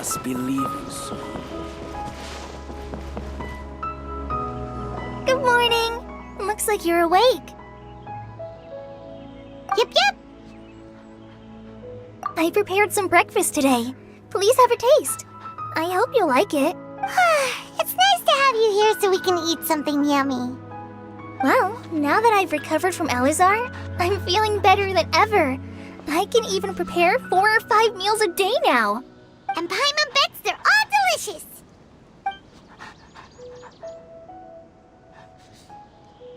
must be leaving soon. Good morning! Looks like you're awake. Yep. I prepared some breakfast today. Please have a taste. I hope you'll like it. It's nice to have you here so we can eat something yummy. Well, now that I've recovered from Elazar, I'm feeling better than ever. I can even prepare 4 or 5 meals a day now. And Paimon bets they're all delicious.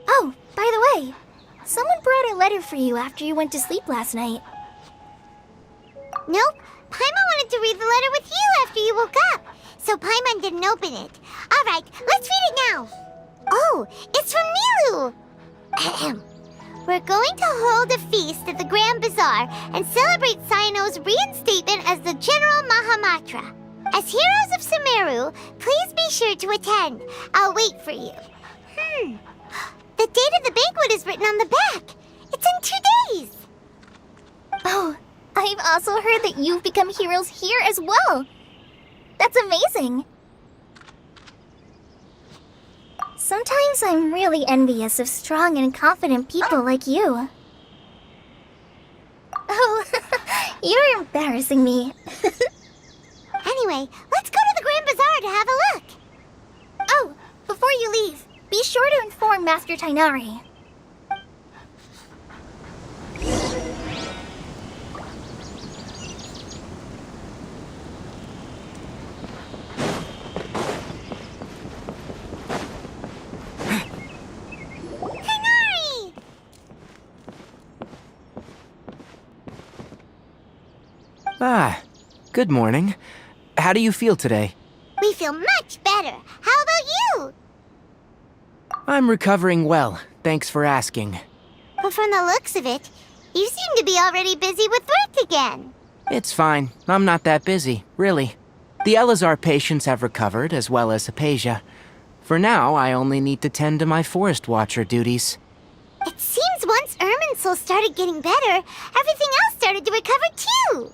Oh, by the way, someone brought a letter for you after you went to sleep last night. Nope, Paimon wanted to read the letter with you after you woke up, so Paimon didn't open it. Alright, let's read it now. Oh, it's from Nilu. Ahem. We're going to hold a feast at the Grand Bazaar and celebrate Cyano's reinstatement as the General Mahamatra. As heroes of Sumeru, please be sure to attend. I'll wait for you. The date of the banquet is written on the back. It's in 2 days. Oh, I've also heard that you've become heroes here as well. That's amazing. Sometimes I'm really envious of strong and confident people like you. Oh, you're embarrassing me. Anyway, let's go to the Grand Bazaar to have a look. Oh, before you leave, be sure to inform Master Tainari. Tainari! Ah, good morning. How do you feel today? We feel much better. How about you? I'm recovering well, thanks for asking. But from the looks of it, you seem to be already busy with work again. It's fine, I'm not that busy, really. The Elazar patients have recovered, as well as Hypatia. For now, I only need to tend to my Forest Watcher duties. It seems once Irminsul started getting better, everything else started to recover too.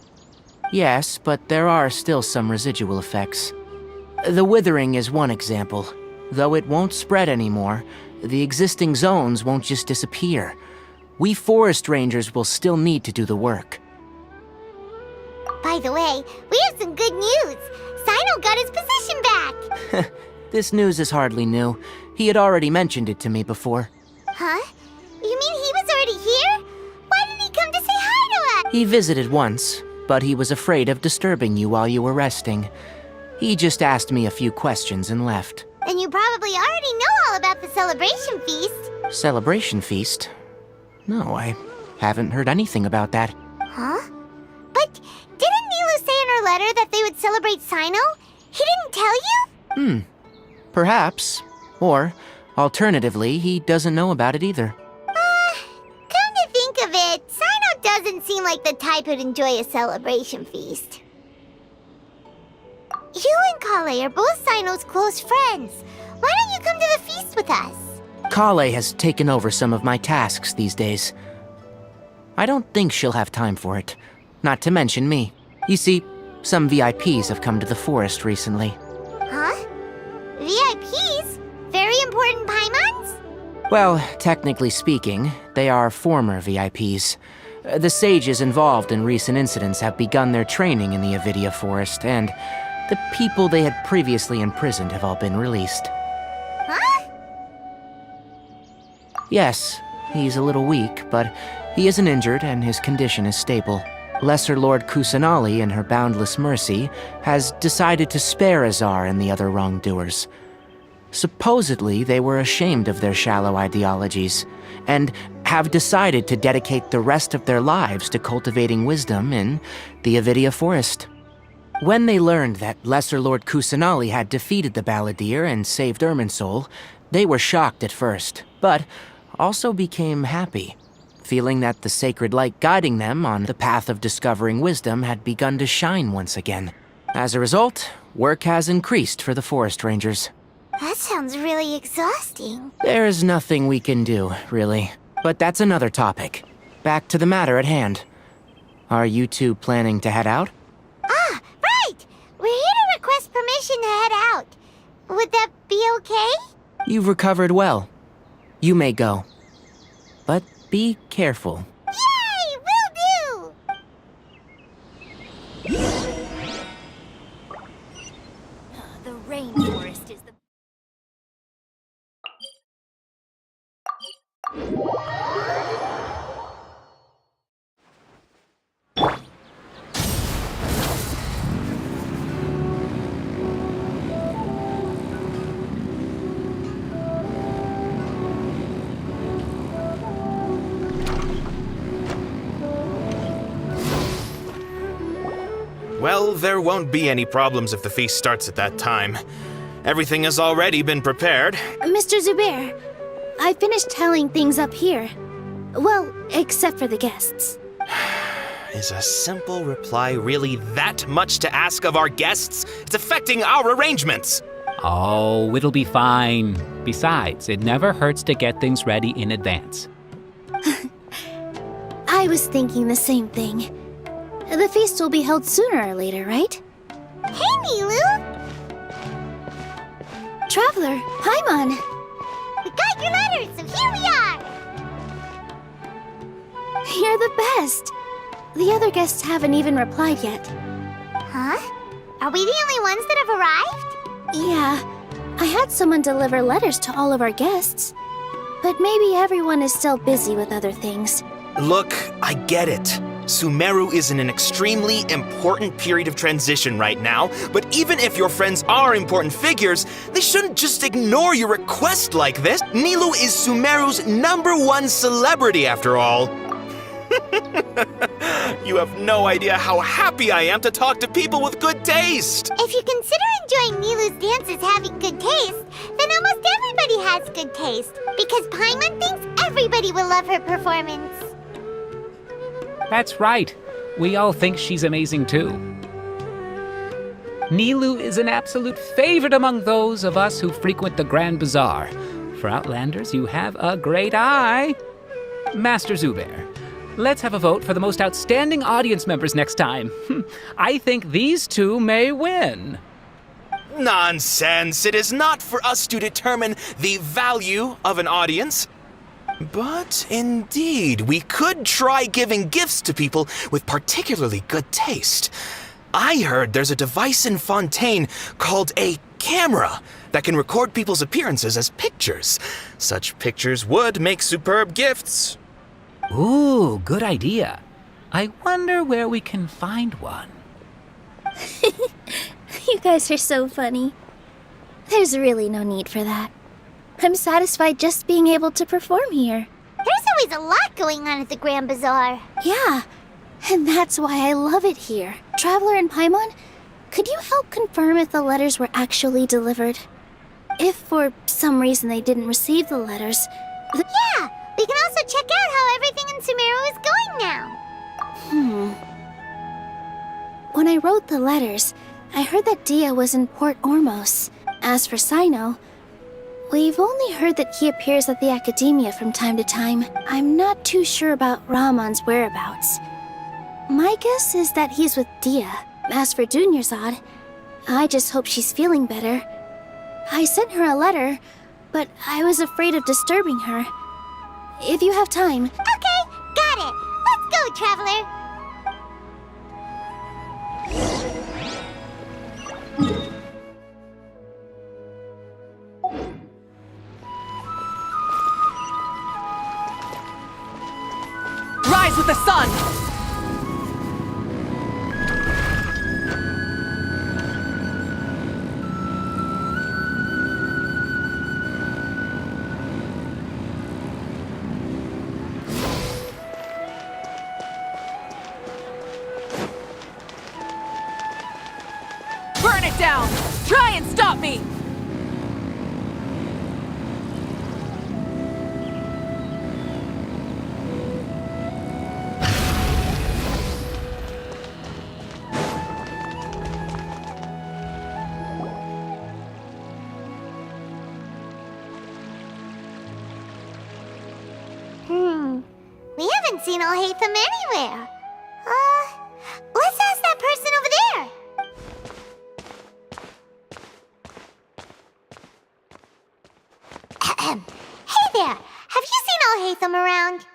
Yes, but there are still some residual effects. The withering is one example. Though it won't spread anymore, the existing zones won't just disappear. We forest rangers will still need to do the work. By the way, we have some good news. Cyno got his position back. This news is hardly new. He had already mentioned it to me before. Huh? You mean he was already here? Why didn't he come to say hi to us? He visited once, but he was afraid of disturbing you while you were resting. He just asked me a few questions and left. Then you probably already know all about the celebration feast. Celebration feast? No, I haven't heard anything about that. Huh? But didn't Nilu say in her letter that they would celebrate Cyno? He didn't tell you? Perhaps. Or, alternatively, he doesn't know about it either. Come to think of it, Cyno doesn't seem like the type who'd enjoy a celebration feast. You and Kale are both Cyno's close friends. Why don't you come to the feast with us? Kale has taken over some of my tasks these days. I don't think she'll have time for it. Not to mention me. You see, some VIPs have come to the forest recently. Huh? VIPs? Very important Paimons? Well, technically speaking, they are former VIPs. The sages involved in recent incidents have begun their training in the Avidia Forest, and the people they had previously imprisoned have all been released. Huh? Yes, he's a little weak, but he isn't injured and his condition is stable. Lesser Lord Kusanali, in her boundless mercy, has decided to spare Azar and the other wrongdoers. Supposedly, they were ashamed of their shallow ideologies, and have decided to dedicate the rest of their lives to cultivating wisdom in the Avidia Forest. When they learned that Lesser Lord Kusanali had defeated the Balladeer and saved Irminsul, they were shocked at first, but also became happy, feeling that the sacred light guiding them on the path of discovering wisdom had begun to shine once again. As a result, work has increased for the forest rangers. That sounds really exhausting. There's nothing we can do, really. But that's another topic. Back to the matter at hand. Are you two planning to head out? Ah, right! We're here to request permission to head out. Would that be okay? You've recovered well. You may go. But be careful. Yay! Will do! The rainforest is the... Well, there won't be any problems if the feast starts at that time. Everything has already been prepared. Mr. Zubair, I finished tallying things up here. Well, except for the guests. Is a simple reply really that much to ask of our guests? It's affecting our arrangements. Oh, it'll be fine. Besides, it never hurts to get things ready in advance. I was thinking the same thing. The feast will be held sooner or later, right? Hey, Nilu! Traveler, Paimon! We got your letters, so here we are! You're the best! The other guests haven't even replied yet. Huh? Are we the only ones that have arrived? Yeah, I had someone deliver letters to all of our guests. But maybe everyone is still busy with other things. Look, I get it. Sumeru is in an extremely important period of transition right now, but even if your friends are important figures, they shouldn't just ignore your request like this. Nilu is Sumeru's #1 celebrity after all. You have no idea how happy I am to talk to people with good taste. If you consider enjoying Nilu's dances having good taste, then almost everybody has good taste, because Paimon thinks everybody will love her performance. That's right. We all think she's amazing too. Nilu is an absolute favorite among those of us who frequent the Grand Bazaar. For Outlanders, you have a great eye. Master Zubair, let's have a vote for the most outstanding audience members next time. I think these two may win. Nonsense! It is not for us to determine the value of an audience. But indeed, we could try giving gifts to people with particularly good taste. I heard there's a device in Fontaine called a camera that can record people's appearances as pictures. Such pictures would make superb gifts. Ooh, good idea. I wonder where we can find one. You guys are so funny. There's really no need for that. I'm satisfied just being able to perform here. There's always a lot going on at the Grand Bazaar. Yeah, and that's why I love it here. Traveler and Paimon, could you help confirm if the letters were actually delivered? If for some reason they didn't receive the letters... Yeah, we can also check out how everything in Sumeru is going now. When I wrote the letters, I heard that Dia was in Port Ormos. As for Sino, we've only heard that he appears at the Academia from time to time. I'm not too sure about Ramon's whereabouts. My guess is that he's with Dia. As for Dunyarzad, I just hope she's feeling better. I sent her a letter, but I was afraid of disturbing her. If you have time... Okay, got it. Let's go, Traveler. Rise with the sun! Burn it down! Try and stop me! We haven't seen Alhaitham anywhere. Let's ask that person over there. Hey there! Have you seen Al-Haytham around?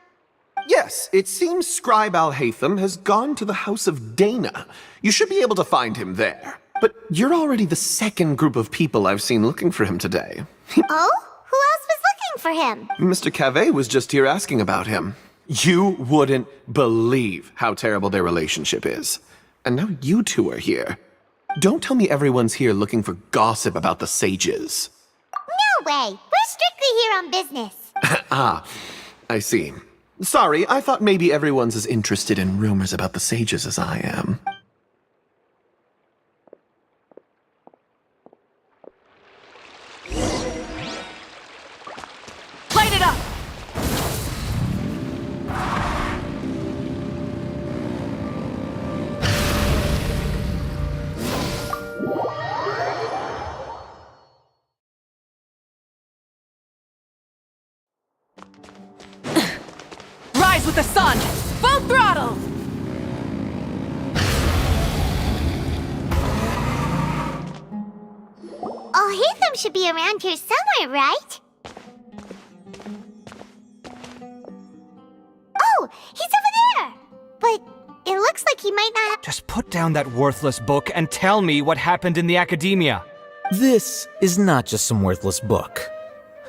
Yes, it seems Scribe Al-Haytham has gone to the House of Dana. You should be able to find him there. But you're already the second group of people I've seen looking for him today. Oh? Who else was looking for him? Mr. Cavey was just here asking about him. You wouldn't believe how terrible their relationship is. And now you two are here. Don't tell me everyone's here looking for gossip about the sages. No way! We're strictly here on business. Ah, I see. Sorry, I thought maybe everyone's as interested in rumors about the sages as I am. Light it up! Rise with the sun! Full throttle! Al-Haytham should be around here somewhere, right? Oh, he's over there! But it looks like he might not... Just put down that worthless book and tell me what happened in the academia. This is not just some worthless book.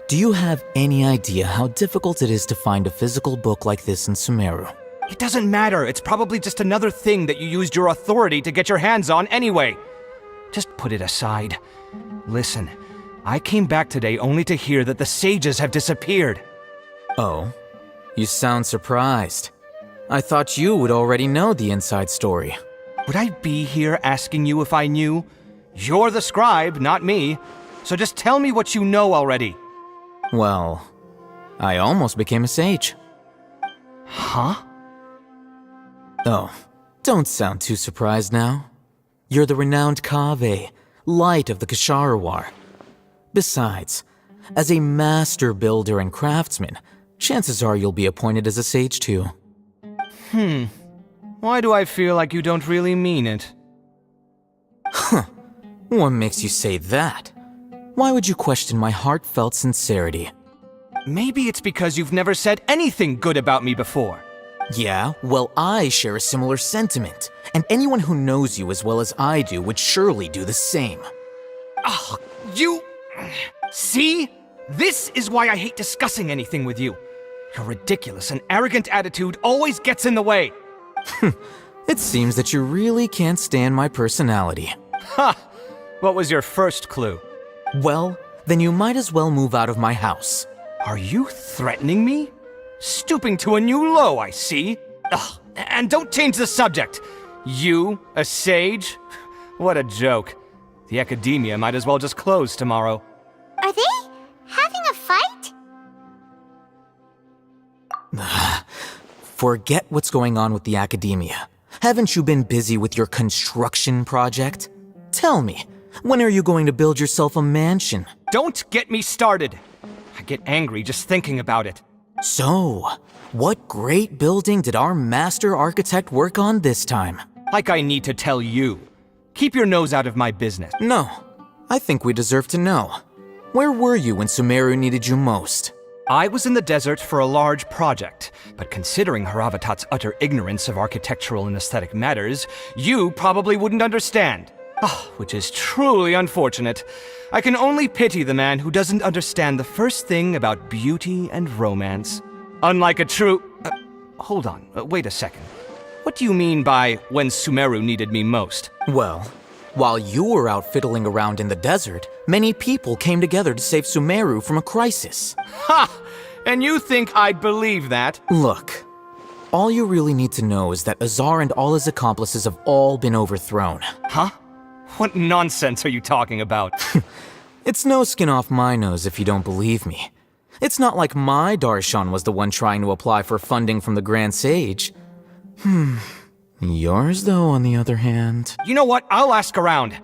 Do you have any idea how difficult it is to find a physical book like this in Sumeru? It doesn't matter. It's probably just another thing that you used your authority to get your hands on anyway. Just put it aside. Listen, I came back today only to hear that the sages have disappeared. Oh, you sound surprised. I thought you would already know the inside story. Would I be here asking you if I knew? You're the scribe, not me. So just tell me what you know already. Well, I almost became a sage. Huh? Oh, don't sound too surprised now. You're the renowned Kaveh, light of the Ksharawar. Besides, as a master builder and craftsman, chances are you'll be appointed as a sage too. Why do I feel like you don't really mean it? What makes you say that? Why would you question my heartfelt sincerity? Maybe it's because you've never said anything good about me before. Yeah, well, I share a similar sentiment, and anyone who knows you as well as I do would surely do the same. Ugh, you... See? This is why I hate discussing anything with you. Your ridiculous and arrogant attitude always gets in the way. It seems that you really can't stand my personality. Ha! What was your first clue? Well, then you might as well move out of my house. Are you threatening me? Stooping to a new low, I see. Ugh, and don't change the subject. You, a sage? What a joke. The academia might as well just close tomorrow. Are they having a fight? Forget what's going on with the academia. Haven't you been busy with your construction project? Tell me, when are you going to build yourself a mansion? Don't get me started. I get angry just thinking about it. So, what great building did our master architect work on this time? Like I need to tell you. Keep your nose out of my business. No, I think we deserve to know. Where were you when Sumeru needed you most? I was in the desert for a large project, but considering Haravatat's utter ignorance of architectural and aesthetic matters, you probably wouldn't understand. Which is truly unfortunate. I can only pity the man who doesn't understand the first thing about beauty and romance. Unlike a true... hold on, wait a second. What do you mean by when Sumeru needed me most? Well, while you were out fiddling around in the desert, many people came together to save Sumeru from a crisis. Ha! And you think I'd believe that? Look, all you really need to know is that Azar and all his accomplices have all been overthrown. Huh? What nonsense are you talking about? It's no skin off my nose if you don't believe me. It's not like my Darshan was the one trying to apply for funding from the Grand Sage. Yours, though, on the other hand... You know what? I'll ask around.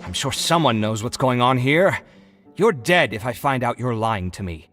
I'm sure someone knows what's going on here. You're dead if I find out you're lying to me.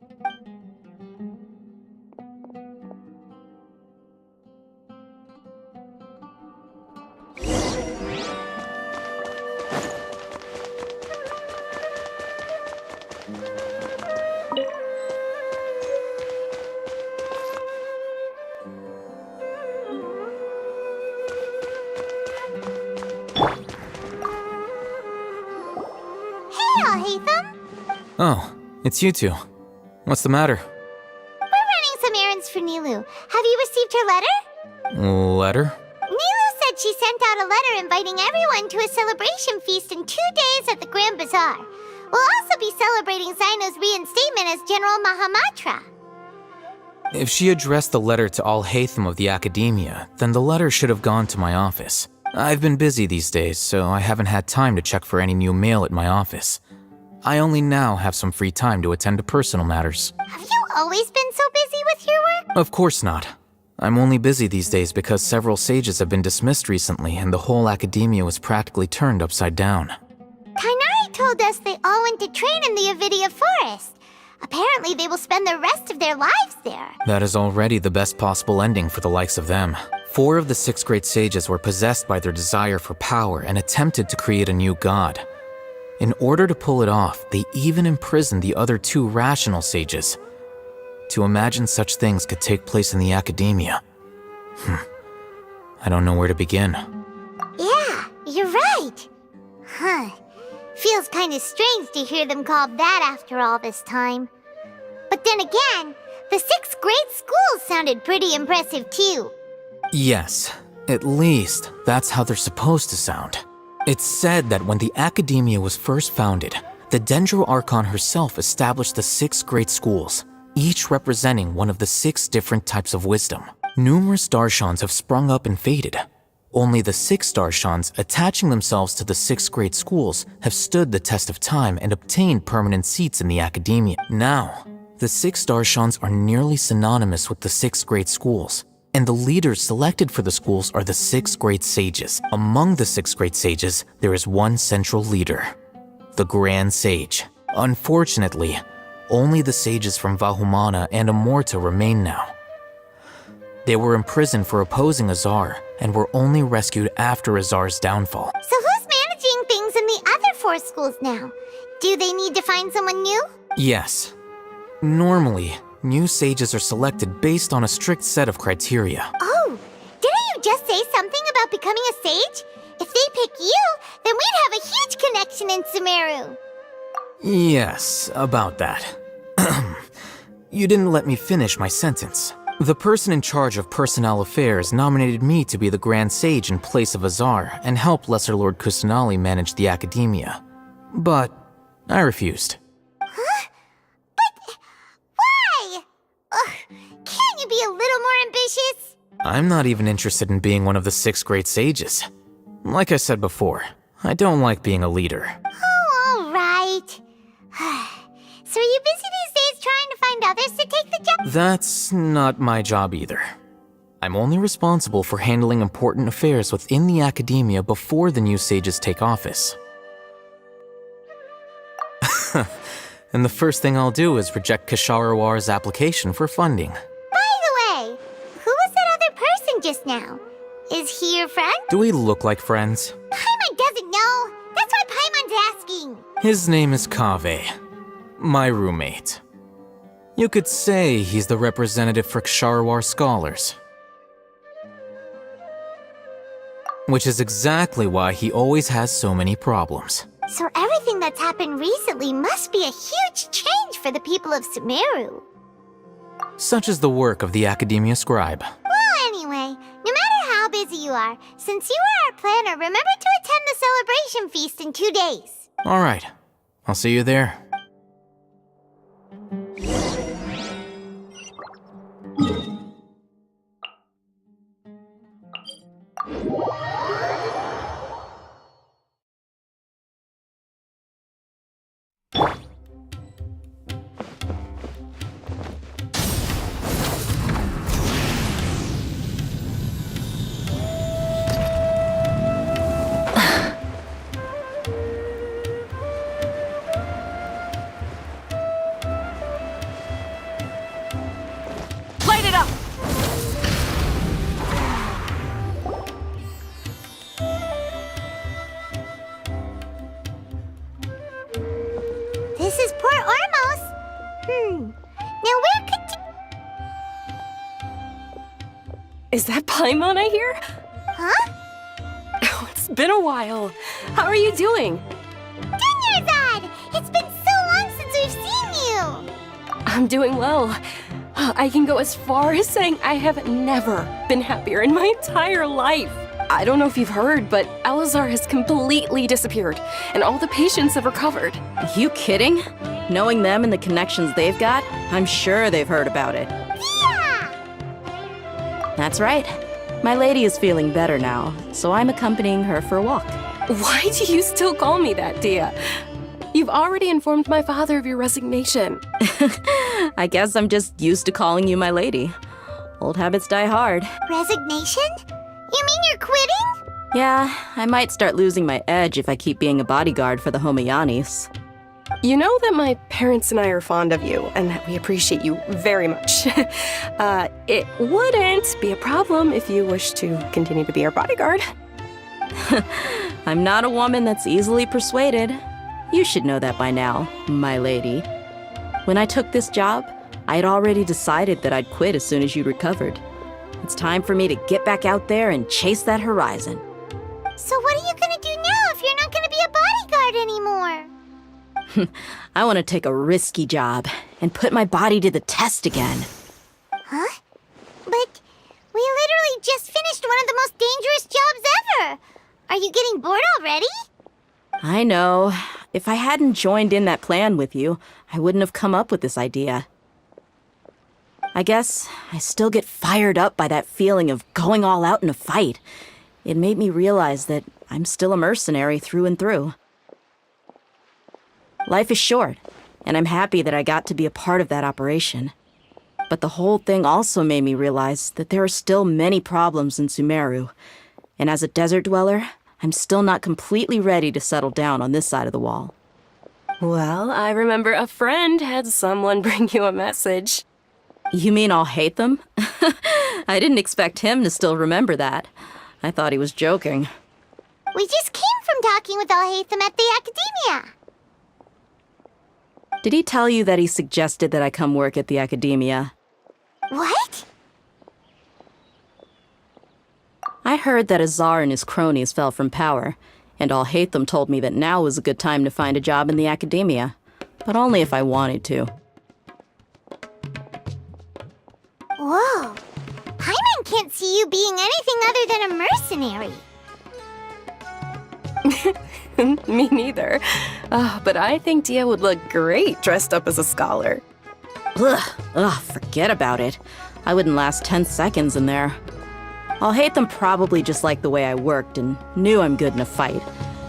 Alhaitham. Oh, it's you two. What's the matter? We're running some errands for Nilu. Have you received her letter? Letter? Nilu said she sent out a letter inviting everyone to a celebration feast in 2 days at the Grand Bazaar. We'll also be celebrating Zaino's reinstatement as General Mahamatra. If she addressed the letter to Alhaitham of the Academia, then the letter should have gone to my office. I've been busy these days, so I haven't had time to check for any new mail at my office. I only now have some free time to attend to personal matters. Have you always been so busy with your work? Of course not. I'm only busy these days because several sages have been dismissed recently and the whole Academia was practically turned upside down. Kainari told us they all went to train in the Avidia Forest. Apparently they will spend the rest of their lives there. That is already the best possible ending for the likes of them. 4 of the 6 great sages were possessed by their desire for power and attempted to create a new god. In order to pull it off, they even imprisoned the other 2 rational sages. To imagine such things could take place in the Academia. I don't know where to begin. Yeah, you're right. Huh. Feels kinda strange to hear them called that after all this time. But then again, the 6 great schools sounded pretty impressive too. Yes, at least that's how they're supposed to sound. It's said that when the Academia was first founded, the Dendro Archon herself established the 6 great schools, each representing one of the 6 different types of wisdom. Numerous Darshans have sprung up and faded. Only the 6 Darshans, attaching themselves to the 6 great schools, have stood the test of time and obtained permanent seats in the Academia. Now, the 6 Darshans are nearly synonymous with the 6 great schools, and the leaders selected for the schools are the 6 great sages. Among the 6 great sages, there is one central leader, the Grand Sage. Unfortunately, only the sages from Vahumana and Amorta remain now. They were imprisoned for opposing Azar and were only rescued after Azar's downfall. So who's managing things in the other 4 schools now? Do they need to find someone new? Yes. Normally, new sages are selected based on a strict set of criteria. Oh, didn't you just say something about becoming a sage? If they pick you, then we'd have a huge connection in Sumeru. Yes, about that. You didn't let me finish my sentence. The person in charge of personnel affairs nominated me to be the Grand Sage in place of Azar and help Lesser Lord Kusanali manage the Academia. But I refused. Huh? But why? Ugh, can't you be a little more ambitious? I'm not even interested in being one of the 6 great sages. Like I said before, I don't like being a leader. Oh, all right. So are you busy these days trying to find others to take the job? That's not my job either. I'm only responsible for handling important affairs within the Academia before the new sages take office. And the first thing I'll do is reject Kasharawar's application for funding. By the way, who was that other person just now? Is he your friend? Do we look like friends? Paimon doesn't know. That's why Paimon's asking. His name is Kaveh, my roommate. You could say he's the representative for Ksharawar scholars. Which is exactly why he always has so many problems. So everything that's happened recently must be a huge change for the people of Sumeru. Such is the work of the Academia Scribe. Well, anyway, no matter how busy you are, since you are our planner, remember to attend the celebration feast in 2 days. Alright, I'll see you there. Light it up! This is Port Ormos. Now where could Is that Paimon I hear? Huh? Oh, it's been a while. How are you doing? Dunyarzad! I'm doing well. I can go as far as saying I have never been happier in my entire life. I don't know if you've heard, but Alizar has completely disappeared, and all the patients have recovered. You kidding? Knowing them and the connections they've got, I'm sure they've heard about it. Yeah! That's right. My lady is feeling better now, so I'm accompanying her for a walk. Why do you still call me that, Dia? You've already informed my father of your resignation. I guess I'm just used to calling you my lady. Old habits die hard. Resignation? You mean you're quitting? Yeah, I might start losing my edge if I keep being a bodyguard for the Homayanis. You know that my parents and I are fond of you, and that we appreciate you very much. It wouldn't be a problem if you wish to continue to be our bodyguard. I'm not a woman that's easily persuaded. You should know that by now, my lady. When I took this job, I had already decided that I'd quit as soon as you recovered. It's time for me to get back out there and chase that horizon. So what are you gonna do now if you're not gonna be a bodyguard anymore? I want to take a risky job and put my body to the test again. Huh? But we literally just finished one of the most dangerous jobs ever! Are you getting bored already? I know. If I hadn't joined in that plan with you, I wouldn't have come up with this idea. I guess I still get fired up by that feeling of going all out in a fight. It made me realize that I'm still a mercenary through and through. Life is short, and I'm happy that I got to be a part of that operation. But the whole thing also made me realize that there are still many problems in Sumeru. And as a desert dweller, I'm still not completely ready to settle down on this side of the wall. Well, I remember a friend had someone bring you a message. You mean I'll hate them? I didn't expect him to still remember that. I thought he was joking. We just came from talking with Alhaitham at the Academia. Did he tell you that he suggested that I come work at the Academia? What? I heard that Azar and his cronies fell from power, and Alhaitham told me that now was a good time to find a job in the Academia, but only if I wanted to. Whoa. Paimon can't see you being anything other than a mercenary. Me neither. But I think Dia would look great dressed up as a scholar. Ugh, forget about it. I wouldn't last 10 seconds in there. Alhaitham probably just liked the way I worked and knew I'm good in a fight,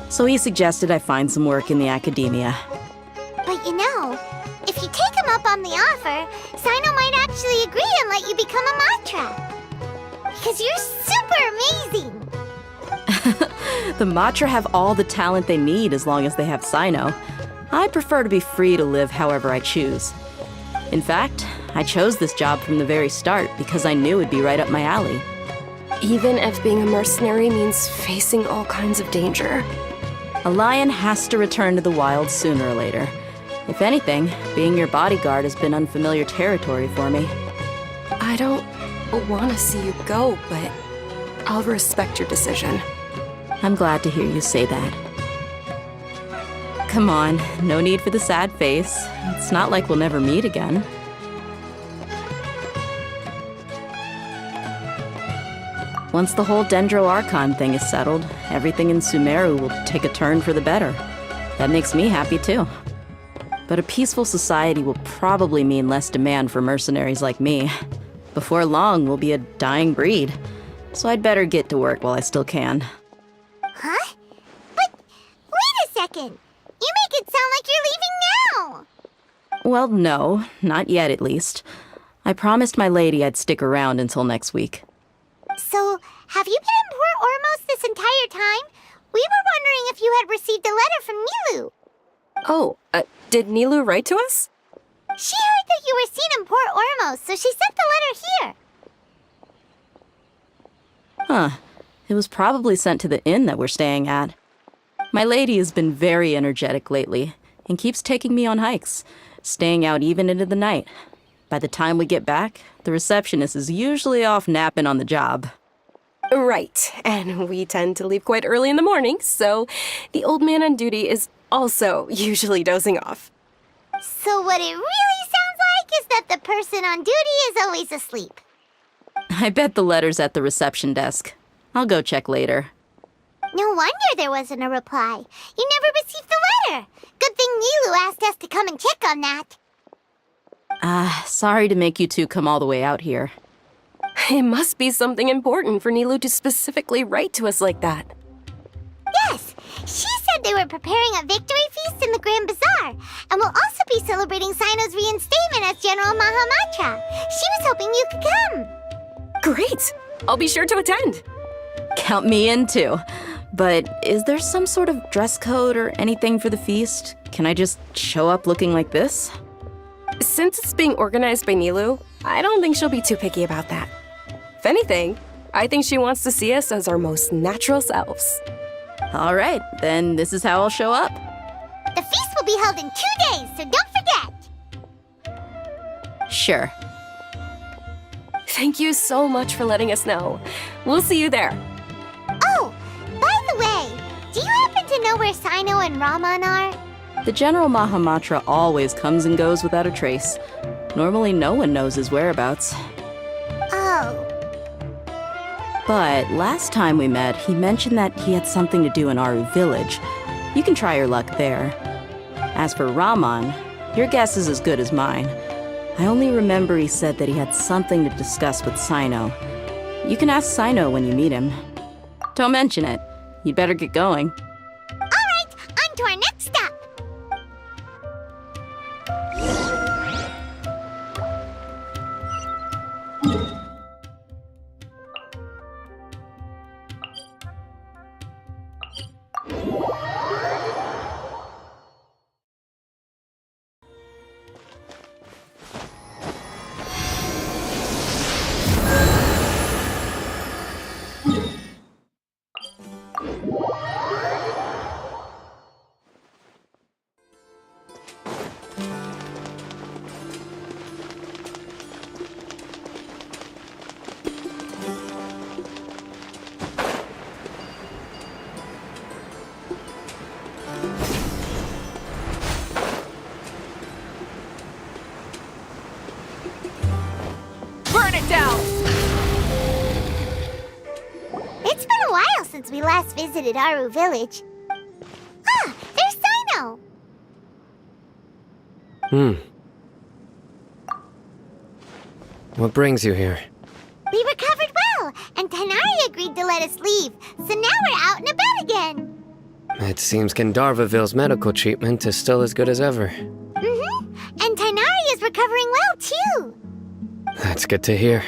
so he suggested I find some work in the Academia. But you know, if you take him up on the offer, Sino might actually agree and let you become a Matra. Because you're super amazing! The Matra have all the talent they need as long as they have Sino. I prefer to be free to live however I choose. In fact, I chose this job from the very start because I knew it'd be right up my alley. Even if being a mercenary means facing all kinds of danger. A lion has to return to the wild sooner or later. If anything, being your bodyguard has been unfamiliar territory for me. I don't want to see you go, but I'll respect your decision. I'm glad to hear you say that. Come on, no need for the sad face. It's not like we'll never meet again. Once the whole Dendro Archon thing is settled, everything in Sumeru will take a turn for the better. That makes me happy too. But a peaceful society will probably mean less demand for mercenaries like me. Before long, we'll be a dying breed. So I'd better get to work while I still can. Huh? But wait a second! You make it sound like you're leaving now! Well, no, not yet at least. I promised my lady I'd stick around until next week. So, have you been in Port Ormos this entire time? We were wondering if you had received a letter from Nilu. Oh, did Nilu write to us? She heard that you were seen in Port Ormos, so she sent the letter here. Huh. It was probably sent to the inn that we're staying at. My lady has been very energetic lately and keeps taking me on hikes, staying out even into the night. By the time we get back, the receptionist is usually off napping on the job. Right, and we tend to leave quite early in the morning, so the old man on duty is also usually dozing off. So what it really sounds like that the person on duty is always asleep. I bet the letter's at the reception desk. I'll go check later. No wonder there wasn't a reply. You never received the letter. Good thing Nilu asked us to come and check on that. Sorry to make you two come all the way out here. It must be something important for Nilu to specifically write to us like that. Yes, she said they were preparing a victory feast in the Grand Bazaar, and will also be celebrating Sino's reinstatement as General Mahamatra. She was hoping you could come. Great! I'll be sure to attend. Count me in too. But is there some sort of dress code or anything for the feast? Can I just show up looking like this? Since it's being organized by Nilu, I don't think she'll be too picky about that. If anything, I think she wants to see us as our most natural selves. All right, then this is how I'll show up. The feast will be held in 2 days, so don't forget. Sure. Thank you so much for letting us know. We'll see you there. Oh, by the way, do you happen to know where Sino and Raman are? The General Mahamatra always comes and goes without a trace. Normally no one knows his whereabouts. Oh. But last time we met, he mentioned that he had something to do in Aru village. You can try your luck there. As for Raman, your guess is as good as mine. I only remember he said that he had something to discuss with Sino. You can ask Sino when you meet him. Don't mention it. You'd better get going. All right, on to our next stop. Burn it down! It's been a while since we last visited Aru village. Ah, there's Sino! What brings you here? We recovered well, and Tainari agreed to let us leave, so now we're out and about again. It seems Gandharvaville's medical treatment is still as good as ever. Mm-hmm, and Tainari is recovering well, too. That's good to hear.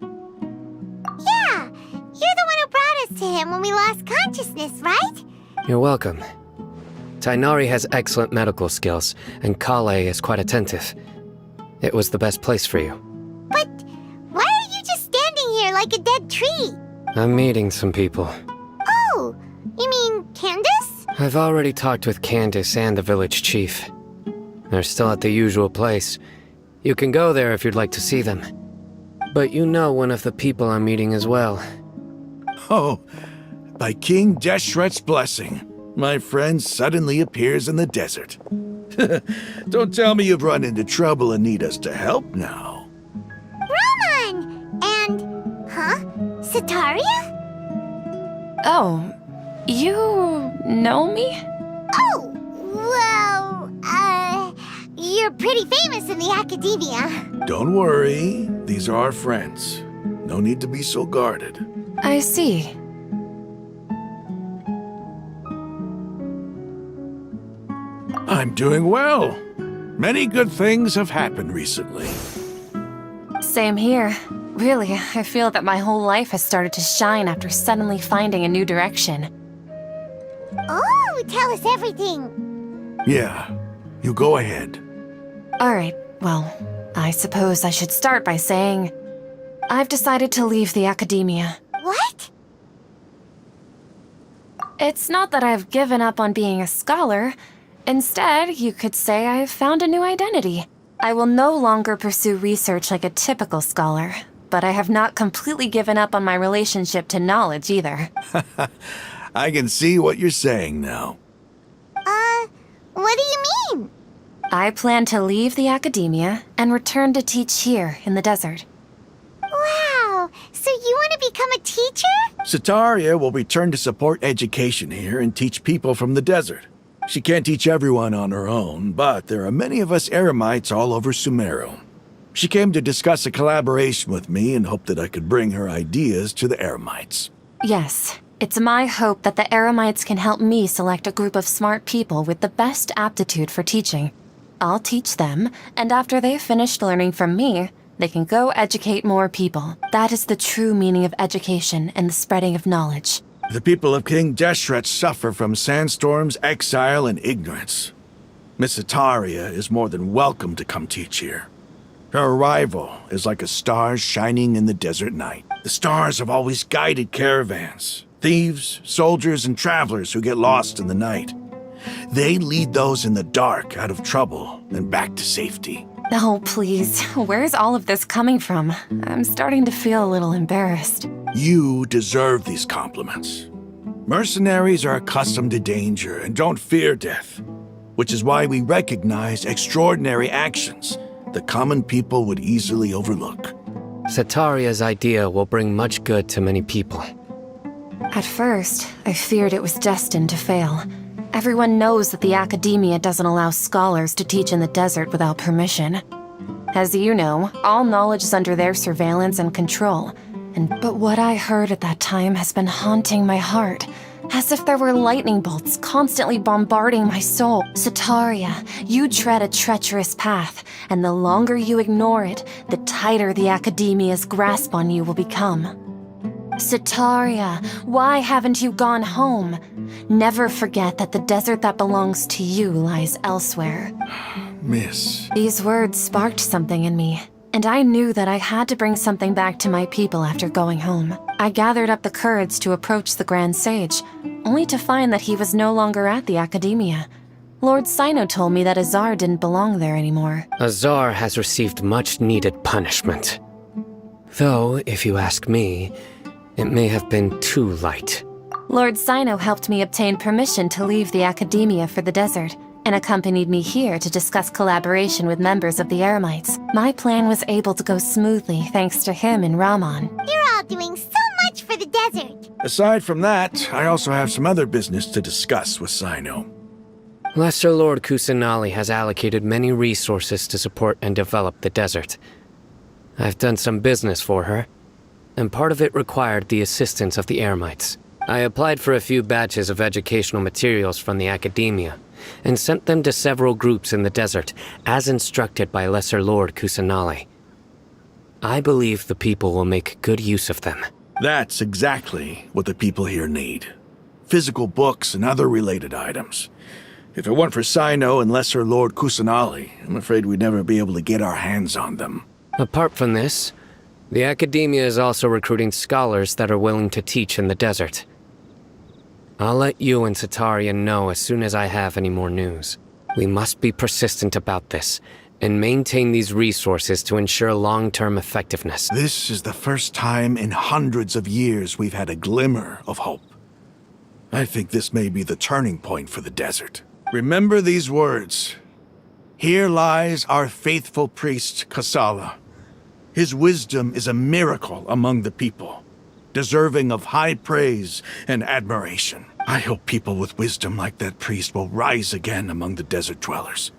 Yeah, you're the one who brought us to him when we lost consciousness, right? You're welcome. Tainari has excellent medical skills, and Kale is quite attentive. It was the best place for you. But why are you just standing here like a dead tree? I'm meeting some people. Oh, you mean Candace? I've already talked with Candace and the village chief. They're still at the usual place. You can go there if you'd like to see them. But you know one of the people I'm meeting as well. Oh, by King Deshret's blessing, my friend suddenly appears in the desert. Don't tell me you've run into trouble and need us to help now. Raman! And... huh? Sataria? Oh, you know me? Oh, well, you're pretty famous in the academia. Don't worry, these are our friends. No need to be so guarded. I see. I'm doing well. Many good things have happened recently. Same here. Really, I feel that my whole life has started to shine after suddenly finding a new direction. Oh, tell us everything. Yeah, you go ahead. Alright, well, I suppose I should start by saying I've decided to leave the academia. What? It's not that I've given up on being a scholar. Instead, you could say I've found a new identity. I will no longer pursue research like a typical scholar, but I have not completely given up on my relationship to knowledge either. I can see what you're saying now. What do you mean? I plan to leave the academia and return to teach here in the desert. Wow! So you want to become a teacher? Sataria will return to support education here and teach people from the desert. She can't teach everyone on her own, but there are many of us Eremites all over Sumeru. She came to discuss a collaboration with me and hoped that I could bring her ideas to the Eremites. Yes, it's my hope that the Eremites can help me select a group of smart people with the best aptitude for teaching. I'll teach them, and after they've finished learning from me, they can go educate more people. That is the true meaning of education and the spreading of knowledge. The people of King Deshret suffer from sandstorms, exile, and ignorance. Miss Sataria is more than welcome to come teach here. Her arrival is like a star shining in the desert night. The stars have always guided caravans, thieves, soldiers, and travelers who get lost in the night. They lead those in the dark out of trouble and back to safety. Oh, please. Where's all of this coming from? I'm starting to feel a little embarrassed. You deserve these compliments. Mercenaries are accustomed to danger and don't fear death, which is why we recognize extraordinary actions the common people would easily overlook. Sataria's idea will bring much good to many people. At first, I feared it was destined to fail. Everyone knows that the academia doesn't allow scholars to teach in the desert without permission. As you know, all knowledge is under their surveillance and control. But what I heard at that time has been haunting my heart, as if there were lightning bolts constantly bombarding my soul. Sataria, you tread a treacherous path, and the longer you ignore it, the tighter the academia's grasp on you will become. Sataria, why haven't you gone home? Never forget that the desert that belongs to you lies elsewhere. Miss. These words sparked something in me, and I knew that I had to bring something back to my people after going home. I gathered up the courage to approach the Grand Sage, only to find that he was no longer at the academia. Lord Sino told me that Azar didn't belong there anymore. Azar has received much-needed punishment. Though, if you ask me, it may have been too light. Lord Sino helped me obtain permission to leave the academia for the desert, and accompanied me here to discuss collaboration with members of the Eremites. My plan was able to go smoothly thanks to him and Rahman. You're all doing so much for the desert. Aside from that, I also have some other business to discuss with Sino. Lesser Lord Kusanali has allocated many resources to support and develop the desert. I've done some business for her, and part of it required the assistance of the Eremites. I applied for a few batches of educational materials from the academia, and sent them to several groups in the desert, as instructed by Lesser Lord Kusanali. I believe the people will make good use of them. That's exactly what the people here need. Physical books and other related items. If it weren't for Sino and Lesser Lord Kusanali, I'm afraid we'd never be able to get our hands on them. Apart from this, the academia is also recruiting scholars that are willing to teach in the desert. I'll let you and Sataria know as soon as I have any more news. We must be persistent about this, and maintain these resources to ensure long-term effectiveness. This is the first time in hundreds of years we've had a glimmer of hope. I think this may be the turning point for the desert. Remember these words. Here lies our faithful priest, Kasala. His wisdom is a miracle among the people, deserving of high praise and admiration. I hope people with wisdom like that priest will rise again among the desert dwellers.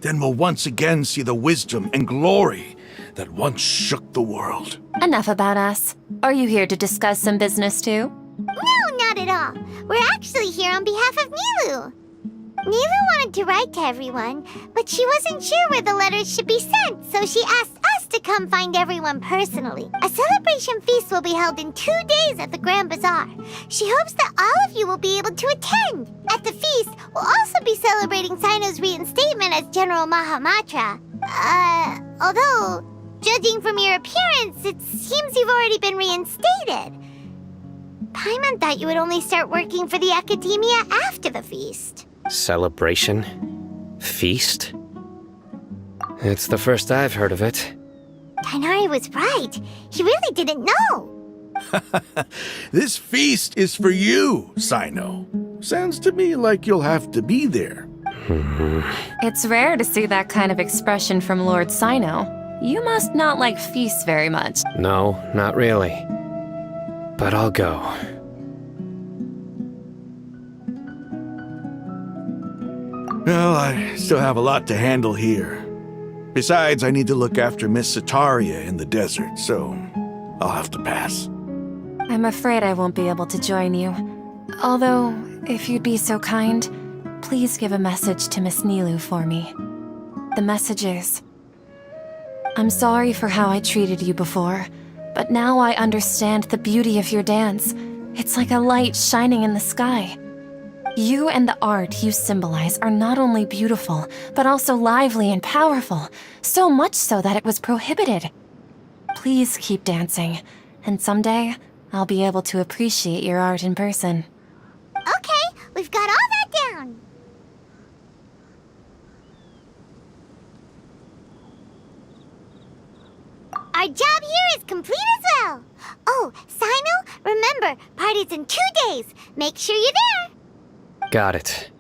Then we'll once again see the wisdom and glory that once shook the world. Enough about us. Are you here to discuss some business too? No, not at all. We're actually here on behalf of Nilu. Nilu wanted to write to everyone, but she wasn't sure where the letters should be sent, so she asked us to come find everyone personally. A celebration feast will be held in 2 days at the Grand Bazaar. She hopes that all of you will be able to attend. At the feast, we'll also be celebrating Sino's reinstatement as General Mahamatra. Although, judging from your appearance, it seems you've already been reinstated. Paimon thought you would only start working for the academia after the feast. Celebration? Feast? It's the first I've heard of it. Tainari was right. He really didn't know. This feast is for you, Sino. Sounds to me like you'll have to be there. It's rare to see that kind of expression from Lord Sino. You must not like feasts very much. No, not really. But I'll go. Well, I still have a lot to handle here. Besides, I need to look after Miss Sataria in the desert, so I'll have to pass. I'm afraid I won't be able to join you. Although, if you'd be so kind, please give a message to Miss Nilu for me. The message is, I'm sorry for how I treated you before, but now I understand the beauty of your dance. It's like a light shining in the sky. You and the art you symbolize are not only beautiful, but also lively and powerful, so much so that it was prohibited. Please keep dancing, and someday I'll be able to appreciate your art in person. Okay, we've got all that down. Our job here is complete as well. Oh, Sino, remember, party's in 2 days. Make sure you're there. Got it.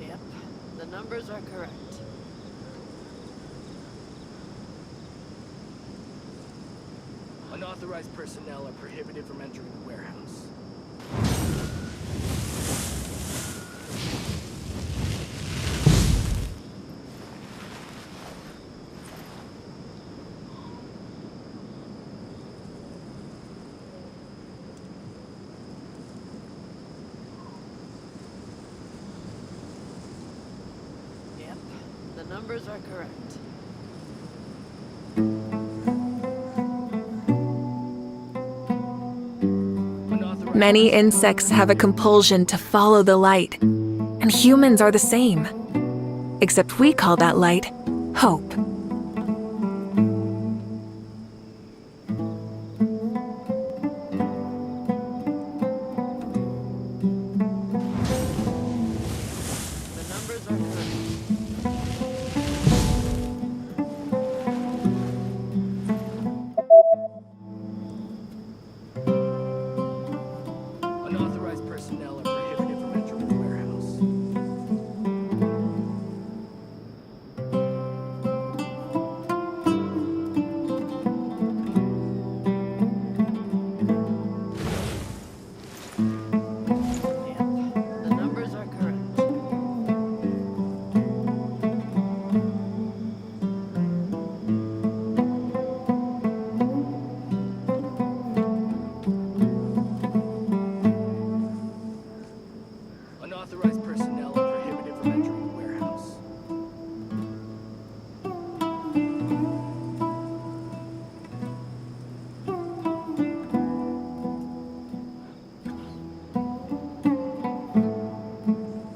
Yep, the numbers are correct. Unauthorized personnel are prohibited from entering the warehouse. Yep, the numbers are correct. Many insects have a compulsion to follow the light, and humans are the same. Except we call that light hope. Unauthorized personnel are prohibited from entering the warehouse.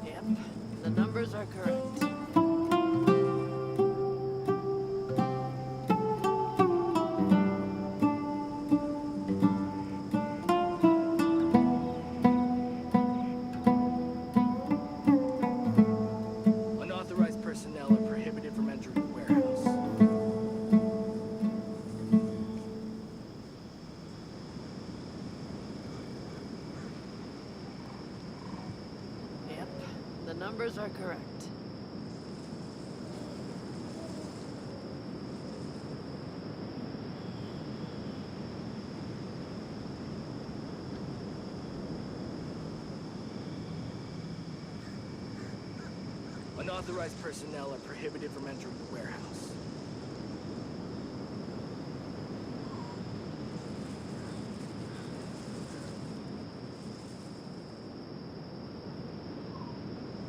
Yep, the numbers are correct. Unauthorized personnel are prohibited from entering the warehouse. Yep, the numbers are correct. Unauthorized personnel are prohibited from entering the warehouse. Yep, the numbers are correct. Unauthorized personnel are prohibited from entering the warehouse.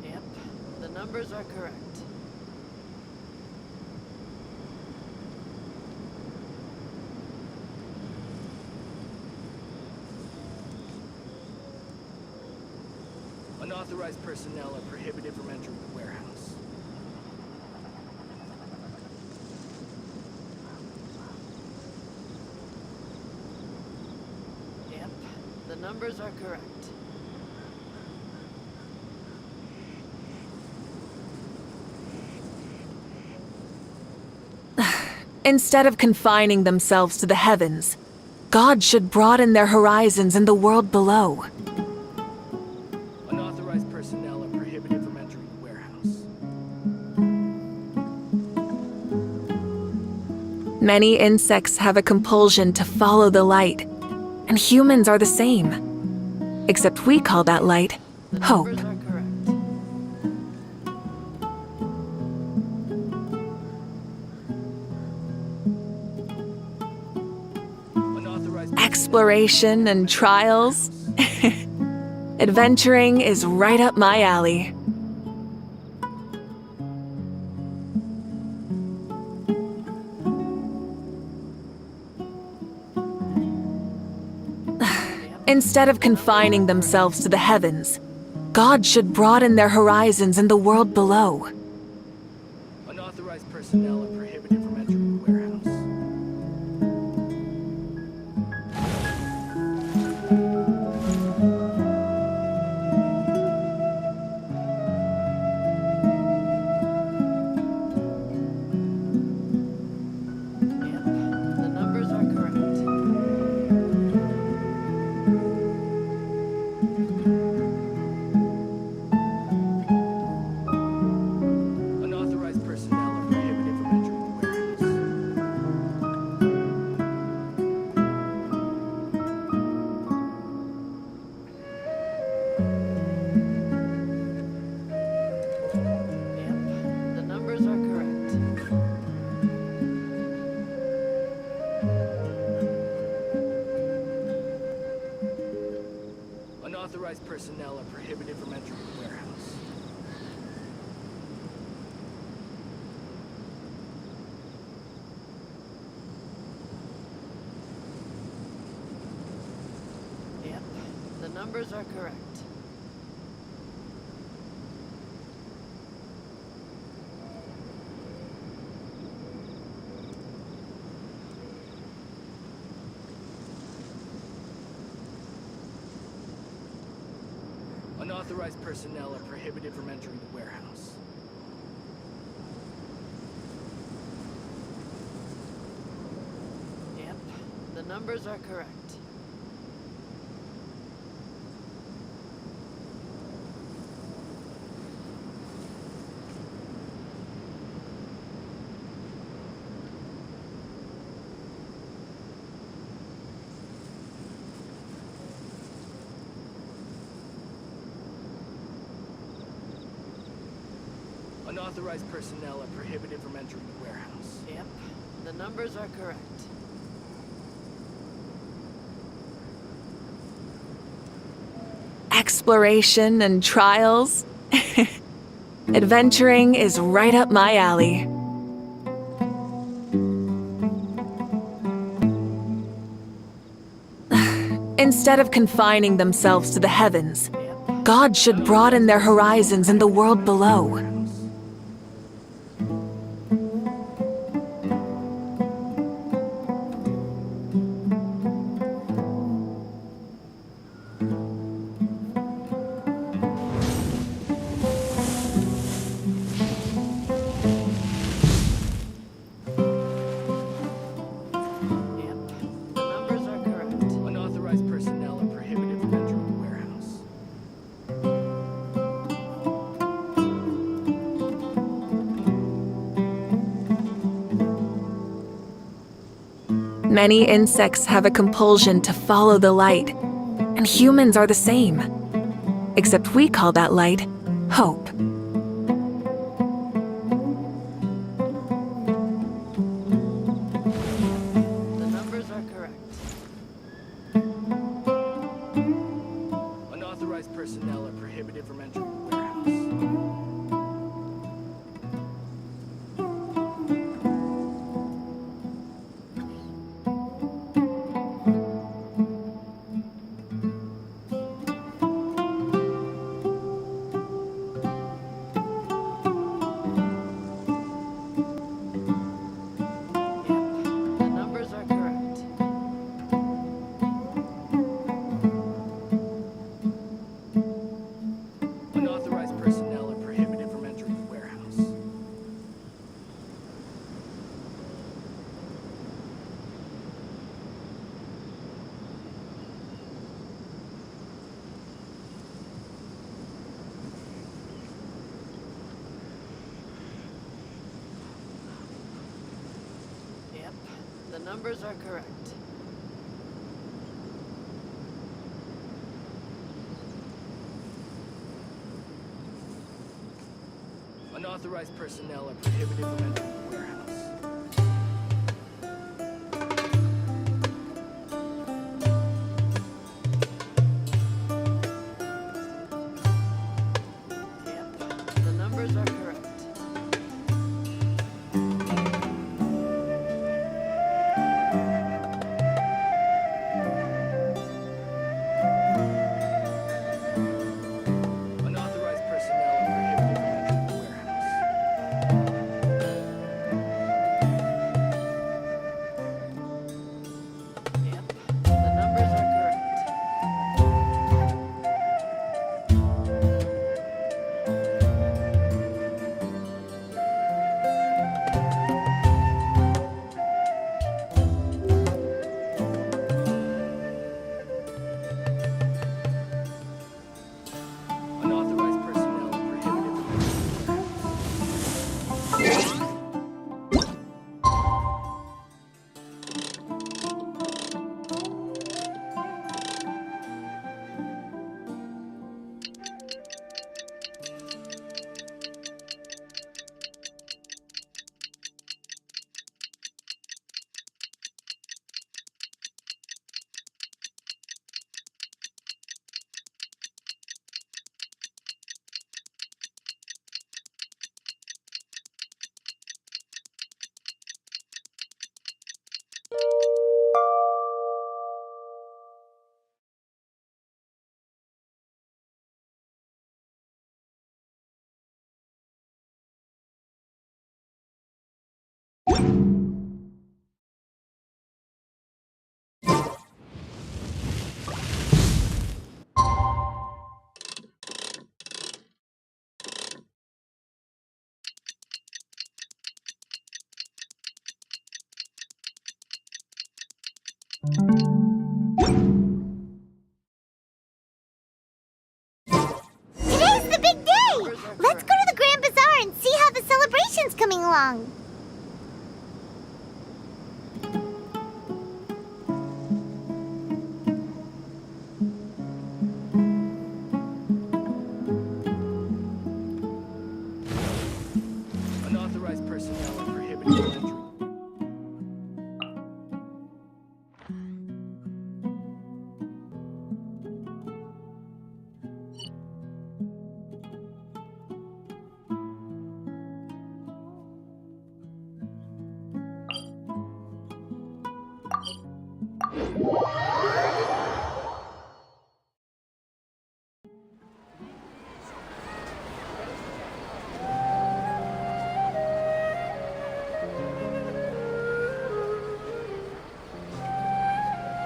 Yep, the numbers are correct. Unauthorized personnel are prohibited from entering the warehouse. Yep, the numbers are correct. Instead of confining themselves to the heavens, God should broaden their horizons in the world below. Unauthorized personnel are prohibited from entering the warehouse. Many insects have a compulsion to follow the light, and humans are the same. Except we call that light hope. Exploration and trials. Adventuring is right up my alley. Instead of confining themselves to the heavens, God should broaden their horizons in the world below. Unauthorized personnel are prohibited from entering the warehouse. The numbers are correct. Unauthorized personnel are prohibited from entering the warehouse. The numbers are correct. Unauthorized personnel are prohibited from entering the warehouse. Yep, the numbers are correct. Unauthorized personnel are prohibited from entering the warehouse. Yep, the numbers are correct. Unauthorized personnel are prohibited from entering the warehouse. Yep, the numbers are correct. Exploration and trials. Adventuring is right up my alley. Instead of confining themselves to the heavens, God should broaden their horizons in the world below. The numbers are correct. Unauthorized personnel are prohibited from entering the warehouse. Many insects have a compulsion to follow the light, and humans are the same. Except we call that light hope. The numbers are correct. Unauthorized personnel are prohibited from entering the warehouse. numbers are correct. Unauthorized personnel are prohibited from entering the warehouse. The numbers are correct. Unauthorized personnel are prohibited from entering the warehouse. The numbers are correct. Unauthorized personnel are prohibited from entering the warehouse. Today's the big day! Let's go to the Grand Bazaar and see how the celebration's coming along. Unauthorized personnel are prohibited from entering.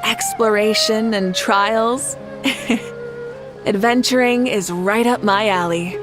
Exploration and trials. Adventuring is right up my alley.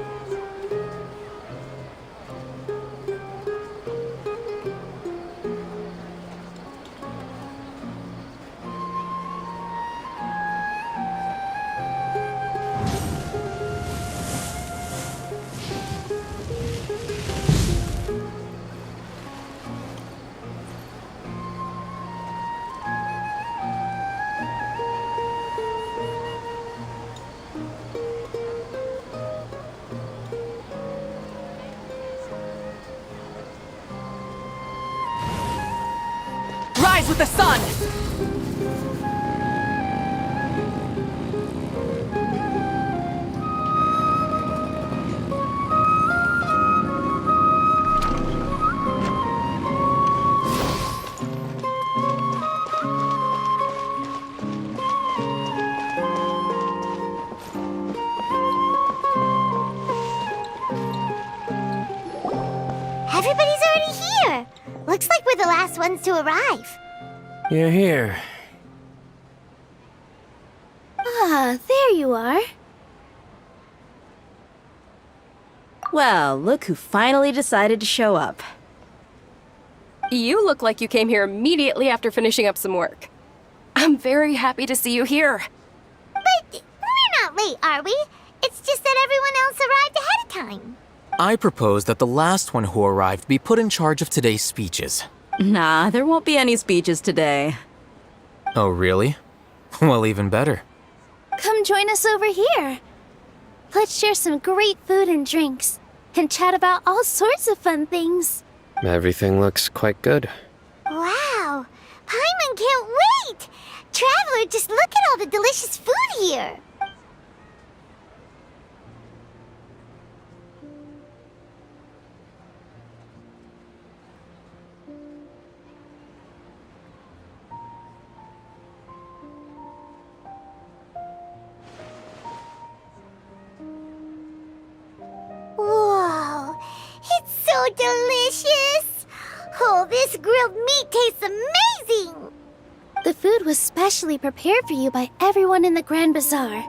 Rise with the sun! Everybody's already here. Looks like we're the last ones to arrive. You're here. Ah, there you are. Well, look who finally decided to show up. You look like you came here immediately after finishing up some work. I'm very happy to see you here. But we're not late, are we? It's just that everyone else arrived ahead of time. I propose that the last one who arrived be put in charge of today's speeches. Nah, there won't be any speeches today. Oh, really? Well, even better. Come join us over here. Let's share some great food and drinks, and chat about all sorts of fun things. Everything looks quite good. Wow! Paimon can't wait! Traveler, just look at all the delicious food here! Whoa! It's so delicious! Oh, this grilled meat tastes amazing! The food was specially prepared for you by everyone in the Grand Bazaar.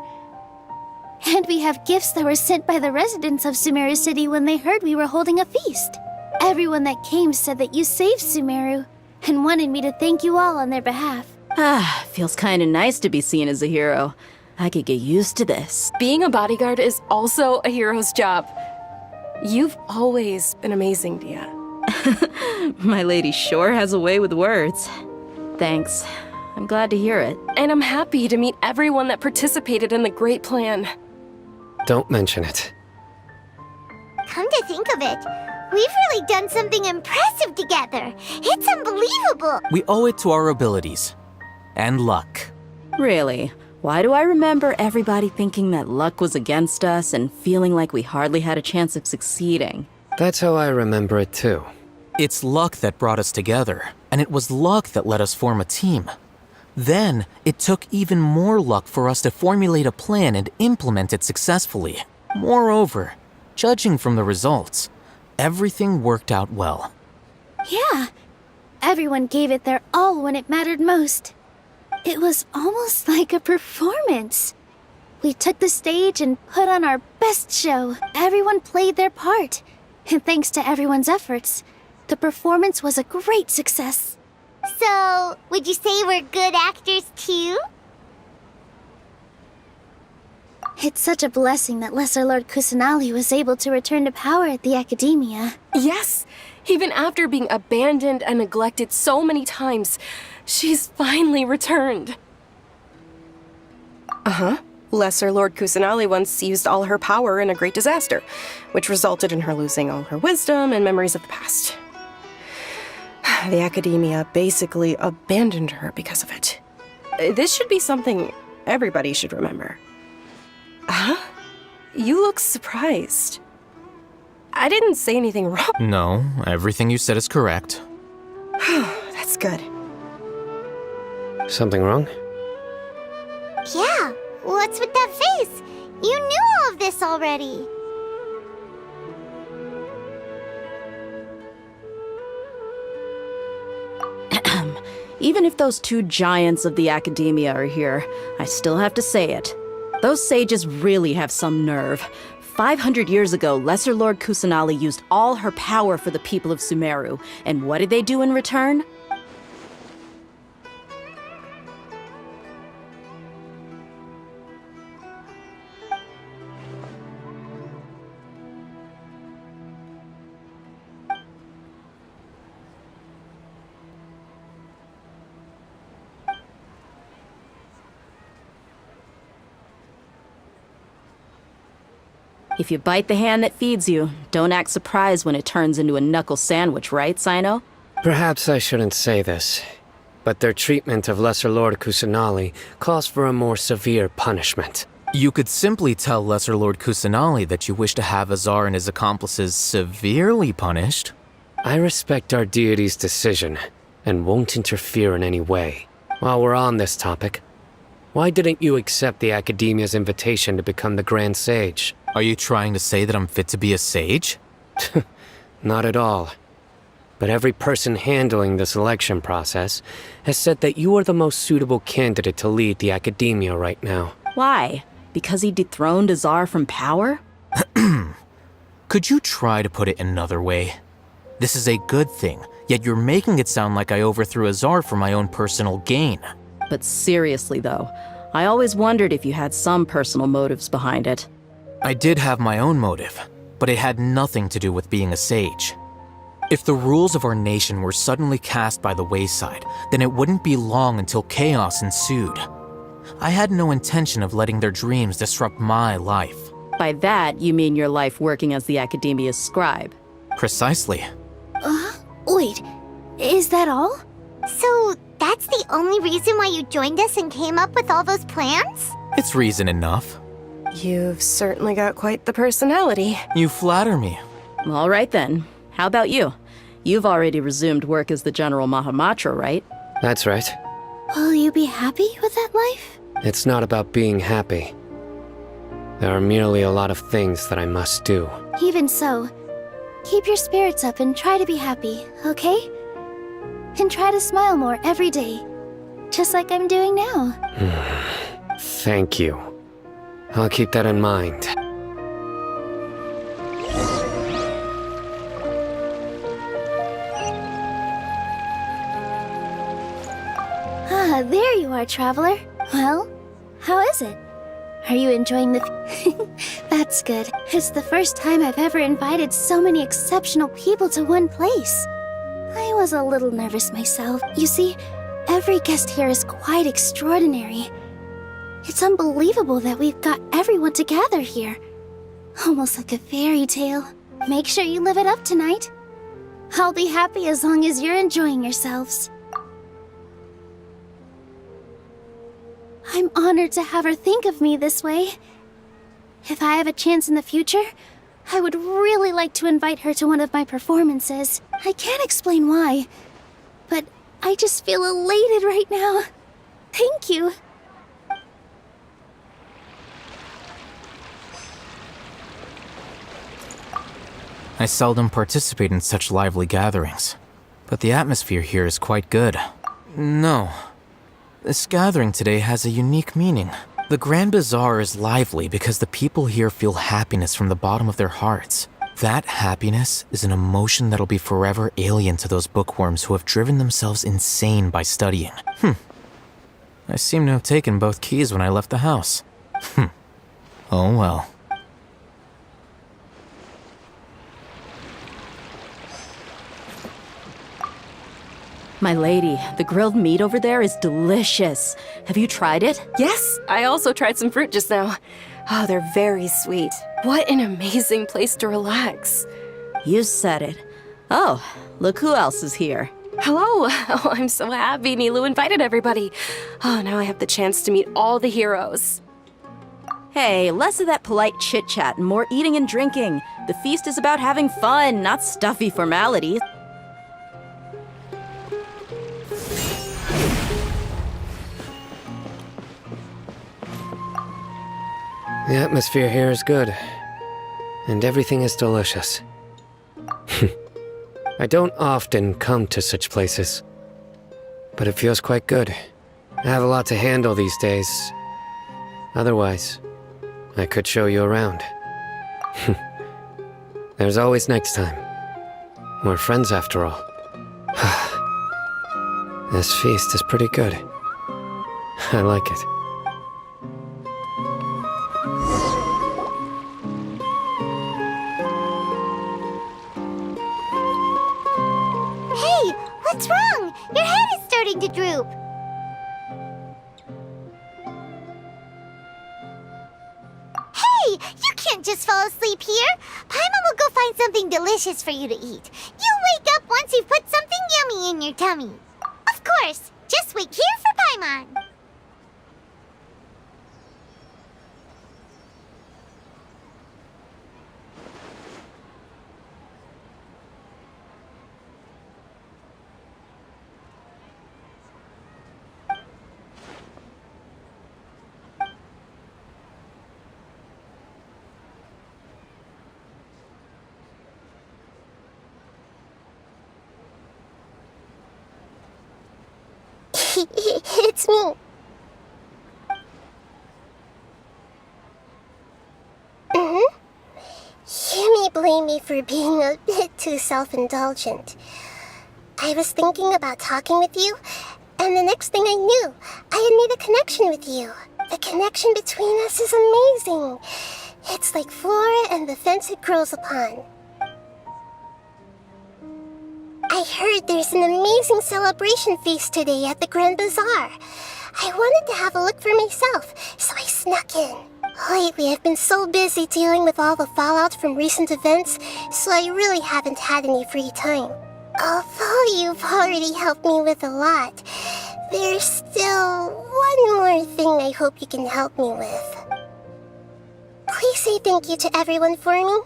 And we have gifts that were sent by the residents of Sumeru City when they heard we were holding a feast. Everyone that came said that you saved Sumeru and wanted me to thank you all on their behalf. Ah, feels kinda nice to be seen as a hero. I could get used to this. Being a bodyguard is also a hero's job. You've always been amazing, Dia. My lady sure has a way with words. Thanks. I'm glad to hear it. And I'm happy to meet everyone that participated in the great plan. Don't mention it. Come to think of it, we've really done something impressive together. It's unbelievable. We owe it to our abilities. And luck. Really? Why do I remember everybody thinking that luck was against us and feeling like we hardly had a chance of succeeding? That's how I remember it too. It's luck that brought us together, and it was luck that let us form a team. Then, it took even more luck for us to formulate a plan and implement it successfully. Moreover, judging from the results, everything worked out well. Yeah, everyone gave it their all when it mattered most. It was almost like a performance. We took the stage and put on our best show. Everyone played their part. And thanks to everyone's efforts, the performance was a great success. So, would you say we're good actors too? It's such a blessing that Lesser Lord Kusanali was able to return to power at the Academia. Yes! Even after being abandoned and neglected so many times, she's finally returned. Uh-huh. Lesser Lord Kusanali once used all her power in a great disaster, which resulted in her losing all her wisdom and memories of the past. The Academia basically abandoned her because of it. This should be something everybody should remember. Huh? You look surprised. I didn't say anything wrong. No, everything you said is correct. That's good. Something wrong? Yeah, what's with that face? You knew all of this already. Even if those two giants of the Academia are here, I still have to say it. Those sages really have some nerve. 500 years ago, Lesser Lord Kusanali used all her power for the people of Sumeru. And what did they do in return? If you bite the hand that feeds you, don't act surprised when it turns into a knuckle sandwich, right, Sino? Perhaps I shouldn't say this, but their treatment of Lesser Lord Kusanali calls for a more severe punishment. You could simply tell Lesser Lord Kusanali that you wish to have Azar and his accomplices severely punished. I respect our deity's decision, and won't interfere in any way. While we're on this topic, why didn't you accept the Academia's invitation to become the Grand Sage? Are you trying to say that I'm fit to be a sage? Not at all. But every person handling the selection process has said that you are the most suitable candidate to lead the Academia right now. Why? Because he dethroned Azar from power? Could you try to put it another way? This is a good thing, yet you're making it sound like I overthrew Azar for my own personal gain. But seriously though, I always wondered if you had some personal motives behind it. I did have my own motive, but it had nothing to do with being a sage. If the rules of our nation were suddenly cast by the wayside, then it wouldn't be long until chaos ensued. I had no intention of letting their dreams disrupt my life. By that, you mean your life working as the Academia's scribe. Precisely. Wait, is that all? So, that's the only reason why you joined us and came up with all those plans? It's reason enough. You've certainly got quite the personality. You flatter me. All right then. How about you? You've already resumed work as the General Mahamatra, right? That's right. Will you be happy with that life? It's not about being happy. There are merely a lot of things that I must do. Even so, keep your spirits up and try to be happy, okay? And try to smile more every day, just like I'm doing now. Thank you. I'll keep that in mind. Ah, there you are, traveler. Well, how is it? Are you enjoying the... That's good. It's the first time I've ever invited so many exceptional people to one place. I was a little nervous myself. You see, every guest here is quite extraordinary. It's unbelievable that we've got everyone together here. Almost like a fairy tale. Make sure you live it up tonight. I'll be happy as long as you're enjoying yourselves. I'm honored to have her think of me this way. If I have a chance in the future, I would really like to invite her to one of my performances. I can't explain why, but I just feel elated right now. Thank you. I seldom participate in such lively gatherings, but the atmosphere here is quite good. No. This gathering today has a unique meaning. The Grand Bazaar is lively because the people here feel happiness from the bottom of their hearts. That happiness is an emotion that'll be forever alien to those bookworms who have driven themselves insane by studying. I seem to have taken both keys when I left the house. Oh well. My lady, the grilled meat over there is delicious. Have you tried it? Yes, I also tried some fruit just now. Oh, they're very sweet. What an amazing place to relax. You said it. Oh, look who else is here. Hello. Oh, I'm so happy Nilu invited everybody. Oh, now I have the chance to meet all the heroes. Hey, less of that polite chit-chat and more eating and drinking. The feast is about having fun, not stuffy formalities. The atmosphere here is good, and everything is delicious. I don't often come to such places, but it feels quite good. I have a lot to handle these days. Otherwise, I could show you around. There's always next time. We're friends after all. This feast is pretty good. I like it. Hey, what's wrong? Your head is starting to droop. Hey, you can't just fall asleep here. Paimon will go find something delicious for you to eat. You'll wake up once you've put something yummy in your tummy. Of course, just wait here for Paimon. It's me. You may blame me for being a bit too self-indulgent. I was thinking about talking with you, and the next thing I knew, I had made a connection with you. The connection between us is amazing. It's like flora and the fence it grows upon. I heard there's an amazing celebration feast today at the Grand Bazaar. I wanted to have a look for myself, so I snuck in. Lately, I've been so busy dealing with all the fallout from recent events, so I really haven't had any free time. Although you've already helped me with a lot, there's still one more thing I hope you can help me with. Please say thank you to everyone for me.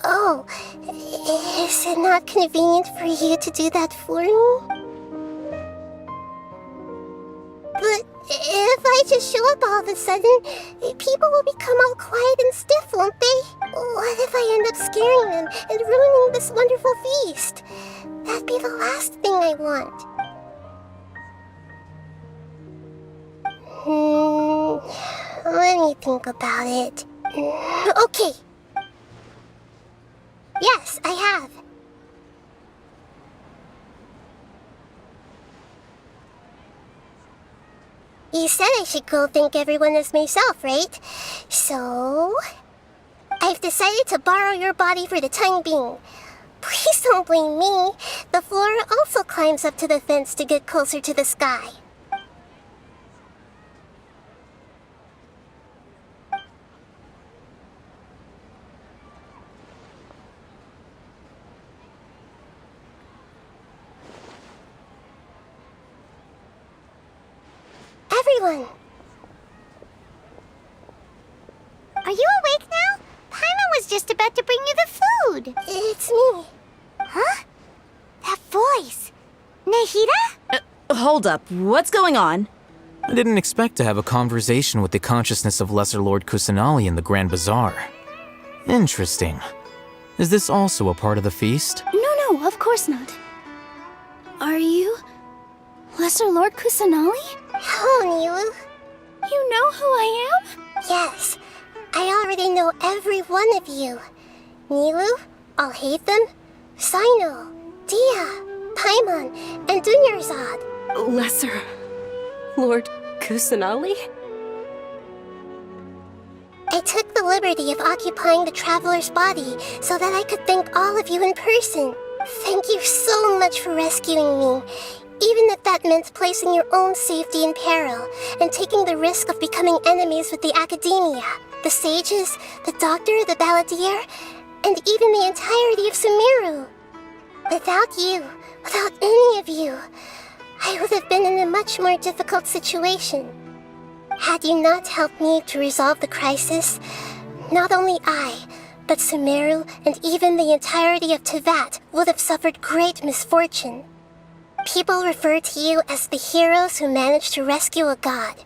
Oh, is it not convenient for you to do that for me? But if I just show up all of a sudden, people will become all quiet and stiff, won't they? What if I end up scaring them and ruining this wonderful feast? That'd be the last thing I want. Let me think about it. Okay. Yes, I have. You said I should go thank everyone as myself, right? So, I've decided to borrow your body for the time being. Please don't blame me. The flora also climbs up to the fence to get closer to the sky. Everyone! Are you awake now? Paimon was just about to bring you the food. It's me. Huh? That voice. Nahida? Hold up. What's going on? I didn't expect to have a conversation with the consciousness of Lesser Lord Kusanali in the Grand Bazaar. Interesting. Is this also a part of the feast? No, of course not. Are you Lesser Lord Kusanali? Hello, Nilu. You know who I am? Yes, I already know every one of you. Nilu, Alhaitham, Sino, Dia, Paimon, and Dunyarzad. Lesser Lord Kusanali? I took the liberty of occupying the traveler's body so that I could thank all of you in person. Thank you so much for rescuing me, even if that meant placing your own safety in peril and taking the risk of becoming enemies with the academia, the sages, the doctor, the balladeer, and even the entirety of Sumeru. Without you, without any of you, I would have been in a much more difficult situation. Had you not helped me to resolve the crisis, not only I, but Sumeru and even the entirety of Tevat would have suffered great misfortune. People refer to you as the heroes who managed to rescue a god.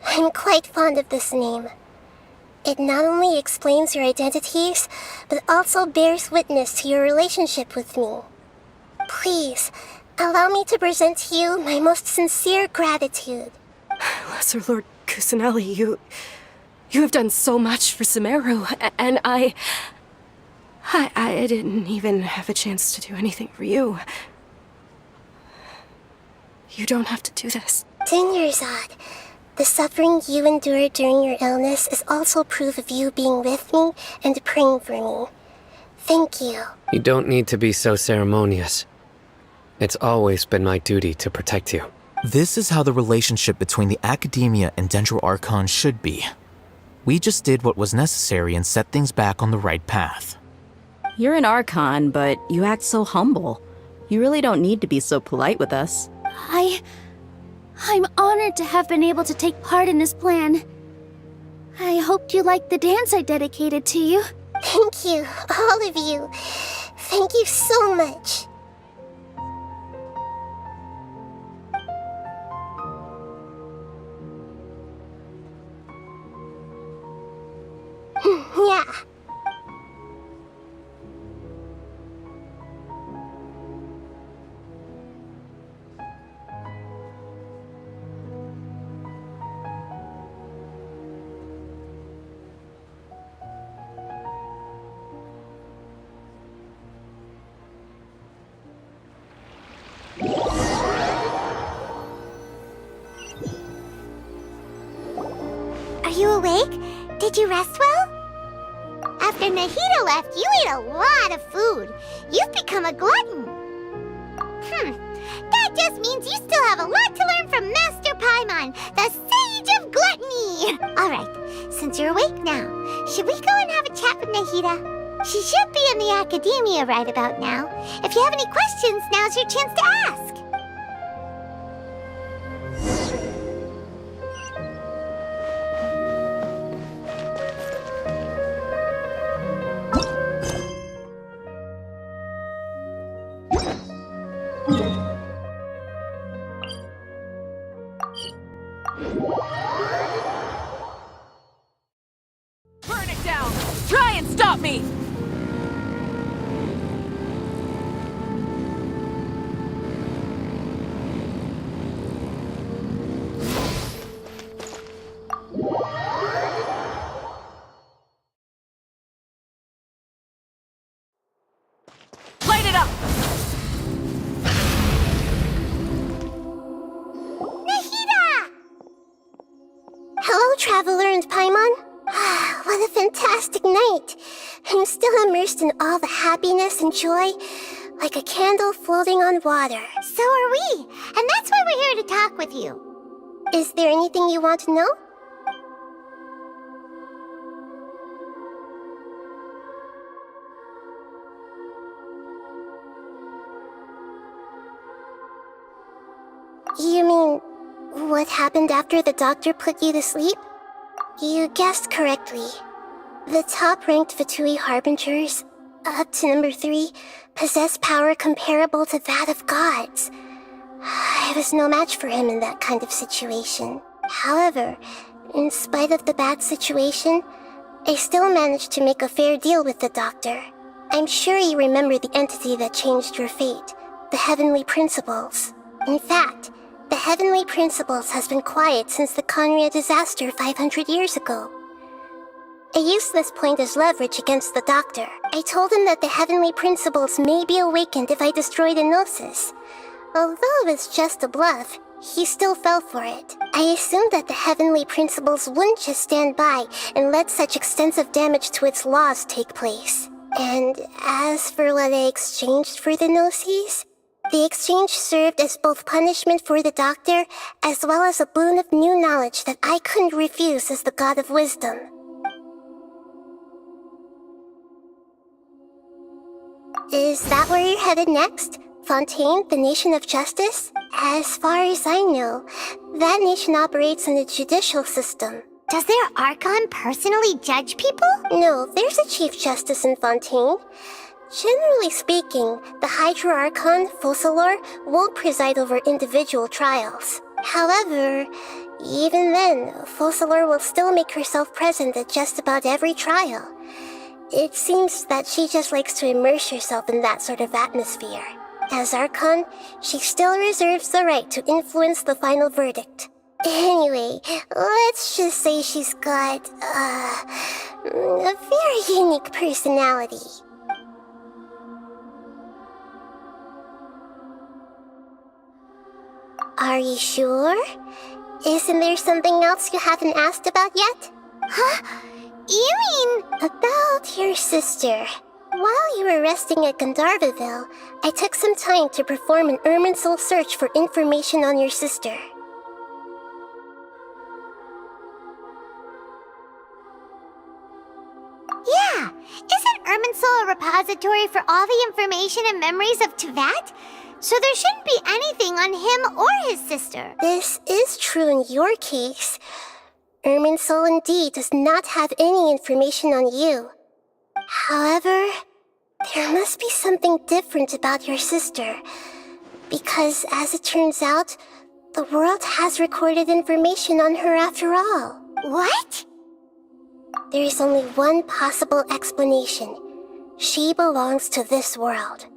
I'm quite fond of this name. It not only explains your identities, but also bears witness to your relationship with me. Please, allow me to present to you my most sincere gratitude. Lesser Lord Kusanali, you have done so much for Sumeru, and I didn't even have a chance to do anything for you. You don't have to do this. Dunyarzad, the suffering you endured during your illness is also proof of you being with me and praying for me. Thank you. You don't need to be so ceremonious. It's always been my duty to protect you. This is how the relationship between the Academia and Dendro Archon should be. We just did what was necessary and set things back on the right path. You're an Archon, but you act so humble. You really don't need to be so polite with us. I'm honored to have been able to take part in this plan. I hoped you liked the dance I dedicated to you. Thank you, all of you. Thank you so much. Yeah. Are you awake? Did you rest well? After Nahida left, you ate a lot of food. You've become a glutton. That just means you still have a lot to learn from Master Paimon, the Sage of Gluttony. Alright, since you're awake now, should we go and have a chat with Nahida? She should be in the academia right about now. If you have any questions, now's your chance to ask. Burn it down! Try and stop me! Light it up! Hello, Traveler and Paimon. What a fantastic night. I'm still immersed in all the happiness and joy, like a candle floating on water. So are we, and that's why we're here to talk with you. Is there anything you want to know? You mean, what happened after the doctor put you to sleep? You guessed correctly. The top-ranked Fatui Harbingers, up to number 3, possess power comparable to that of gods. I was no match for him in that kind of situation. However, in spite of the bad situation, I still managed to make a fair deal with the doctor. I'm sure you remember the entity that changed your fate, the Heavenly Principles. In fact, the Heavenly Principles has been quiet since the Conria disaster 500 years ago. I used this point as leverage against the doctor. I told him that the Heavenly Principles may be awakened if I destroyed Enosis. Although it's just a bluff, he still fell for it. I assumed that the Heavenly Principles wouldn't just stand by and let such extensive damage to its laws take place. And as for what I exchanged for the Gnosis, the exchange served as both punishment for the doctor, as well as a boon of new knowledge that I couldn't refuse as the god of wisdom. Is that where you're headed next? Fontaine, the nation of justice? As far as I know, that nation operates in a judicial system. Does their Archon personally judge people? No, there's a Chief Justice in Fontaine. Generally speaking, the Hydra Archon, Focalor, won't preside over individual trials. However, even then, Focalor will still make herself present at just about every trial. It seems that she just likes to immerse herself in that sort of atmosphere. As Archon, she still reserves the right to influence the final verdict. Anyway, let's just say she's got, a very unique personality. Are you sure? Isn't there something else you haven't asked about yet? Huh? You mean... About your sister. While you were resting at Gandharvaville, I took some time to perform an Irminsul search for information on your sister. Yeah! Isn't Irminsul a repository for all the information and memories of Tevat? So there shouldn't be anything on him or his sister. This is true in your case. Irminsul indeed does not have any information on you. However, there must be something different about your sister. Because as it turns out, the world has recorded information on her after all. What? There is only one possible explanation. She belongs to this world.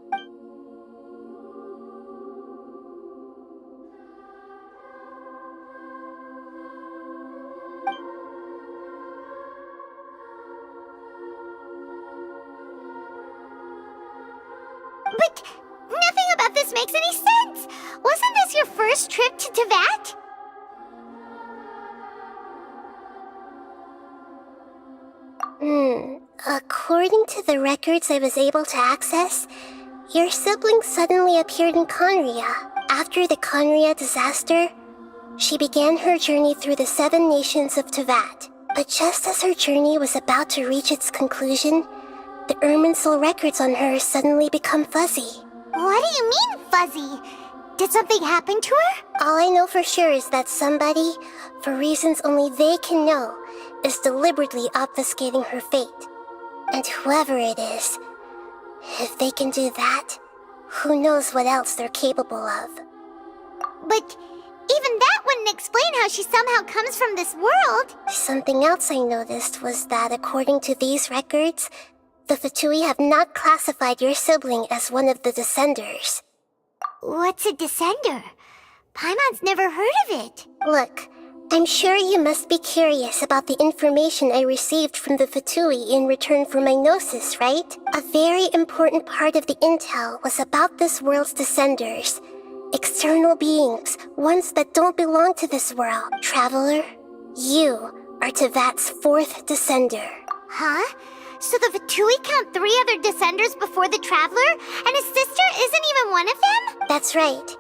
But nothing about this makes any sense! Wasn't this your first trip to Tevat? According to the records I was able to access, your sibling suddenly appeared in Conria. After the Conria disaster, she began her journey through the 7 nations of Tevat. But just as her journey was about to reach its conclusion, the Irminsul records on her suddenly become fuzzy. What do you mean, fuzzy? Did something happen to her? All I know for sure is that somebody, for reasons only they can know, is deliberately obfuscating her fate. And whoever it is, if they can do that, who knows what else they're capable of. But even that wouldn't explain how she somehow comes from this world. Something else I noticed was that according to these records, the Fatui have not classified your sibling as one of the Descenders. What's a Descender? Paimon's never heard of it. Look, I'm sure you must be curious about the information I received from the Fatui in return for my gnosis, right? A very important part of the intel was about this world's Descenders. External beings, ones that don't belong to this world. Traveler, you are Tevat's 4th Descender. Huh? So the Fatui count 3 other Descenders before the Traveler, and his sister isn't even one of them? That's right.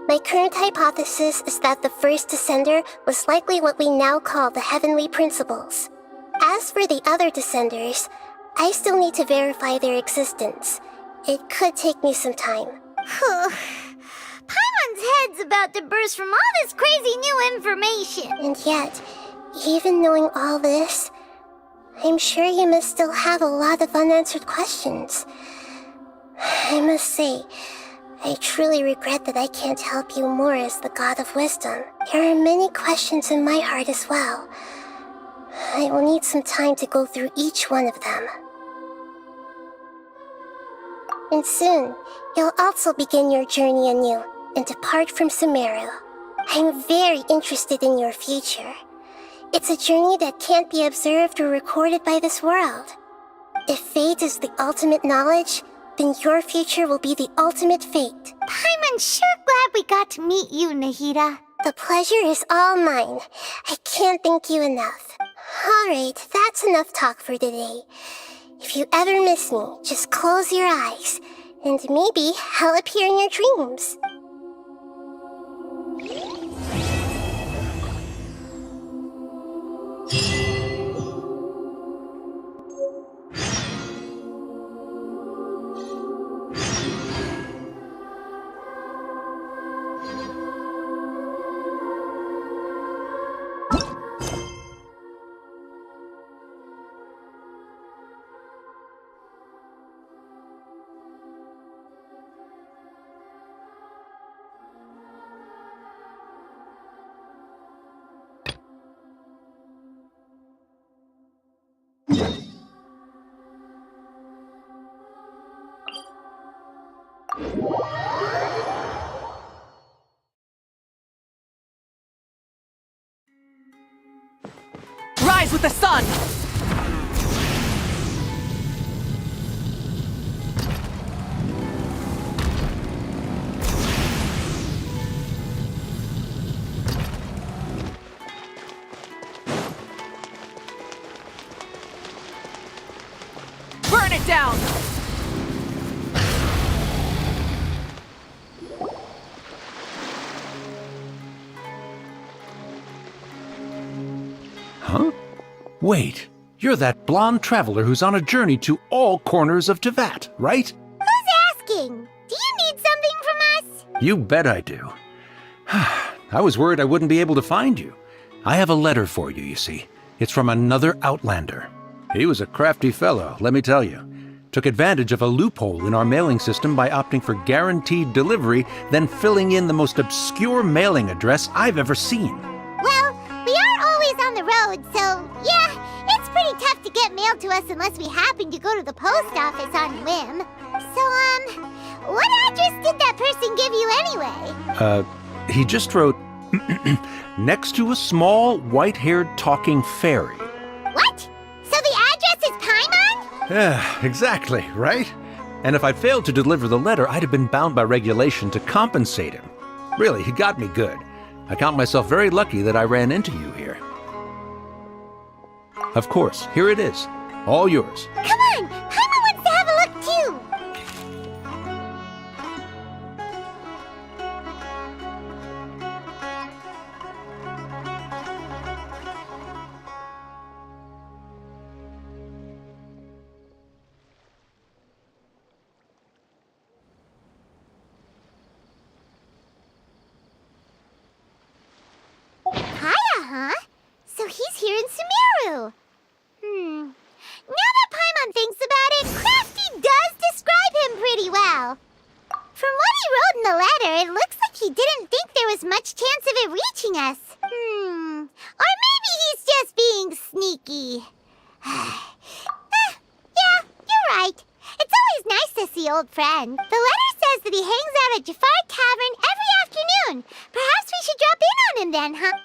My current hypothesis is that the first Descender was likely what we now call the Heavenly Principles. As for the other Descenders, I still need to verify their existence. It could take me some time. Paimon's head's about to burst from all this crazy new information. And yet, even knowing all this, I'm sure you must still have a lot of unanswered questions. I must say, I truly regret that I can't help you more as the God of Wisdom. There are many questions in my heart as well. I will need some time to go through each one of them. And soon, you'll also begin your journey anew and depart from Sumeru. I'm very interested in your future. It's a journey that can't be observed or recorded by this world. If fate is the ultimate knowledge, then your future will be the ultimate fate. Paimon's sure glad we got to meet you, Nahida. The pleasure is all mine. I can't thank you enough. Alright, that's enough talk for today. If you ever miss me, just close your eyes, and maybe I'll appear in your dreams. Rise with the sun! Burn it down! Huh? Wait, you're that blonde traveler who's on a journey to all corners of Tevat, right? Who's asking? Do you need something from us? You bet I do. I was worried I wouldn't be able to find you. I have a letter for you, you see. It's from another Outlander. He was a crafty fellow, let me tell you. Took advantage of a loophole in our mailing system by opting for guaranteed delivery, then filling in the most obscure mailing address I've ever seen. Well, we are always on the road, so yeah, it's pretty tough to get mail to us unless we happen to go to the post office on a whim. So, what address did that person give you anyway? He just wrote, next to a small, white-haired talking fairy. What? So the address is Paimon? Yeah, exactly, right? And if I'd failed to deliver the letter, I'd have been bound by regulation to compensate him. Really, he got me good. I count myself very lucky that I ran into you here. Of course, here it is. All yours. Come on! Paimon wants to have a look too! Kaya, huh? So he's here in Sumeru. Now that Paimon thinks about it, Crafty does describe him pretty well. From what he wrote in the letter, it looks like he didn't think there was much chance of it reaching us. Or maybe he's just being sneaky. Yeah, you're right. It's always nice to see old friends. The letter says that he hangs out at Jafar Tavern every afternoon. Perhaps we should drop in on him then, huh?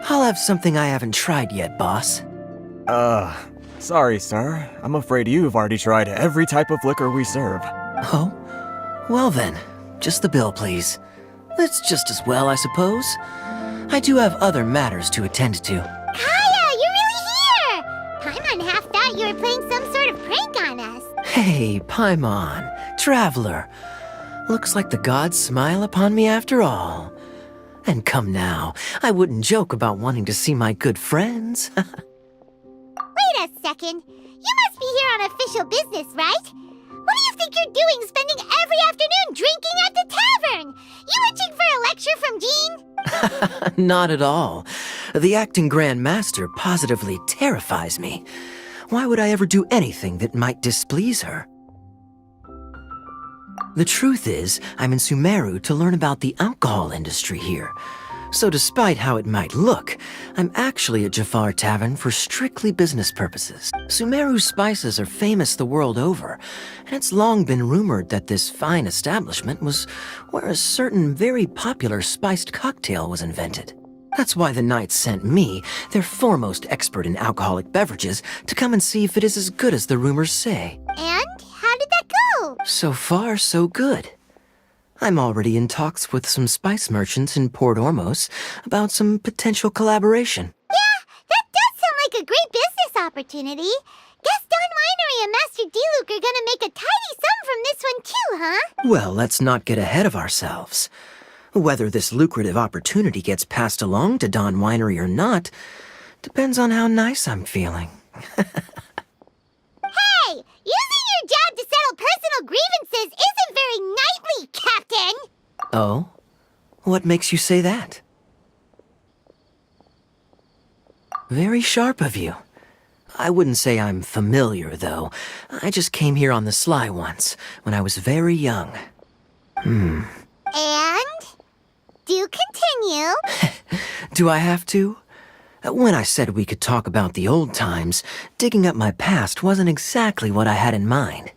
I'll have something I haven't tried yet, boss. Sorry, sir. I'm afraid you've already tried every type of liquor we serve. Oh? Well then, just the bill, please. That's just as well, I suppose. I do have other matters to attend to. Kaya, you're really here! Paimon half thought you were playing some sort of prank on us. Hey, Paimon, traveler. Looks like the gods smile upon me after all. And come now, I wouldn't joke about wanting to see my good friends. Wait a second. You must be here on official business, right? What do you think you're doing spending every afternoon drinking at the tavern? You itching for a lecture from Jean? Not at all. The acting Grand Master positively terrifies me. Why would I ever do anything that might displease her? The truth is, I'm in Sumeru to learn about the alcohol industry here. So despite how it might look, I'm actually at Jafar Tavern for strictly business purposes. Sumeru's spices are famous the world over, and it's long been rumored that this fine establishment was where a certain very popular spiced cocktail was invented. That's why the Knights sent me, their foremost expert in alcoholic beverages, to come and see if it is as good as the rumors say. And how did that go? So far, so good. I'm already in talks with some spice merchants in Port Ormos about some potential collaboration. Yeah, that does sound like a great business opportunity. Guess Don Winery and Master D-Luke are gonna make a tidy sum from this one too, huh? Well, let's not get ahead of ourselves. Whether this lucrative opportunity gets passed along to Don Winery or not depends on how nice I'm feeling. Hey! Using your job to settle personal grievances isn't very knightly, Captain! Oh? What makes you say that? Very sharp of you. I wouldn't say I'm familiar, though. I just came here on the sly once, when I was very young. And? Do continue. Do I have to? When I said we could talk about the old times, digging up my past wasn't exactly what I had in mind.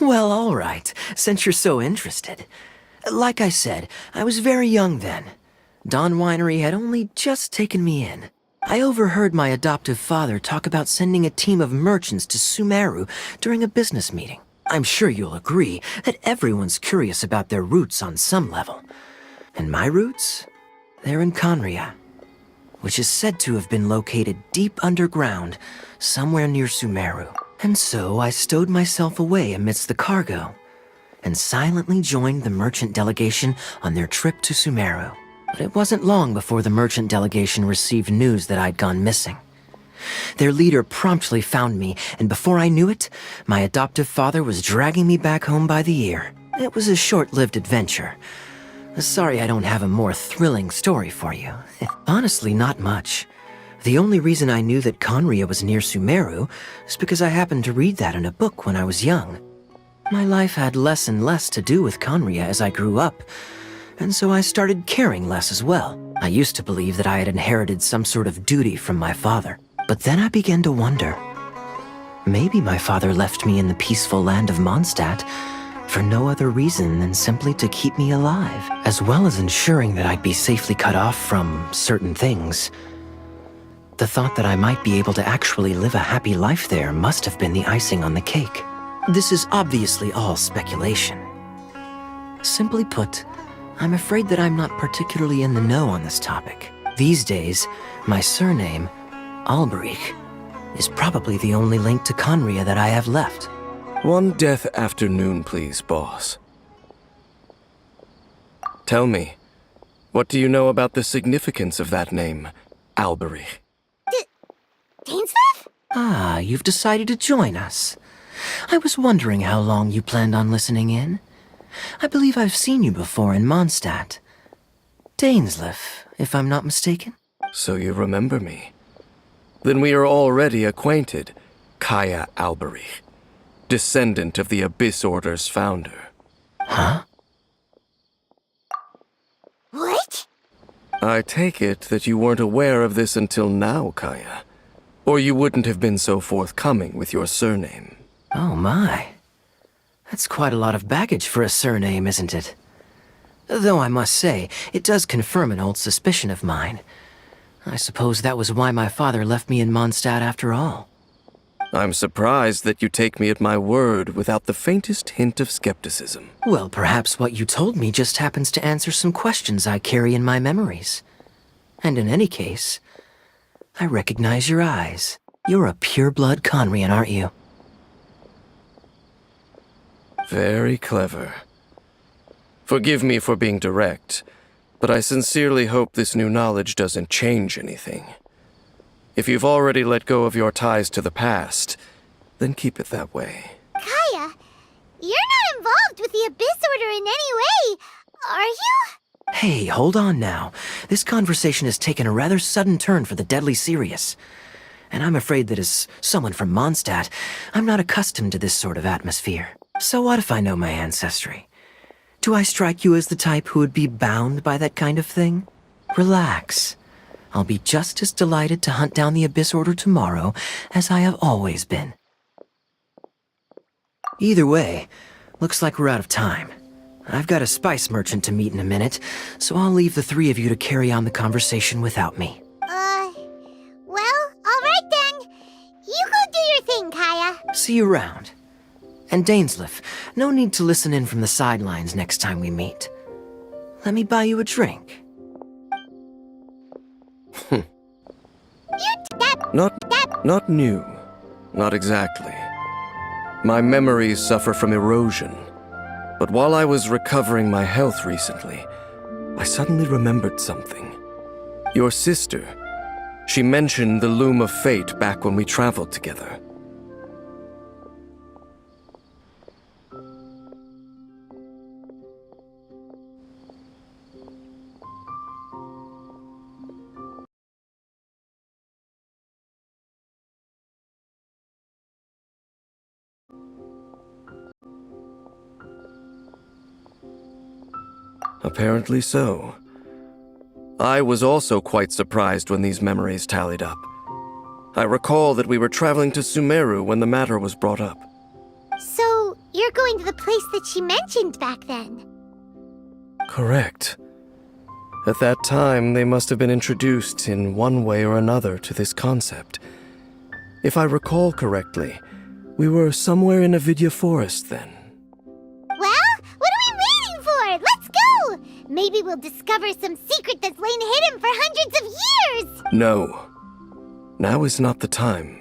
Well, all right, since you're so interested. Like I said, I was very young then. Dawn Winery had only just taken me in. I overheard my adoptive father talk about sending a team of merchants to Sumeru during a business meeting. I'm sure you'll agree that everyone's curious about their roots on some level. And my roots? They're in Conria, which is said to have been located deep underground, somewhere near Sumeru. And so I stowed myself away amidst the cargo, and silently joined the merchant delegation on their trip to Sumeru. But it wasn't long before the merchant delegation received news that I'd gone missing. Their leader promptly found me, and before I knew it, my adoptive father was dragging me back home by the ear. It was a short-lived adventure. Sorry I don't have a more thrilling story for you. Honestly, not much. The only reason I knew that Conria was near Sumeru is because I happened to read that in a book when I was young. My life had less and less to do with Conria as I grew up, and so I started caring less as well. I used to believe that I had inherited some sort of duty from my father, but then I began to wonder. Maybe my father left me in the peaceful land of Mondstadt for no other reason than simply to keep me alive, as well as ensuring that I'd be safely cut off from certain things. The thought that I might be able to actually live a happy life there must have been the icing on the cake. This is obviously all speculation. Simply put, I'm afraid that I'm not particularly in the know on this topic. These days, my surname, Alberich, is probably the only link to Conria that I have left. One death afternoon, please, boss. Tell me, what do you know about the significance of that name, Alberich? Dainsleif? Ah, you've decided to join us. I was wondering how long you planned on listening in. I believe I've seen you before in Mondstadt. Dainsleif, if I'm not mistaken. So you remember me. Then we are already acquainted, Kaya Alberich, descendant of the Abyss Order's founder. Huh? What? I take it that you weren't aware of this until now, Kaya. Or you wouldn't have been so forthcoming with your surname. Oh my. That's quite a lot of baggage for a surname, isn't it? Though I must say, it does confirm an old suspicion of mine. I suppose that was why my father left me in Mondstadt after all. I'm surprised that you take me at my word without the faintest hint of skepticism. Well, perhaps what you told me just happens to answer some questions I carry in my memories. And in any case, I recognize your eyes. You're a pure-blood Conrian, aren't you? Very clever. Forgive me for being direct, but I sincerely hope this new knowledge doesn't change anything. If you've already let go of your ties to the past, then keep it that way. Kaya, you're not involved with the Abyss Order in any way, are you? Hey, hold on now. This conversation has taken a rather sudden turn for the deadly serious. And I'm afraid that as someone from Mondstadt, I'm not accustomed to this sort of atmosphere. So what if I know my ancestry? Do I strike you as the type who would be bound by that kind of thing? Relax. I'll be just as delighted to hunt down the Abyss Order tomorrow as I have always been. Either way, looks like we're out of time. I've got a spice merchant to meet in a minute, so I'll leave the three of you to carry on the conversation without me. Well, alright then. You go do your thing, Kaya. See you around. And Dainsleif, no need to listen in from the sidelines next time we meet. Let me buy you a drink. Not new. Not exactly. My memories suffer from erosion. But while I was recovering my health recently, I suddenly remembered something. Your sister. She mentioned the Loom of Fate back when we traveled together. Apparently so. I was also quite surprised when these memories tallied up. I recall that we were traveling to Sumeru when the matter was brought up. So, your we're going to the place that she mentioned back then. Correct. At that time, they must have been introduced in one way or another to this concept. If I recall correctly, we were somewhere in Avidya Forest then. Well, what are we waiting for? Let's go! Maybe we'll discover some secret that's lain hidden for hundreds of years! No. Now is not the time.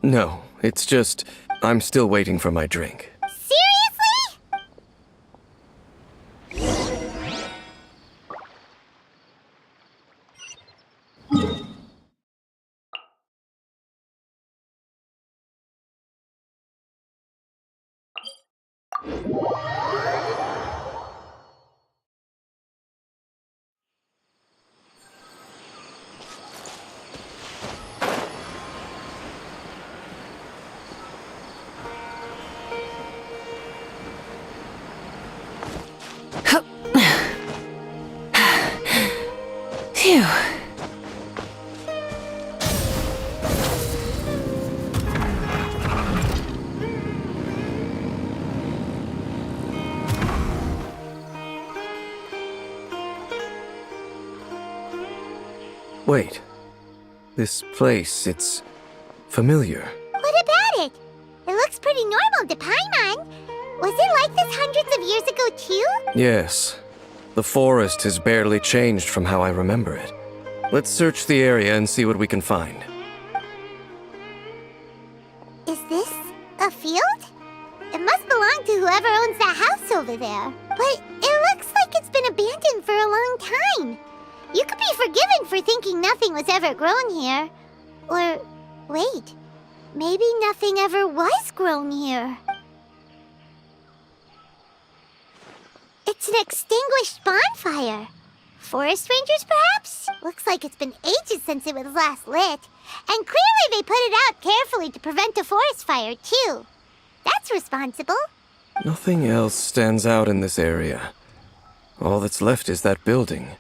No, it's just, I'm still waiting for my drink. Phew. Wait. This place, it's familiar. What about it? It looks pretty normal to Paimon. Was it like this hundreds of years ago too? Yes. The forest has barely changed from how I remember it. Let's search the area and see what we can find. Is this a field? It must belong to whoever owns that house over there. But it looks like it's been abandoned for a long time. You could be forgiven for thinking nothing was ever grown here. Or, wait, maybe nothing ever was grown here. It's an extinguished bonfire. Forest rangers, perhaps? Looks like it's been ages since it was last lit. And clearly they put it out carefully to prevent a forest fire, too. That's responsible. Nothing else stands out in this area. All that's left is that building.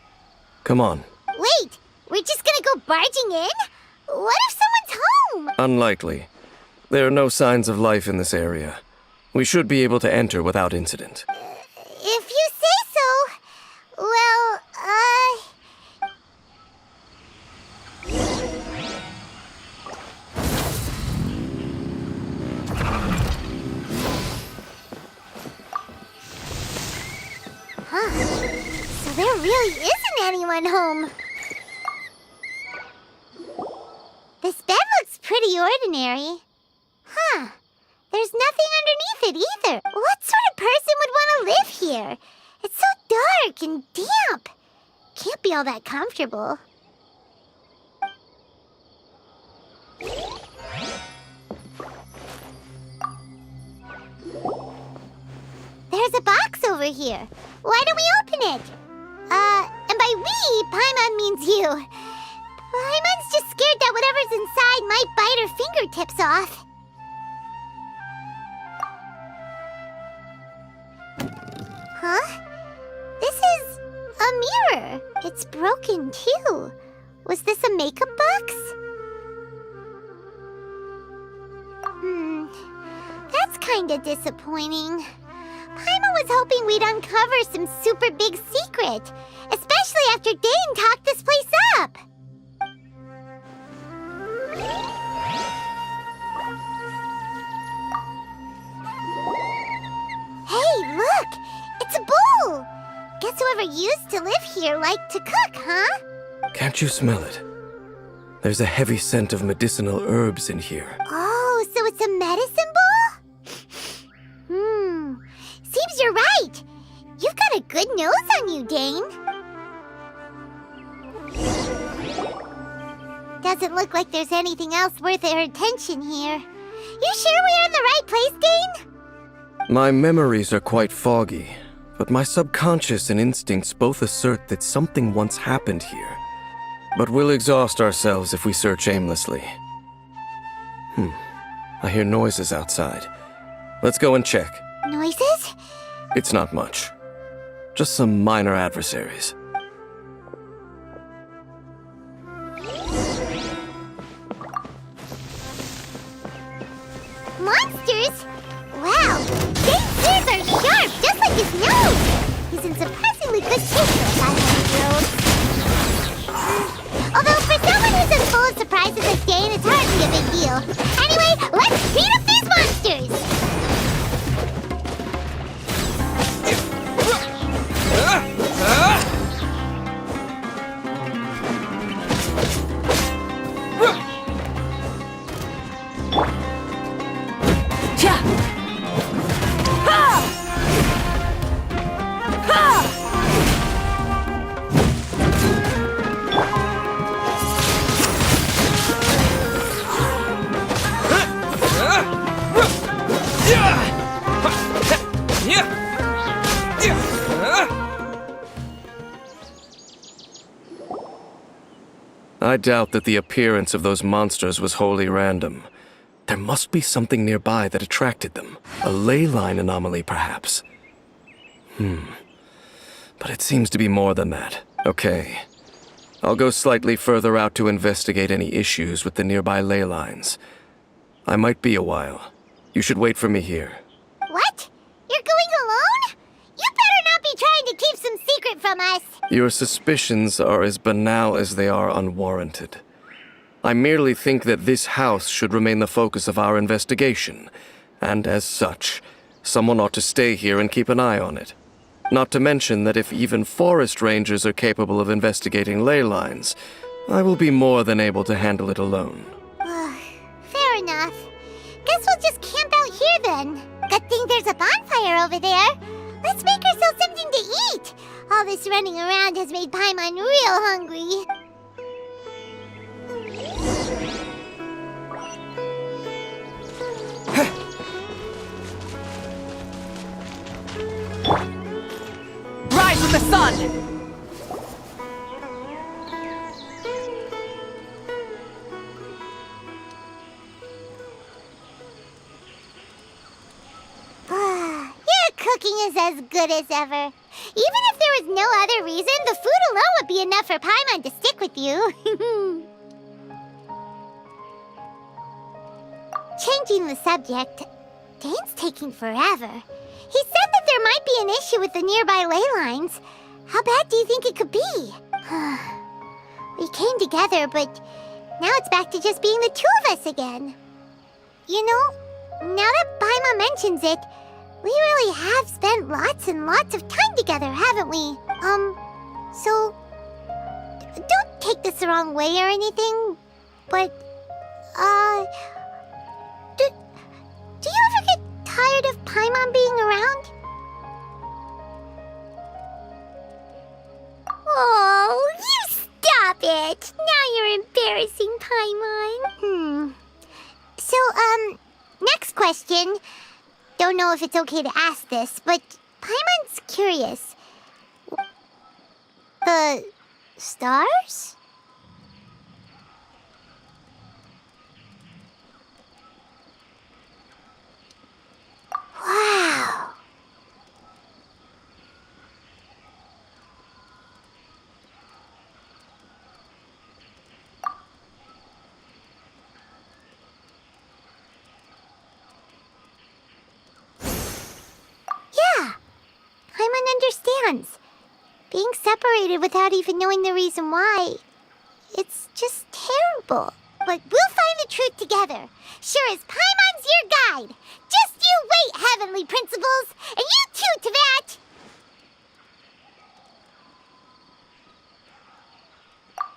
Come on. Wait, we're just gonna go barging in? What if someone's home? Unlikely. There are no signs of life in this area. We should be able to enter without incident. If you say so. Well, Huh. So there really isn't anyone home. This bed looks pretty ordinary. Huh. There's nothing underneath it either. What sort of person would want to live here? It's so dark and damp. Can't be all that comfortable. There's a box over here. Why don't we open it? And by we, Paimon means you. Paimon's just scared that whatever's inside might bite her fingertips off. Huh? This is a mirror. It's broken, too. Was this a makeup box? That's kinda disappointing. Paimon was hoping we'd uncover some super big secret, especially after Dane talked this place up. Hey, look! It's a bowl! Guess whoever used to live here liked to cook, huh? Can't you smell it? There's a heavy scent of medicinal herbs in here. Oh, so it's a medicine bowl? Seems you're right. You've got a good nose on you, Dane. Doesn't look like there's anything else worth our attention here. You sure we're in the right place, Dane? My memories are quite foggy, but my subconscious and instincts both assert that something once happened here. But we'll exhaust ourselves if we search aimlessly. I hear noises outside. Let's go and check. Noises? It's not much. Just some minor adversaries. Monsters? Wow, Dane's ears are sharp, just like his nose. He's in surprisingly good shape for a 500-year-old. Although for someone who's as full of surprises as Dane, it's hardly a big deal. Anyway, let's beat up these monsters! I doubt that the appearance of those monsters was wholly random. There must be something nearby that attracted them. A ley line anomaly, perhaps. But it seems to be more than that. Okay. I'll go slightly further out to investigate any issues with the nearby ley lines. I might be a while. You should wait for me here. What? You're going alone? You better not be trying to keep some secret from us. Your suspicions are as banal as they are unwarranted. I merely think that this house should remain the focus of our investigation, and as such, someone ought to stay here and keep an eye on it. Not to mention that if even forest rangers are capable of investigating ley lines, I will be more than able to handle it alone. Fair enough. Guess we'll just camp out here then. Good thing there's a bonfire over there. Let's make ourselves something to eat. All this running around has made Paimon real hungry. Rise with the sun! Your cooking is as good as ever. Even if there was no other reason, the food alone would be enough for Paimon to stick with you. Changing the subject, Dane's taking forever. He said that there might be an issue with the nearby ley lines. How bad do you think it could be? We came together, but now it's back to just being the two of us again. You know, now that Paimon mentions it, we really have spent lots and lots of time together, haven't we? So don't take this the wrong way or anything, but, do you ever get tired of Paimon being around? Oh, you stop it! Now you're embarrassing Paimon. So, next question. Don't know if it's okay to ask this, but Paimon's curious. The stars? Wow. Yeah, Paimon understands. Being separated without even knowing the reason why, it's just terrible. But we'll find the truth together. Sure as Paimon's your guide. Just you wait, heavenly principles, and you too, Teyvat!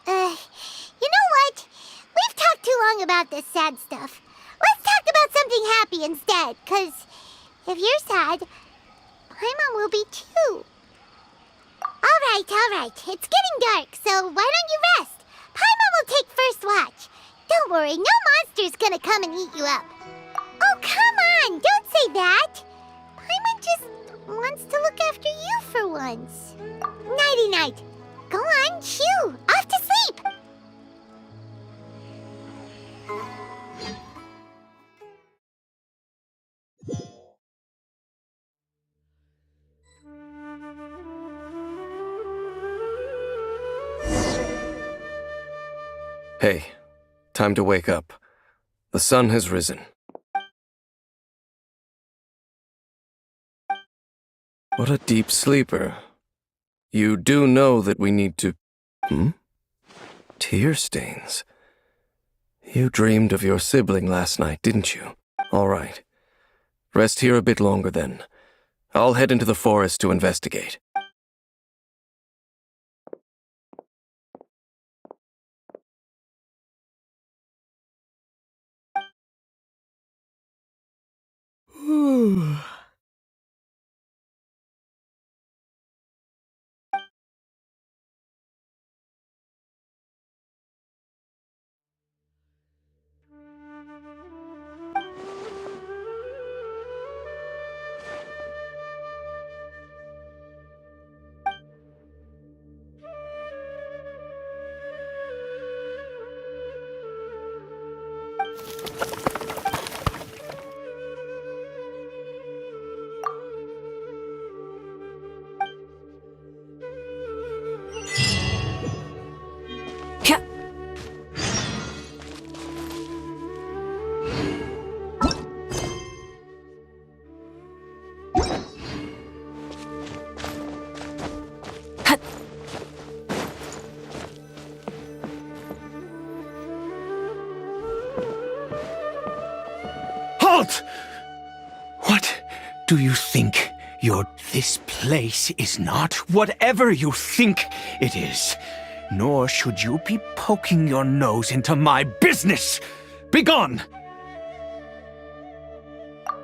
You know what? We've talked too long about this sad stuff. Let's talk about something happy instead, 'cause if you're sad, Paimon will be too. All right. It's getting dark, so why don't you rest? Paimon will take first watch. Don't worry, no monster's gonna come and eat you up. Oh, come on! Don't say that! Paimon just wants to look after you for once. Nighty-night. Go on, shoo! Off to sleep! Hey, time to wake up. The sun has risen. What a deep sleeper. You do know that we need to... Tear stains. You dreamed of your sibling last night, didn't you? All right. Rest here a bit longer then. I'll head into the forest to investigate. Halt! What do you think this place is not whatever you think it is. Nor should you be poking your nose into my business. Begone!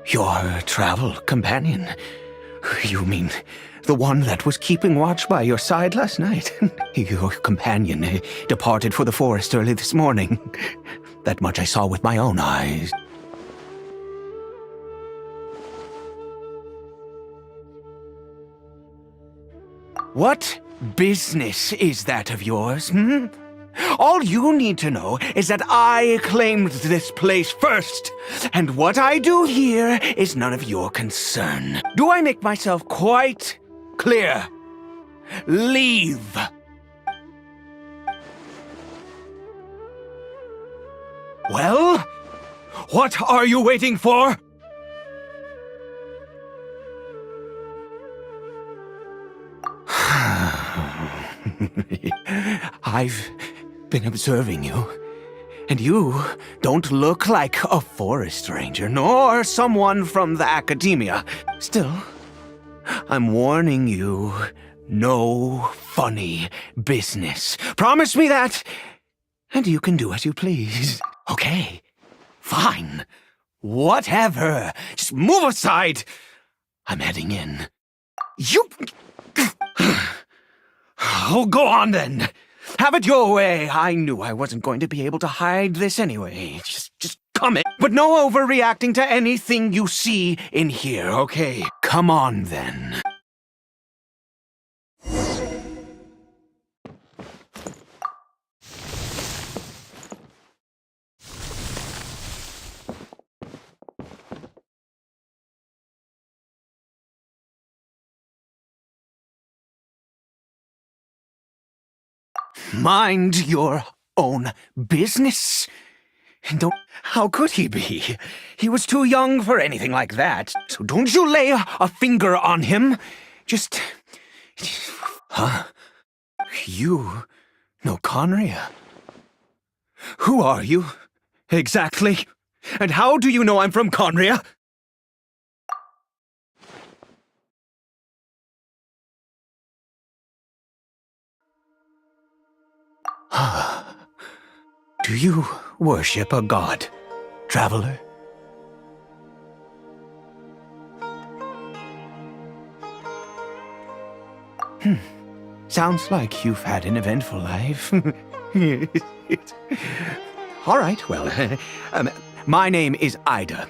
Your travel companion? You mean the one that was keeping watch by your side last night? Your companion departed for the forest early this morning. That much I saw with my own eyes. What business is that of yours, All you need to know is that I claimed this place first, and what I do here is none of your concern. Do I make myself quite clear? Leave! Well, what are you waiting for? I've been observing you, and you don't look like a forest ranger, nor someone from the academia. Still, I'm warning you, no funny business. Promise me that, and you can do as you please. Okay, fine, whatever. Just move aside. I'm heading in. You... Oh, go on then. Have it your way. I knew I wasn't going to be able to hide this anyway. Just come in. But no overreacting to anything you see in here, okay? Come on then. Mind your own business. Don't... How could he be? He was too young for anything like that. So don't you lay a finger on him. Just... Huh? You know Conria? Who are you, exactly? And how do you know I'm from Conria? Do you worship a god, traveler? Sounds like you've had an eventful life. All right, well, my name is Ida,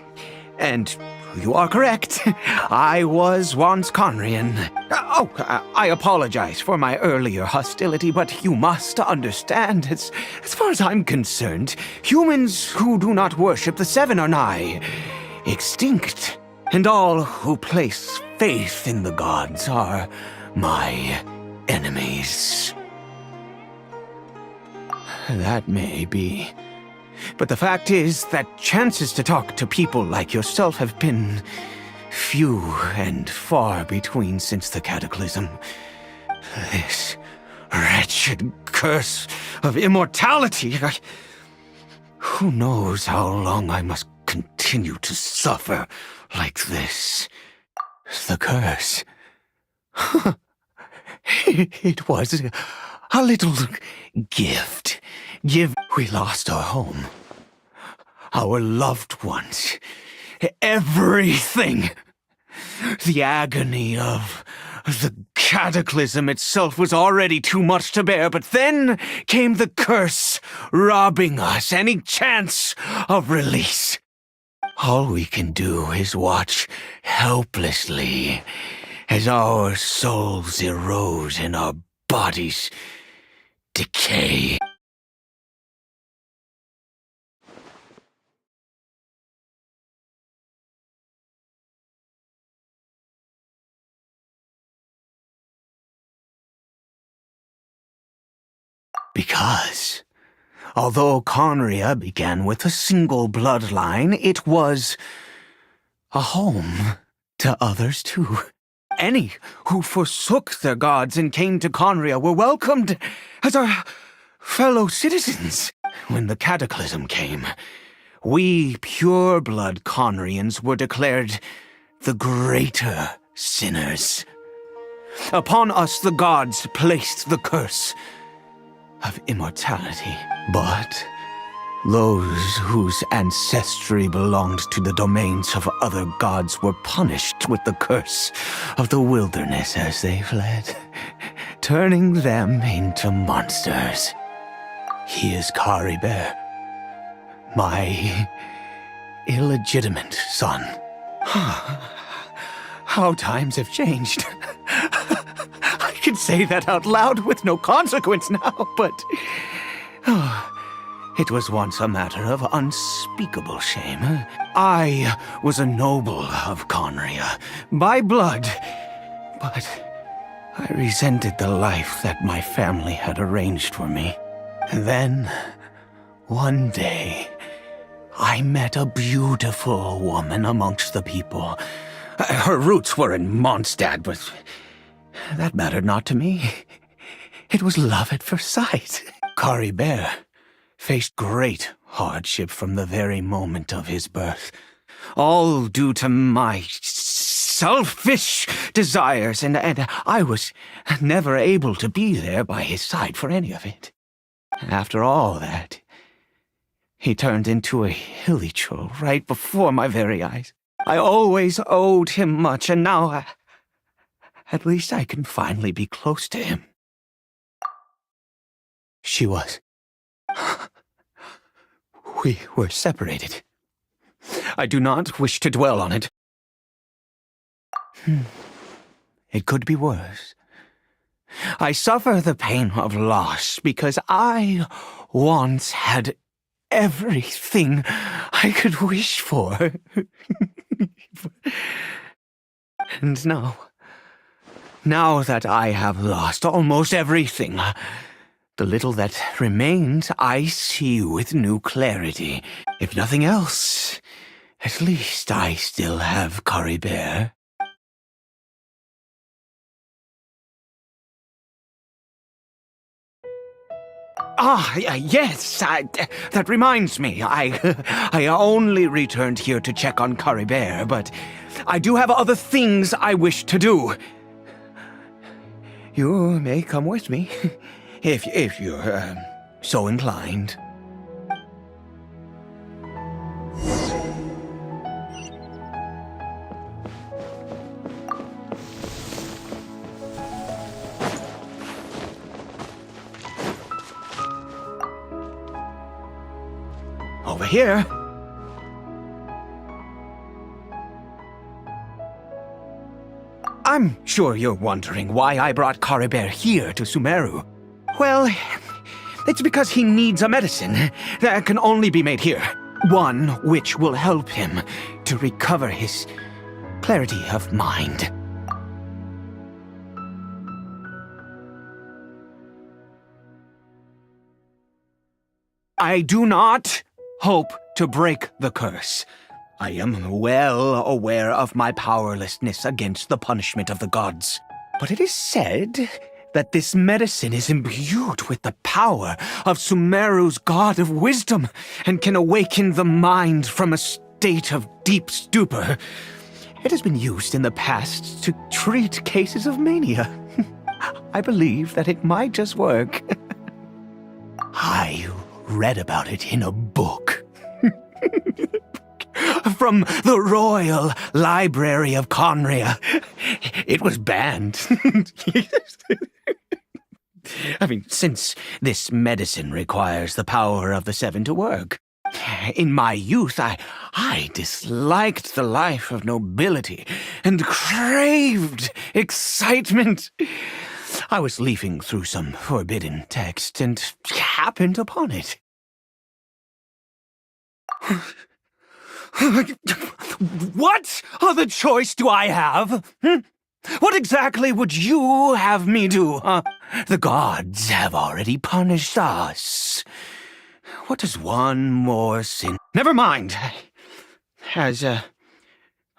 and you are correct. I was once Conrian. I apologize for my earlier hostility, but you must understand, as far as I'm concerned, humans who do not worship the Seven are nigh extinct, and all who place faith in the gods are my enemies. That may be. But the fact is that chances to talk to people like yourself have been few and far between since the cataclysm. This wretched curse of immortality. Who knows how long I must continue to suffer like this? The curse. It was a little gift. We lost our home, our loved ones, everything. The agony of the cataclysm itself was already too much to bear, but then came the curse, robbing us any chance of release. All we can do is watch helplessly as our souls erode and our bodies decay. Because, although Conria began with a single bloodline, it was a home to others too. Any who forsook their gods and came to Conria were welcomed as our fellow citizens. When the cataclysm came, we pure-blood Conrians were declared the greater sinners. Upon us the gods placed the curse of immortality. But those whose ancestry belonged to the domains of other gods were punished with the curse of the wilderness as they fled, turning them into monsters. He is Caribert, my illegitimate son. How times have changed. I can say that out loud with no consequence now, but it was once a matter of unspeakable shame. I was a noble of Conria, by blood, but I resented the life that my family had arranged for me. And then, one day, I met a beautiful woman amongst the people. Her roots were in Mondstadt, but that mattered not to me. It was love at first sight. Caribert faced great hardship from the very moment of his birth, all due to my selfish desires, and I was never able to be there by his side for any of it. After all that, he turned into a hilichurl right before my very eyes. I always owed him much, and now at least I can finally be close to him. She was. We were separated. I do not wish to dwell on it. It could be worse. I suffer the pain of loss because I once had everything I could wish for. And now that I have lost almost everything, the little that remains I see with new clarity. If nothing else, at least I still have Caribert. Yes, that reminds me. I only returned here to check on Caribert, but I do have other things I wish to do. You may come with me, if you're so inclined. Over here. I'm sure you're wondering why I brought Caribert here to Sumeru. Well, it's because he needs a medicine that can only be made here. One which will help him to recover his clarity of mind. I do not hope to break the curse. I am well aware of my powerlessness against the punishment of the gods. But it is said that this medicine is imbued with the power of Sumeru's god of wisdom and can awaken the mind from a state of deep stupor. It has been used in the past to treat cases of mania. I believe that it might just work. I read about it in a book. From the Royal Library of Conria. It was banned. I mean, since this medicine requires the power of the seven to work. In my youth, I disliked the life of nobility and craved excitement. I was leafing through some forbidden text and happened upon it. What other choice do I have? What exactly would you have me do? The gods have already punished us. What does one more sin? Never mind. As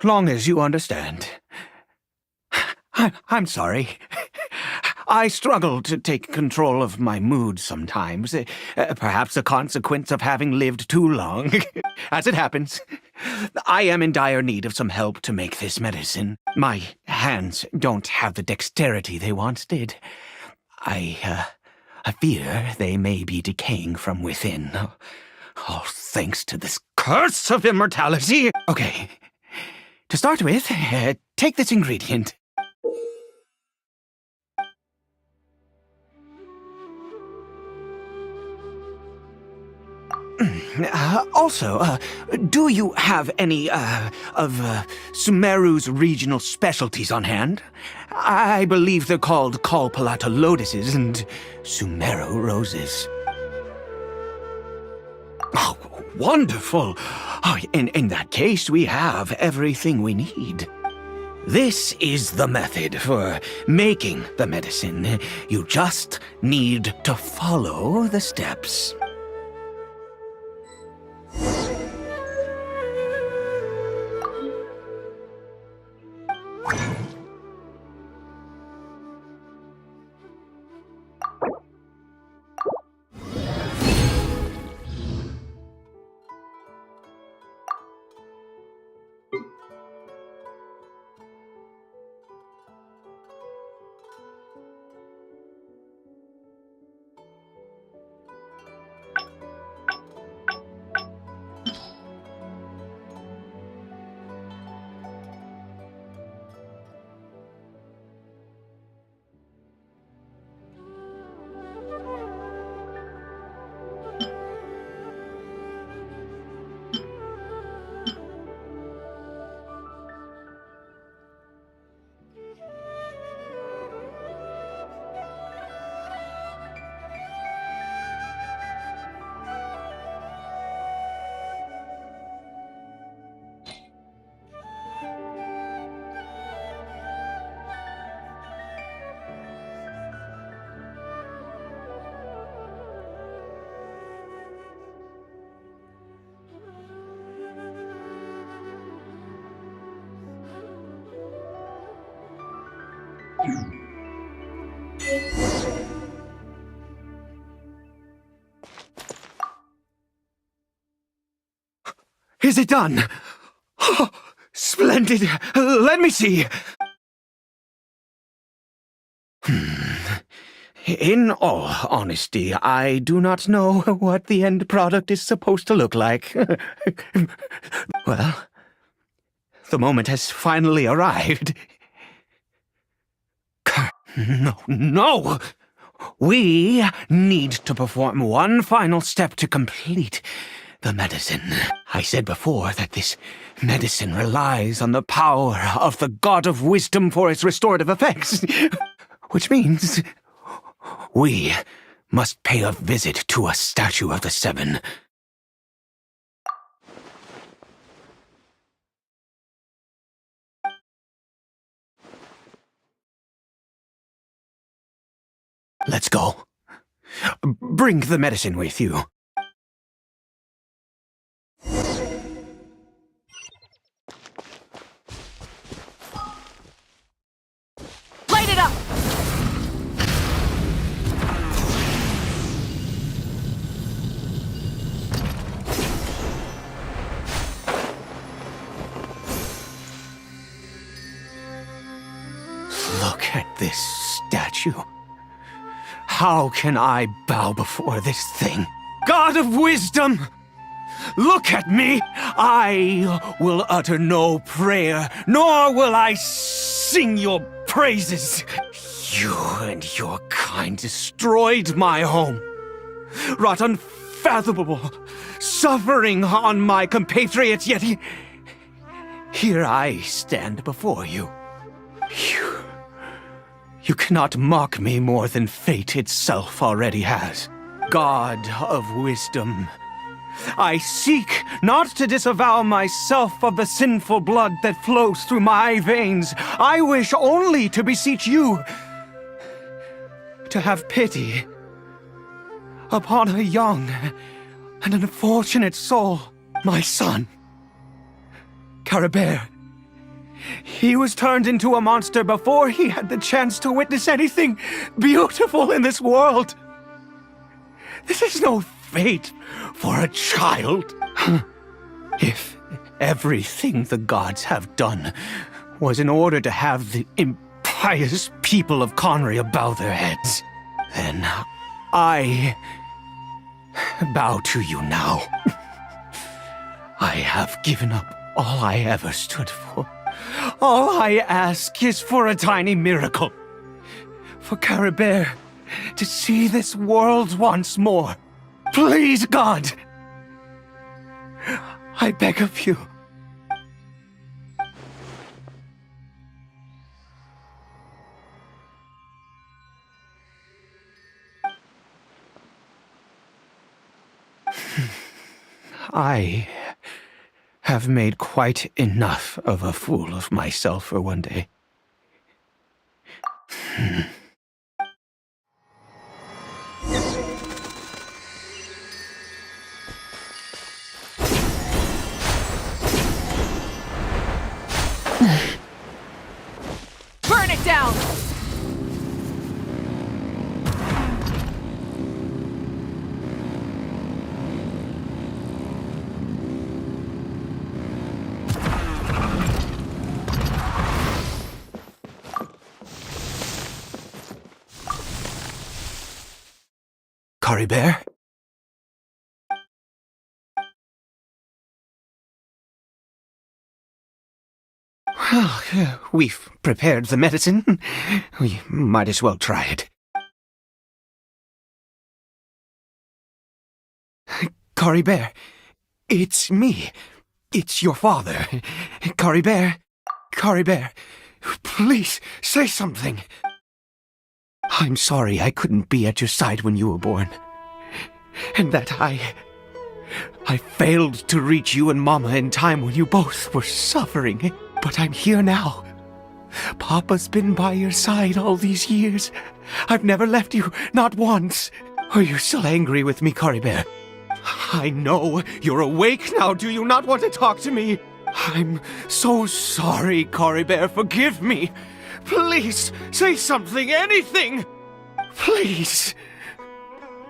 long as you understand. I'm sorry. I struggle to take control of my mood sometimes. Perhaps a consequence of having lived too long. As it happens, I am in dire need of some help to make this medicine. My hands don't have the dexterity they once did. I fear they may be decaying from within. All thanks to this curse of immortality. Okay, to start with, take this ingredient. Also, do you have any, of Sumeru's regional specialties on hand? I believe they're called Kalpalata lotuses and Sumeru roses. Oh, wonderful! Oh, in that case, we have everything we need. This is the method for making the medicine. You just need to follow the steps. Is it done? Oh, splendid! Let me see! In all honesty, I do not know what the end product is supposed to look like. Well, the moment has finally arrived. No! We need to perform one final step to complete the medicine. I said before that this medicine relies on the power of the god of wisdom for its restorative effects. Which means we must pay a visit to a statue of the seven. Let's go. Bring the medicine with you. at this statue. How can I bow before this thing? God of wisdom! Look at me! I will utter no prayer, nor will I sing your praises. You and your kind destroyed my home, wrought unfathomable suffering on my compatriots, yet here I stand before you. You cannot mock me more than fate itself already has. God of wisdom, I seek not to disavow myself of the sinful blood that flows through my veins. I wish only to beseech you to have pity upon a young and unfortunate soul, my son, Caribert. He was turned into a monster before he had the chance to witness anything beautiful in this world. This is no fate for a child. If everything the gods have done was in order to have the impious people of Conria bow their heads, then I bow to you now. I have given up all I ever stood for. All I ask is for a tiny miracle. For Caribert to see this world once more. Please, God! I beg of you. I have made quite enough of a fool of myself for one day. Burn it down! Caribert? Well, we've prepared the medicine. We might as well try it. Caribert, it's me. It's your father. Caribert, Caribert, please say something. I'm sorry I couldn't be at your side when you were born. And that I failed to reach you and Mama in time when you both were suffering. But I'm here now. Papa's been by your side all these years. I've never left you, not once. Are you still angry with me, Caribert? I know you're awake now. Do you not want to talk to me? I'm so sorry, Caribert. Forgive me. Please, say something, anything! Please!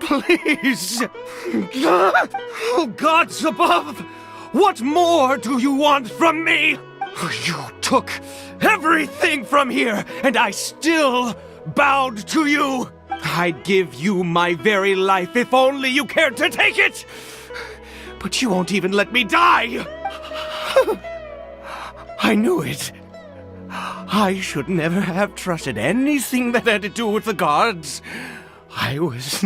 Please! Oh, gods above! What more do you want from me? You took everything from here, and I still bowed to you! I'd give you my very life if only you cared to take it! But you won't even let me die! I knew it. I should never have trusted anything that had to do with the gods. I was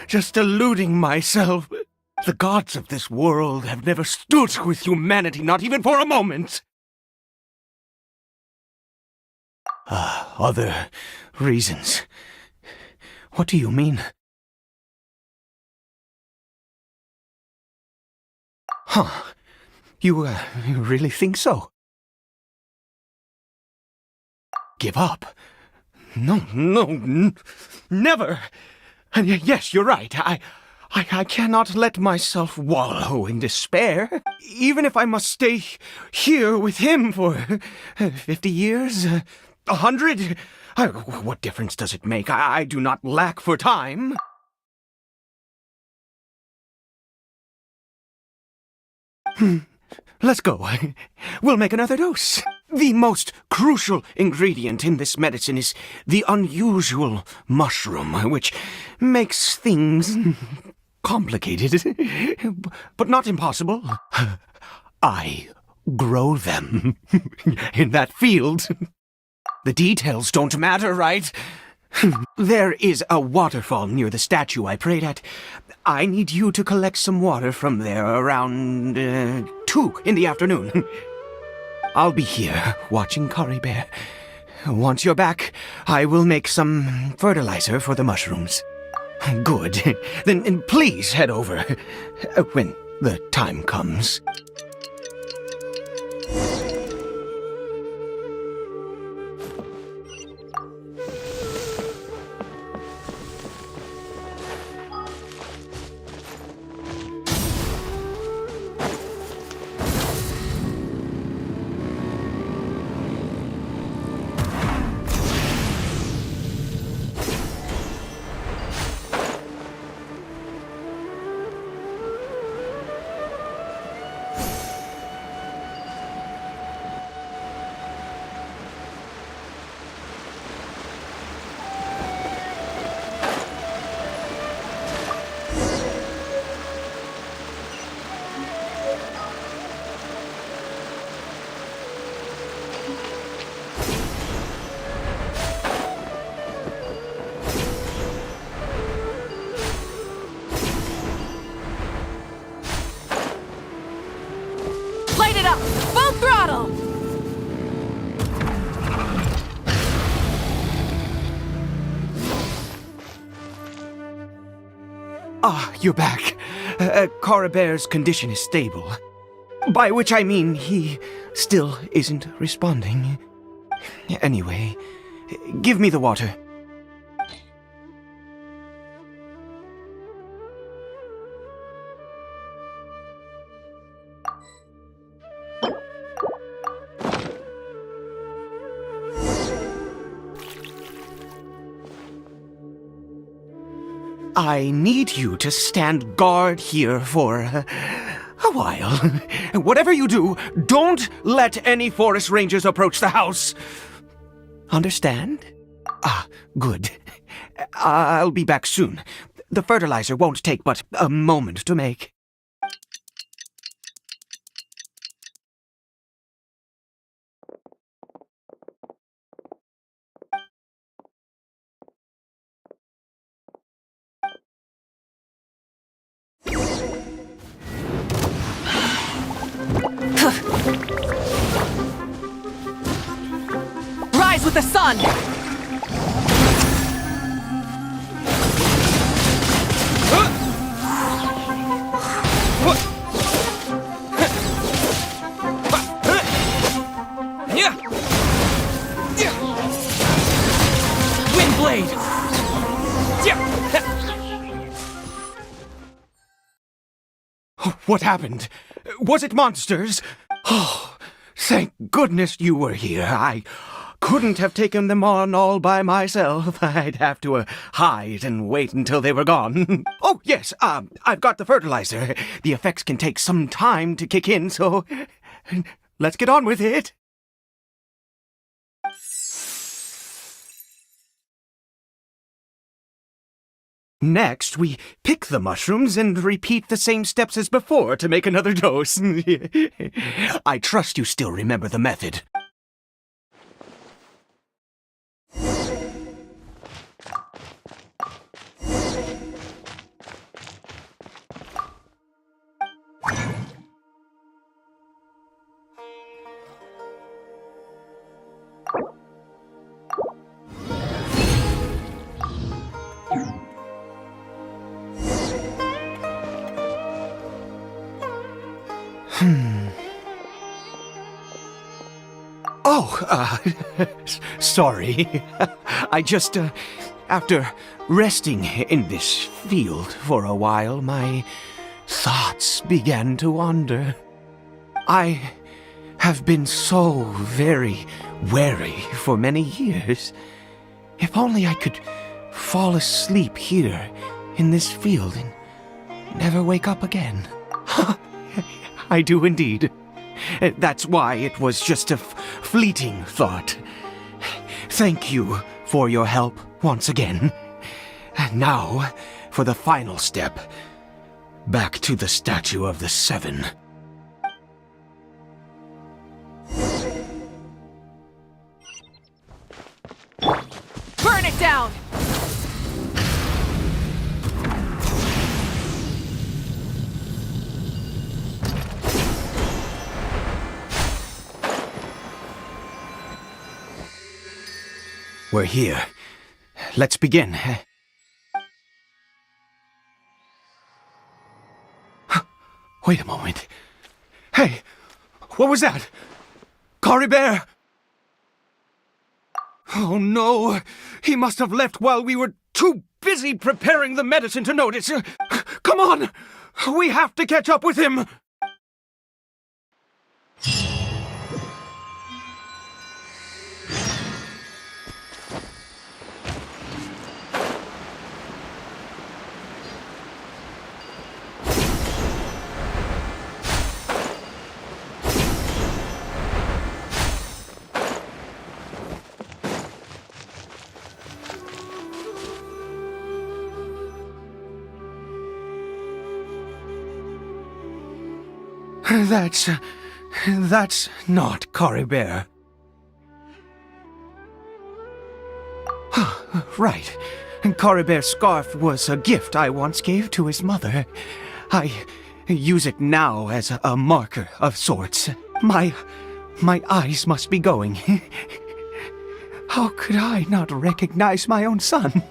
just deluding myself. The gods of this world have never stood with humanity, not even for a moment. Other reasons. What do you mean? Huh. You really think so? Give up? No, never! And yes, you're right. I cannot let myself wallow in despair. Even if I must stay here with him for 50 years, 100, what difference does it make? I do not lack for time. Let's go. We'll make another dose. The most crucial ingredient in this medicine is the unusual mushroom, which makes things complicated, but not impossible. I grow them in that field. The details don't matter, right? There is a waterfall near the statue I prayed at. I need you to collect some water from there around 2 in the afternoon. I'll be here watching Curry Bear. Once you're back, I will make some fertilizer for the mushrooms. Good. Then please head over when the time comes. Light it up! Full throttle! Ah, you're back. Cara Bear's condition is stable. By which I mean he still isn't responding. Anyway, give me the water. I need you to stand guard here for a while. Whatever you do, don't let any forest rangers approach the house. Understand? Ah, good. I'll be back soon. The fertilizer won't take but a moment to make. Rise with the sun! Windblade! What happened? Was it monsters? Oh, thank goodness you were here. I couldn't have taken them on all by myself. I'd have to hide and wait until they were gone. Oh, yes, I've got the fertilizer. The effects can take some time to kick in, so let's get on with it. Next, we pick the mushrooms and repeat the same steps as before to make another dose. I trust you still remember the method. Oh, sorry. I just, after resting in this field for a while, my thoughts began to wander. I have been so very wary for many years. If only I could fall asleep here in this field and never wake up again. I do indeed. That's why it was just a fleeting thought. Thank you for your help once again. And now, for the final step. Back to the Statue of the Seven. Burn it down! We're here. Let's begin. Wait a moment. Hey! What was that? Cory Bear! Oh no! He must have left while we were too busy preparing the medicine to notice. Come on! We have to catch up with him! That's not Cory Bear. Right. Cory Bear's scarf was a gift I once gave to his mother. I use it now as a marker of sorts. My eyes must be going. How could I not recognize my own son?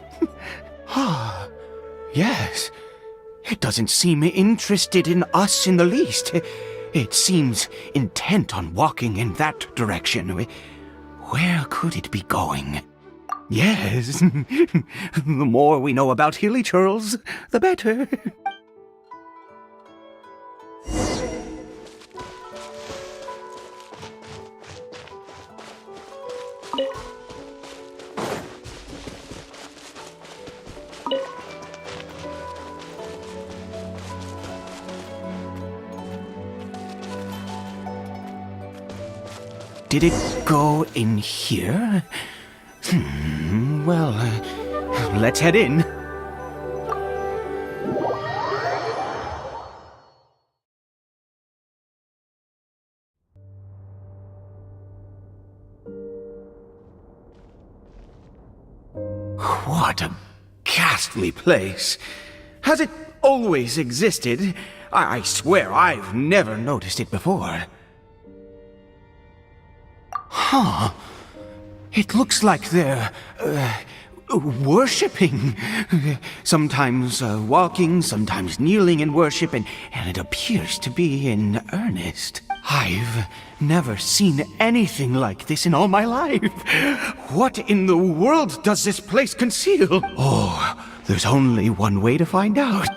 Yes. It doesn't seem interested in us in the least. It seems intent on walking in that direction. Where could it be going? Yes. The more we know about Hilly Churls, the better. Did it go in here? Well, let's head in. What a ghastly place. Has it always existed? I swear I've never noticed it before. Huh. It looks like they're, worshipping. Sometimes walking, sometimes kneeling in worship, and it appears to be in earnest. I've never seen anything like this in all my life. What in the world does this place conceal? Oh, there's only one way to find out.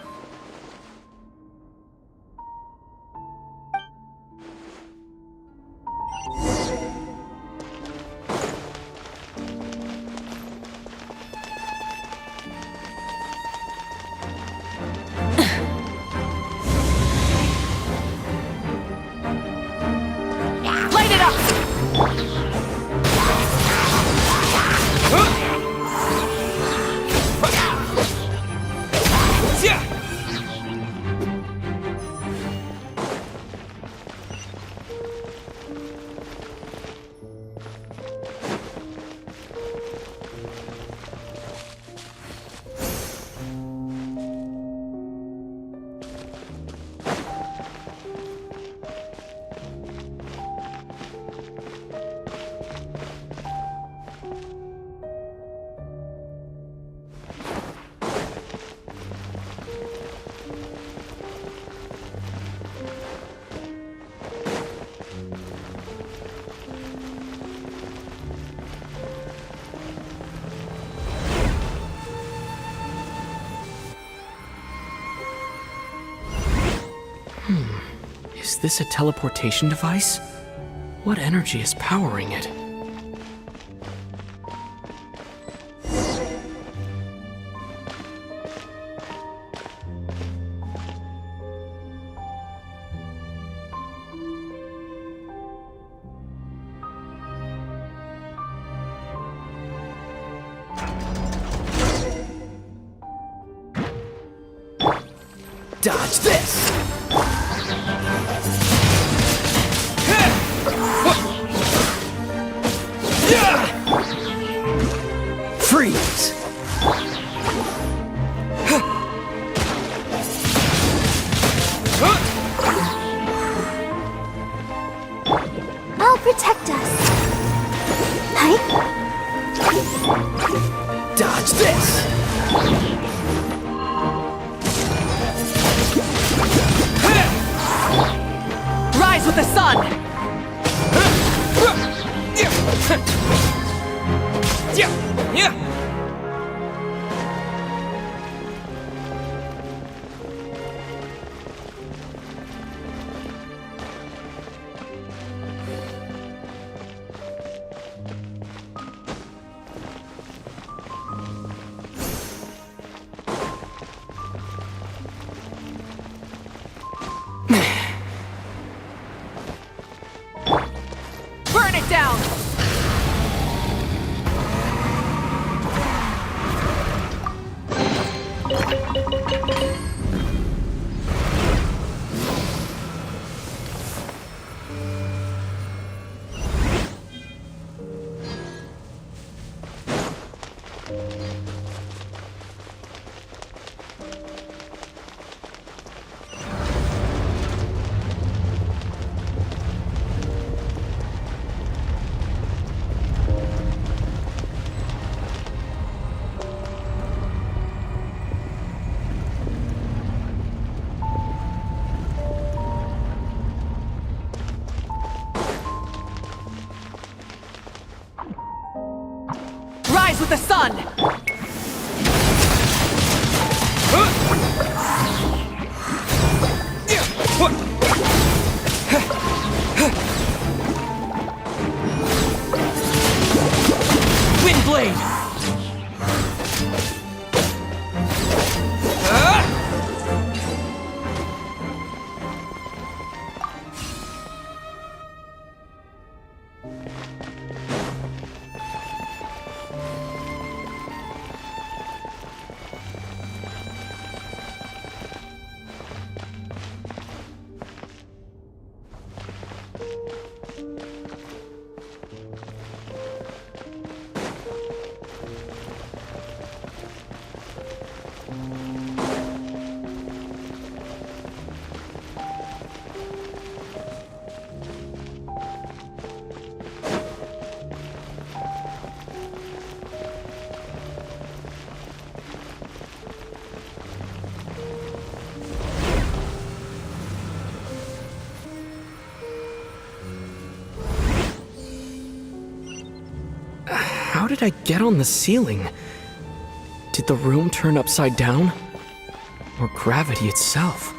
Is this a teleportation device? What energy is powering it? Dodge this! Freeze! I'll protect us. Hi. Dodge this! Rise with the sun! Burn it down! Rise with the sun! Windblade! How did I get on the ceiling? Did the room turn upside down? Or gravity itself?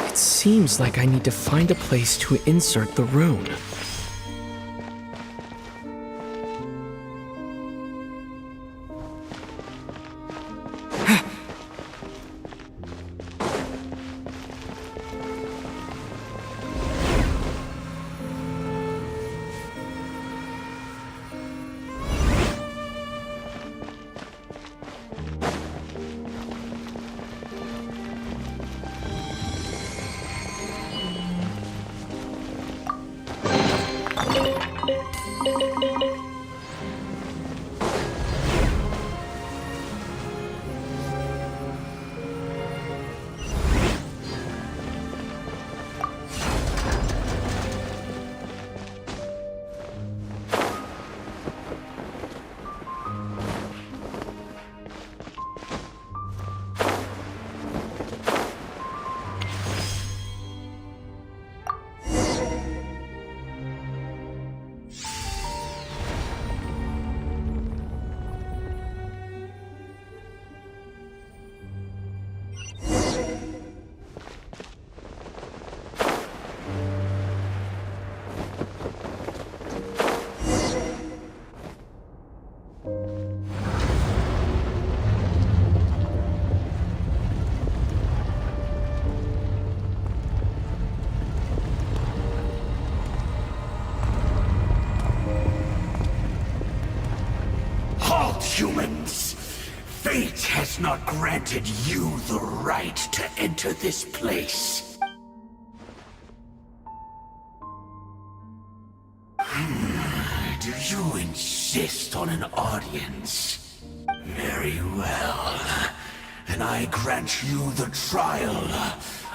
It seems like I need to find a place to insert the rune. humans. Fate has not granted you the right to enter this place. Do you insist on an audience? Very well. Then I grant you the trial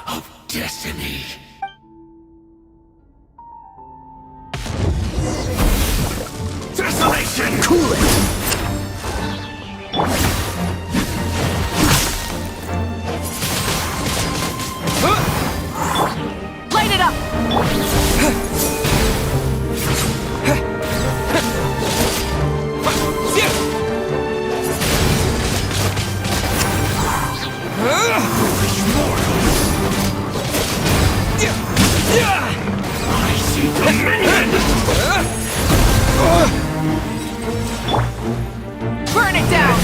of destiny. Desolation! Cool it! Light it up! I see dominion! Burn it down!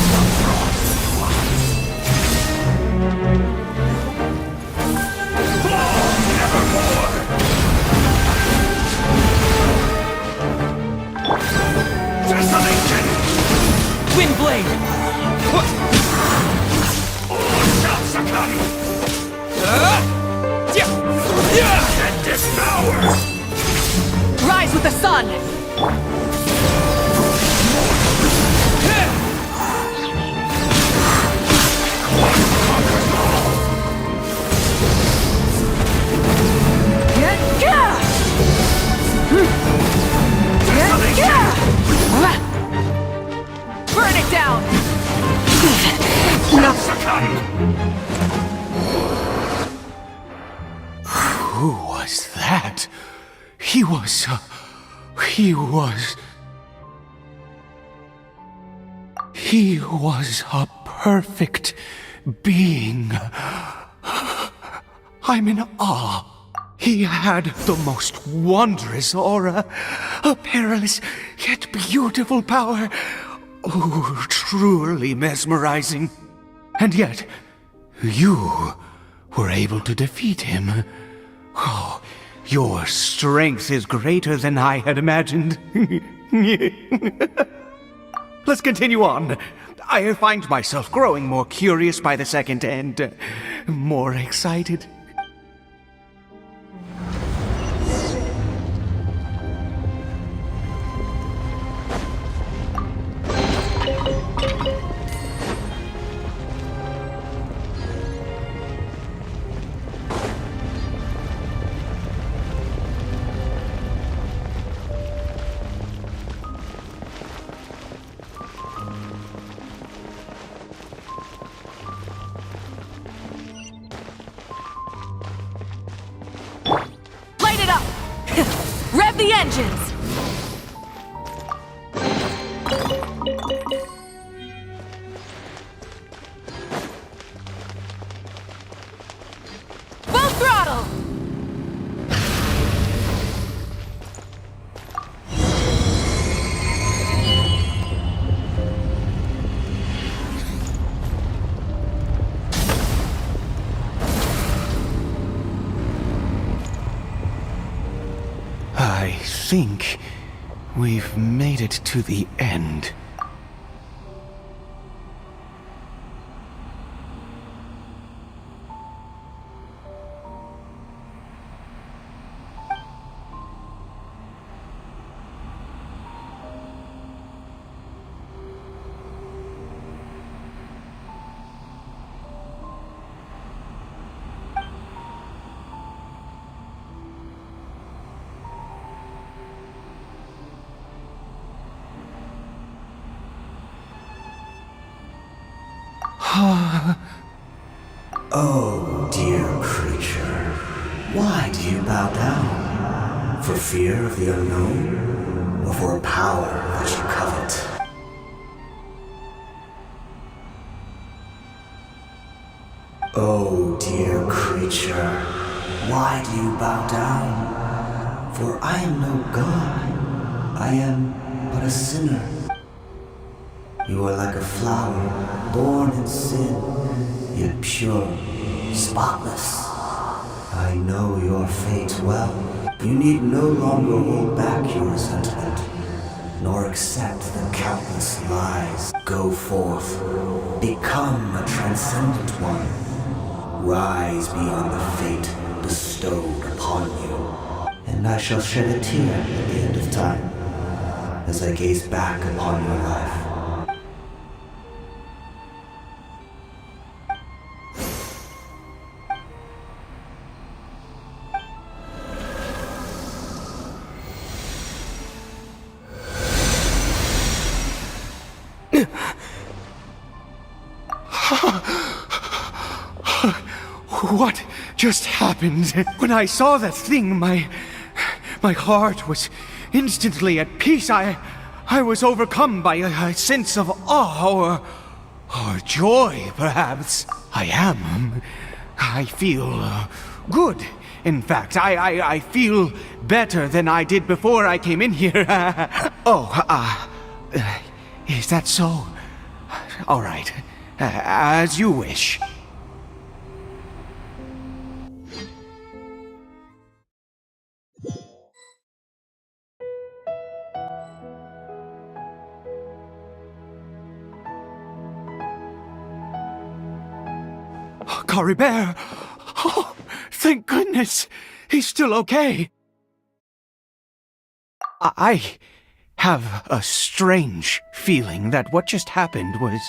Desolation! Windblade! All shall succumb! And devour! Rise with the sun! Burn it down! Shall succumb! Who was that? He was a perfect being. I'm in awe. He had the most wondrous aura, a perilous yet beautiful power. Oh, truly mesmerizing. And yet, you were able to defeat him. Oh, your strength is greater than I had imagined. Let's continue on. I find myself growing more curious by the second and more excited. Rev the engines! Full throttle! I think we've made it to the end. Oh, dear creature, why do you bow down? For fear of the unknown? Or for a power that you covet? Oh, dear creature, why do you bow down? For I am no god, I am but a sinner. You are like a flower, born in sin, yet pure, spotless. I know your fate well. You need no longer hold back your resentment. nor accept the countless lies. Go forth, become a transcendent one. Rise beyond the fate bestowed upon you. And I shall shed a tear at the end of time, as I gaze back upon your life. What just happened? When I saw that thing, my heart was instantly at peace. I was overcome by a sense of awe or joy, perhaps. I feel good. In fact, I feel better than I did before I came in here. Is that so? All right, as you wish. Cory Bear! Oh, thank goodness! He's still okay! I have a strange feeling that what just happened was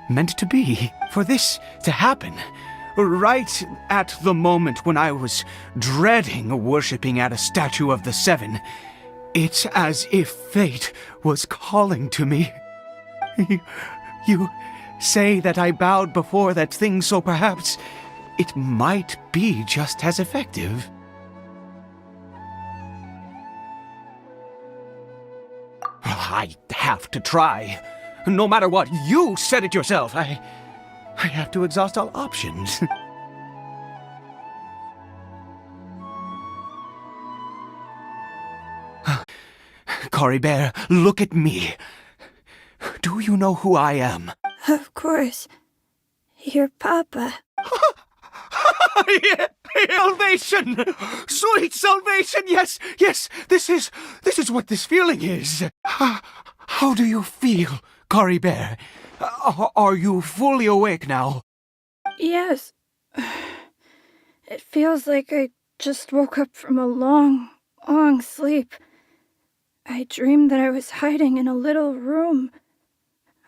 meant to be. For this to happen, right at the moment when I was dreading worshipping at a statue of the Seven, it's as if fate was calling to me. You say that I bowed before that thing, so perhaps it might be just as effective. I have to try. No matter what, you said it yourself. I have to exhaust all options. Cory Bear, look at me. Do you know who I am? Of course. Your papa. Salvation! Sweet salvation! Yes, this is what this feeling is. How do you feel, Cory Bear? Are you fully awake now? Yes. It feels like I just woke up from a long, long sleep. I dreamed that I was hiding in a little room.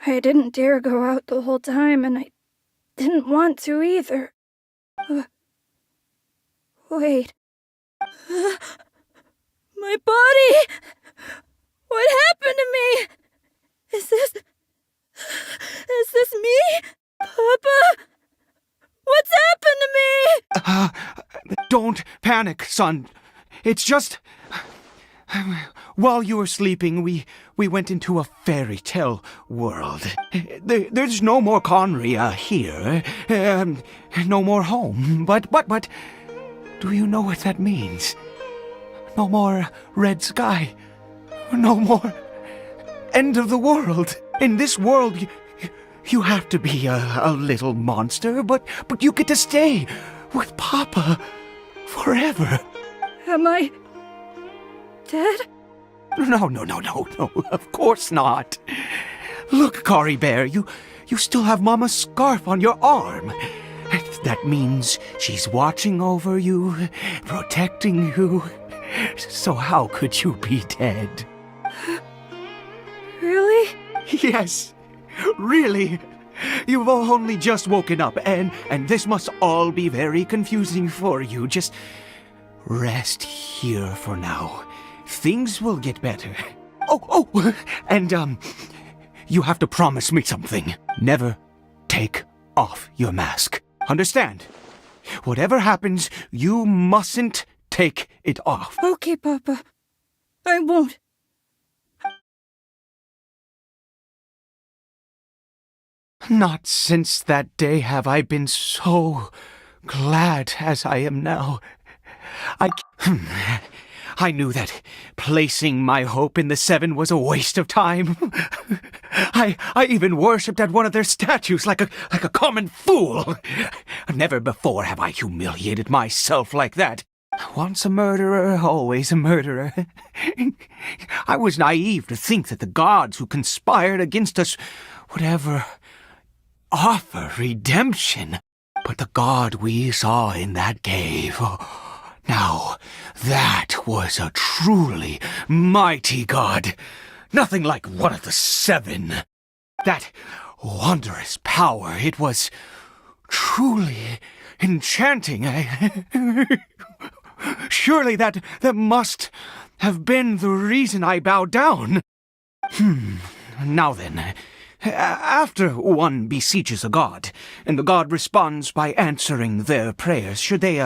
I didn't dare go out the whole time, and I didn't want to either. Wait. My body! What happened to me? Is this me? Papa? What's happened to me? Don't panic, son. It's just... While you were sleeping, we went into a fairy tale world. There's no more Conria here. No more home. But, do you know what that means? No more red sky. No more end of the world. In this world, you have to be a little monster, but you get to stay with Papa forever. Am I dead? No, of course not. Look, Cory Bear, you still have Mama's scarf on your arm. That means she's watching over you, protecting you. So how could you be dead? Really? Yes, really. You've only just woken up, and this must all be very confusing for you. Just rest here for now. Things will get better. Oh, and you have to promise me something. Never take off your mask. Understand? Whatever happens, you mustn't take it off. Okay, Papa. I won't. Not since that day have I been so glad as I am now. I knew that placing my hope in the Seven was a waste of time. I even worshipped at one of their statues like a common fool. Never before have I humiliated myself like that. Once a murderer, always a murderer. I was naive to think that the gods who conspired against us would ever offer redemption. But the god we saw in that cave, now that was a truly mighty god. Nothing like one of the seven. That wondrous power, it was truly enchanting. Surely that must have been the reason I bowed down. Now then, after one beseeches a god, and the god responds by answering their prayers, should they,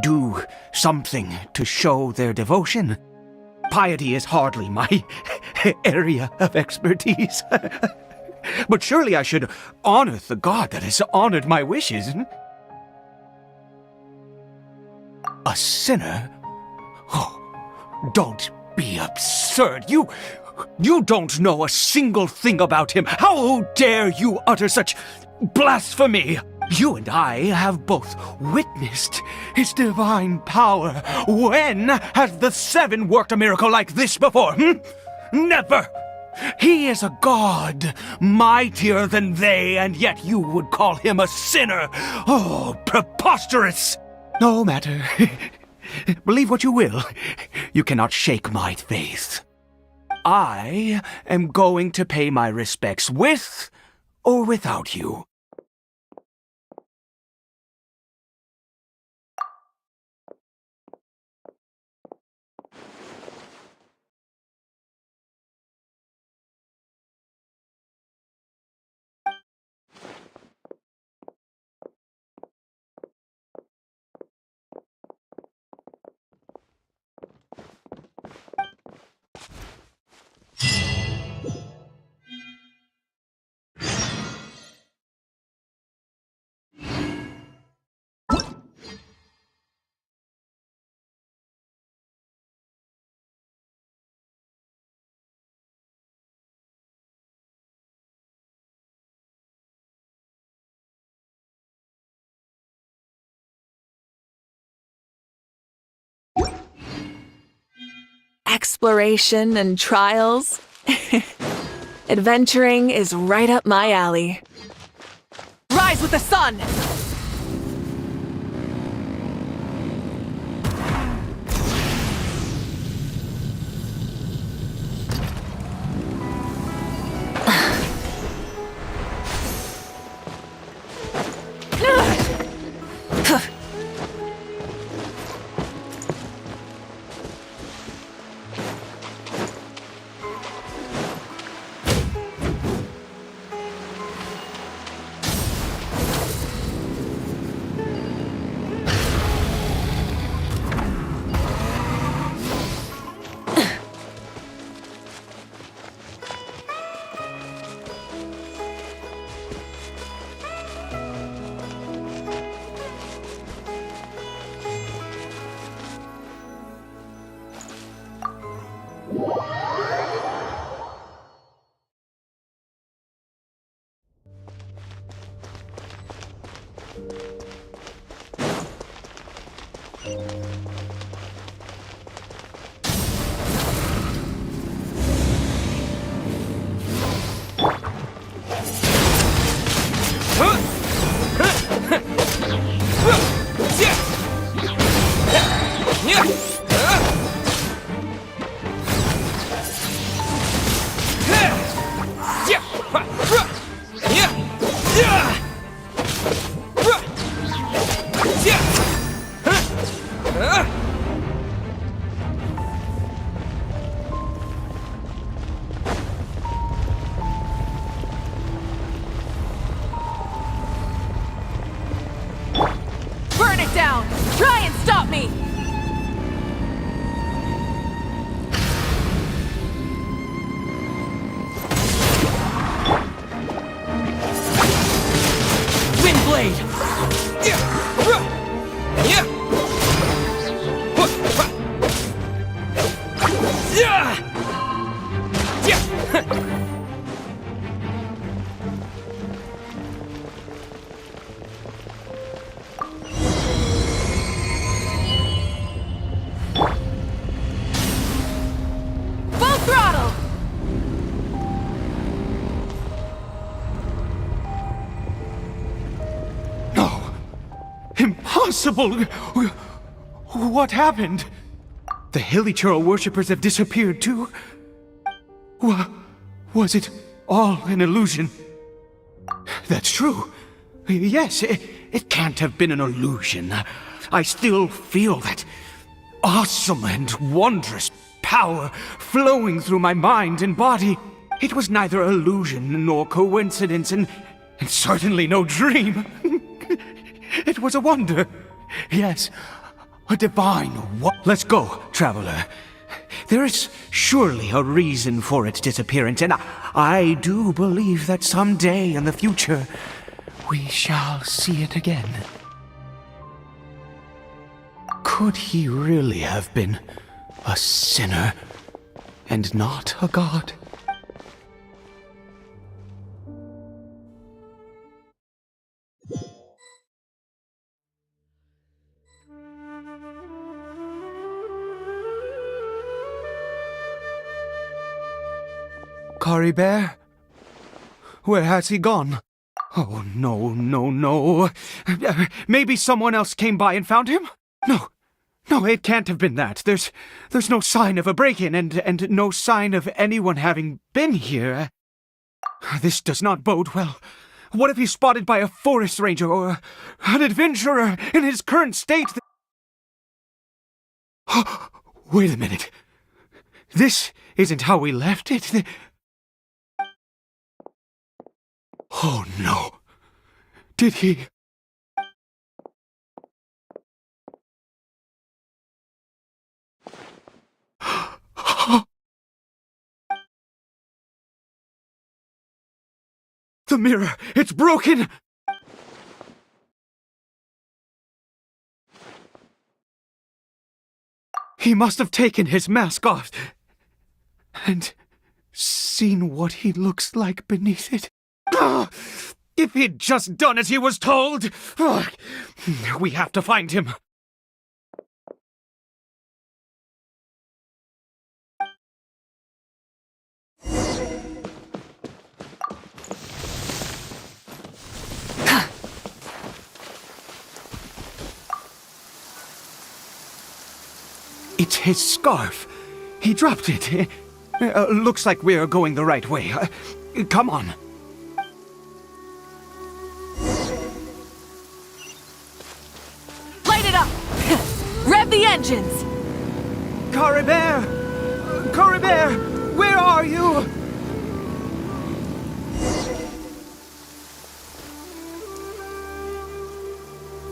do something to show their devotion? Piety is hardly my area of expertise. But surely I should honor the god that has honored my wishes. A sinner? Oh, don't be absurd. You don't know a single thing about him. How dare you utter such blasphemy? You and I have both witnessed his divine power. When has the seven worked a miracle like this before? Never! He is a god, mightier than they, and yet you would call him a sinner. Oh, preposterous! No matter. Believe what you will. You cannot shake my faith. I am going to pay my respects with or without you. Exploration and trials. Adventuring is right up my alley. Rise with the sun! Burn it down! Try and stop me! Windblade! impossible! What happened? The Hilichurl worshippers have disappeared too? Was it all an illusion? That's true. Yes, it can't have been an illusion. I still feel that awesome and wondrous power flowing through my mind and body. It was neither illusion nor coincidence, and certainly no dream. It was a wonder. Yes, a divine wonder. Let's go, traveler. There is surely a reason for its disappearance, and I do believe that someday in the future, we shall see it again. Could he really have been a sinner and not a god? Kari Bear? Where has he gone? Oh, no. Maybe someone else came by and found him? No, it can't have been that. There's no sign of a break-in and no sign of anyone having been here. This does not bode well. What if he's spotted by a forest ranger or an adventurer in his current state? Wait a minute. This isn't how we left it. Oh no. Did he... The mirror! It's broken! He must have taken his mask off and seen what he looks like beneath it. If he'd just done as he was told! We have to find him. It's his scarf. He dropped it. Looks like we're going the right way. Come on. Light it up! Rev the engines! Kari Bear! Kari Bear! Where are you?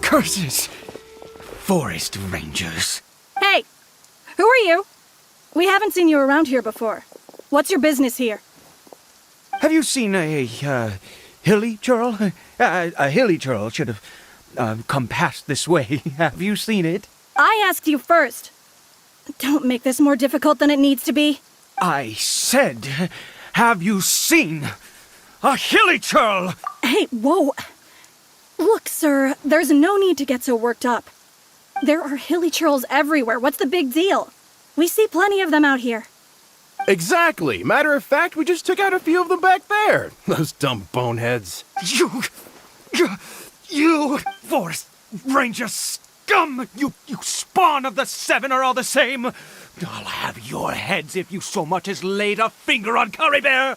Curses! Forest rangers. Hey! Who are you? We haven't seen you around here before. What's your business here? Have you seen a Hilichurl? A Hilichurl should have come past this way. Have you seen it? I asked you first. Don't make this more difficult than it needs to be. I said, have you seen a Hilichurl? Hey, whoa. Look, sir, there's no need to get so worked up. There are Hilichurls everywhere. What's the big deal? We see plenty of them out here. Exactly. Matter of fact, we just took out a few of them back there. Those dumb boneheads. You forest ranger scum! You spawn of the seven are all the same. I'll have your heads if you so much as laid a finger on Kari Bear.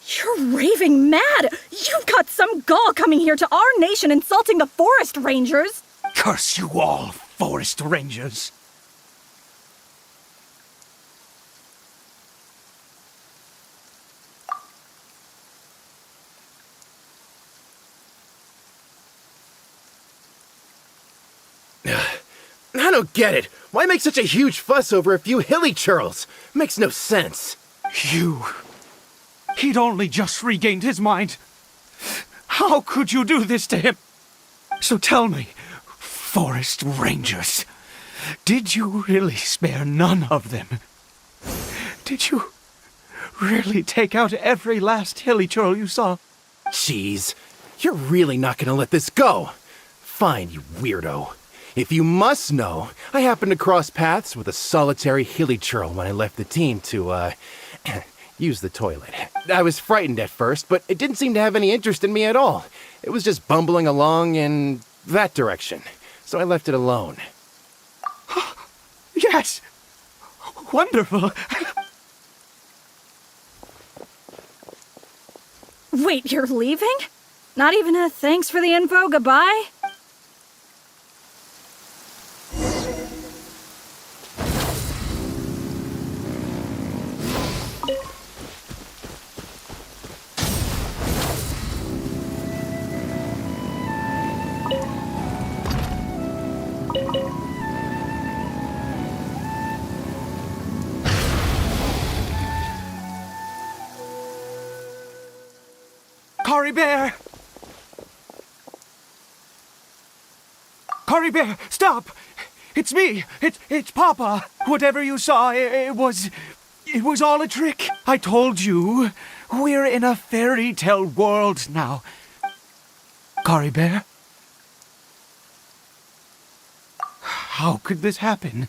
You're raving mad. You've got some gall coming here to our nation insulting the forest rangers. Curse you all, forest rangers. I don't get it. Why make such a huge fuss over a few Hilichurls? Makes no sense. He'd only just regained his mind. How could you do this to him? So tell me, forest rangers, did you really spare none of them? Did you really take out every last Hilichurl you saw? Jeez, you're really not gonna let this go. Fine, you weirdo. If you must know, I happened to cross paths with a solitary Hilichurl when I left the team to, use the toilet. I was frightened at first, but it didn't seem to have any interest in me at all. It was just bumbling along and, that direction, so I left it alone. Yes! Wonderful! Wait, you're leaving? Not even a thanks for the info, goodbye? Cory Bear! Cory Bear, stop! It's me! It's Papa! Whatever you saw, it was all a trick. I told you, we're in a fairy tale world now. Cory Bear? How could this happen?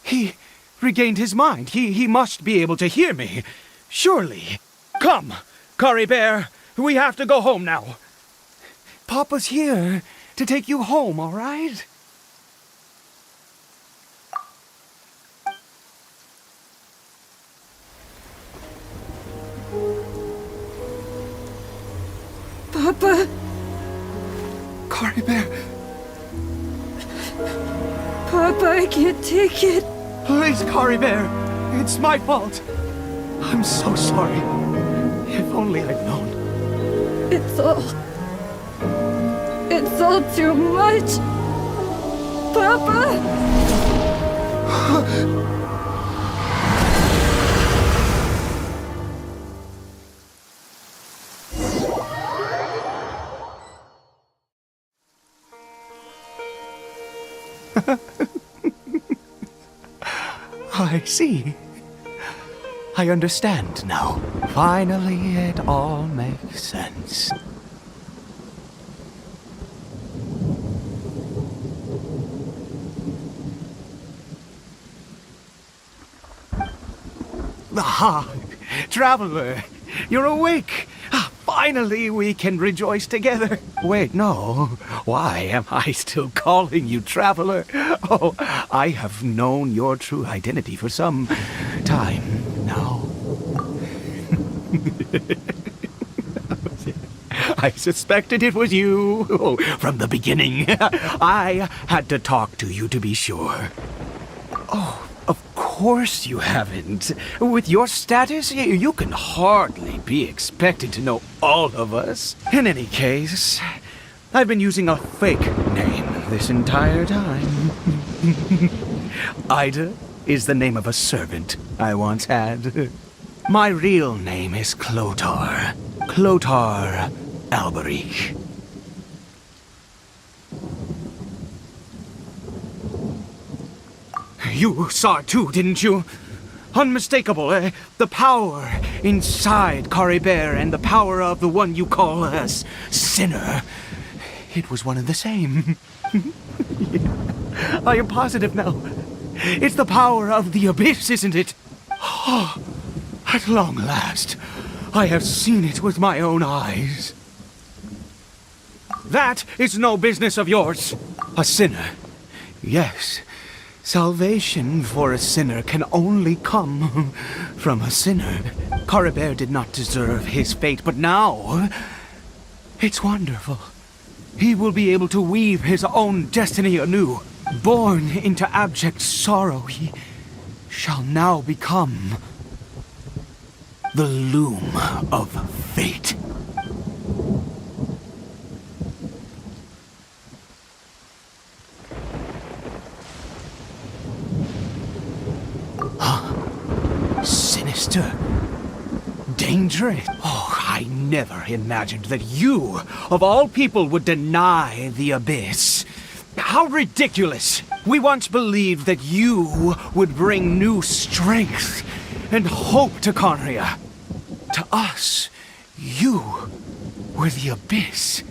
He regained his mind. He must be able to hear me. Surely. Come, Cory Bear. We have to go home now. Papa's here to take you home, all right? Papa? Cory Bear. Papa, I can't take it. Please, Cory Bear. It's my fault. I'm so sorry. If only I'd known. It's all too much. Papa! I see. I understand now. Finally, it all makes sense. Aha! Traveler! You're awake! Finally, we can rejoice together. Wait, no. Why am I still calling you Traveler? Oh, I have known your true identity for some time now. I suspected it was you from the beginning. I had to talk to you to be sure. Oh, of course you haven't. With your status, you can hardly be expected to know all of us. In any case, I've been using a fake name this entire time. Ida is the name of a servant I once had. My real name is Clotar. Clotar Alberich. You saw it too, didn't you? Unmistakable, the power inside Cory Bear and the power of the one you call a sinner. It was one and the same. I am positive now. It's the power of the abyss, isn't it? Oh, at long last, I have seen it with my own eyes. That is no business of yours. A sinner. Yes. Salvation for a sinner can only come from a sinner. Cory Bear did not deserve his fate, but now it's wonderful. He will be able to weave his own destiny anew. Born into abject sorrow, he shall now become the loom of fate. Sinister. Dangerous. Oh, I never imagined that you, of all people, would deny the abyss. How ridiculous. We once believed that you would bring new strength and hope to Conria. To us, you were the abyss.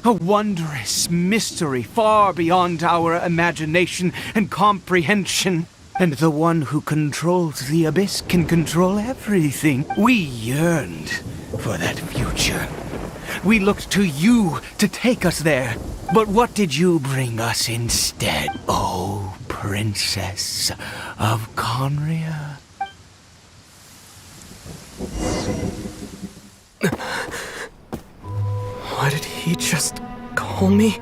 A wondrous mystery far beyond our imagination and comprehension. And the one who controls the abyss can control everything. We yearned for that future. We looked to you to take us there. But what did you bring us instead, oh Princess of Conria? Why did he just call me?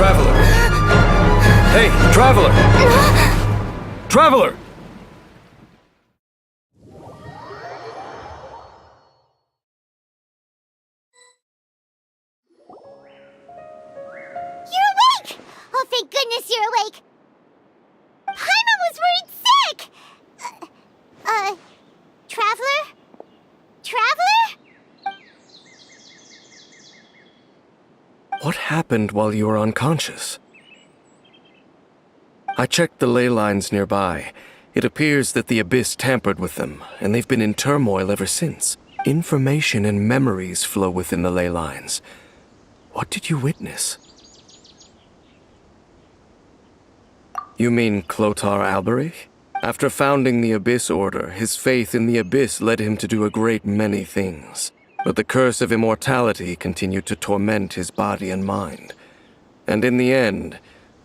Traveler! Hey, Traveler! Traveler! You're awake! Oh, thank goodness you're awake! Paimon was worried sick! Traveler? Traveler? What happened while you were unconscious? I checked the ley lines nearby. It appears that the Abyss tampered with them, and they've been in turmoil ever since. Information and memories flow within the ley lines. What did you witness? You mean Clotar Alberich? After founding the Abyss Order, his faith in the Abyss led him to do a great many things. But the curse of immortality continued to torment his body and mind. And in the end,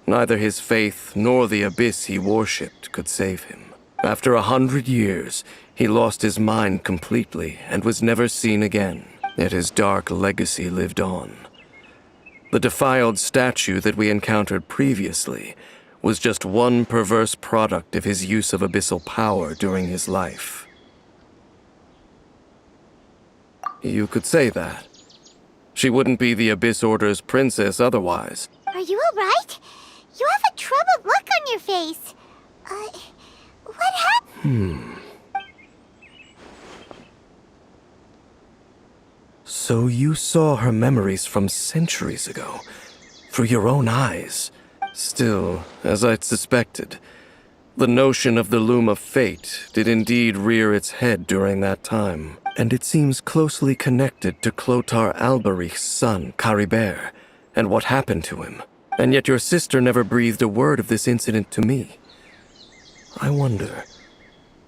neither his faith nor the Abyss he worshipped could save him. After 100 years, he lost his mind completely and was never seen again. Yet his dark legacy lived on. The defiled statue that we encountered previously was just one perverse product of his use of abyssal power during his life. You could say that. She wouldn't be the Abyss Order's princess otherwise. Are you alright? You have a troubled look on your face. What happened? So you saw her memories from centuries ago, through your own eyes. Still, as I'd suspected, the notion of the Loom of Fate did indeed rear its head during that time, and it seems closely connected to Clotar Alberich's son, Caribert, and what happened to him. And yet your sister never breathed a word of this incident to me. I wonder,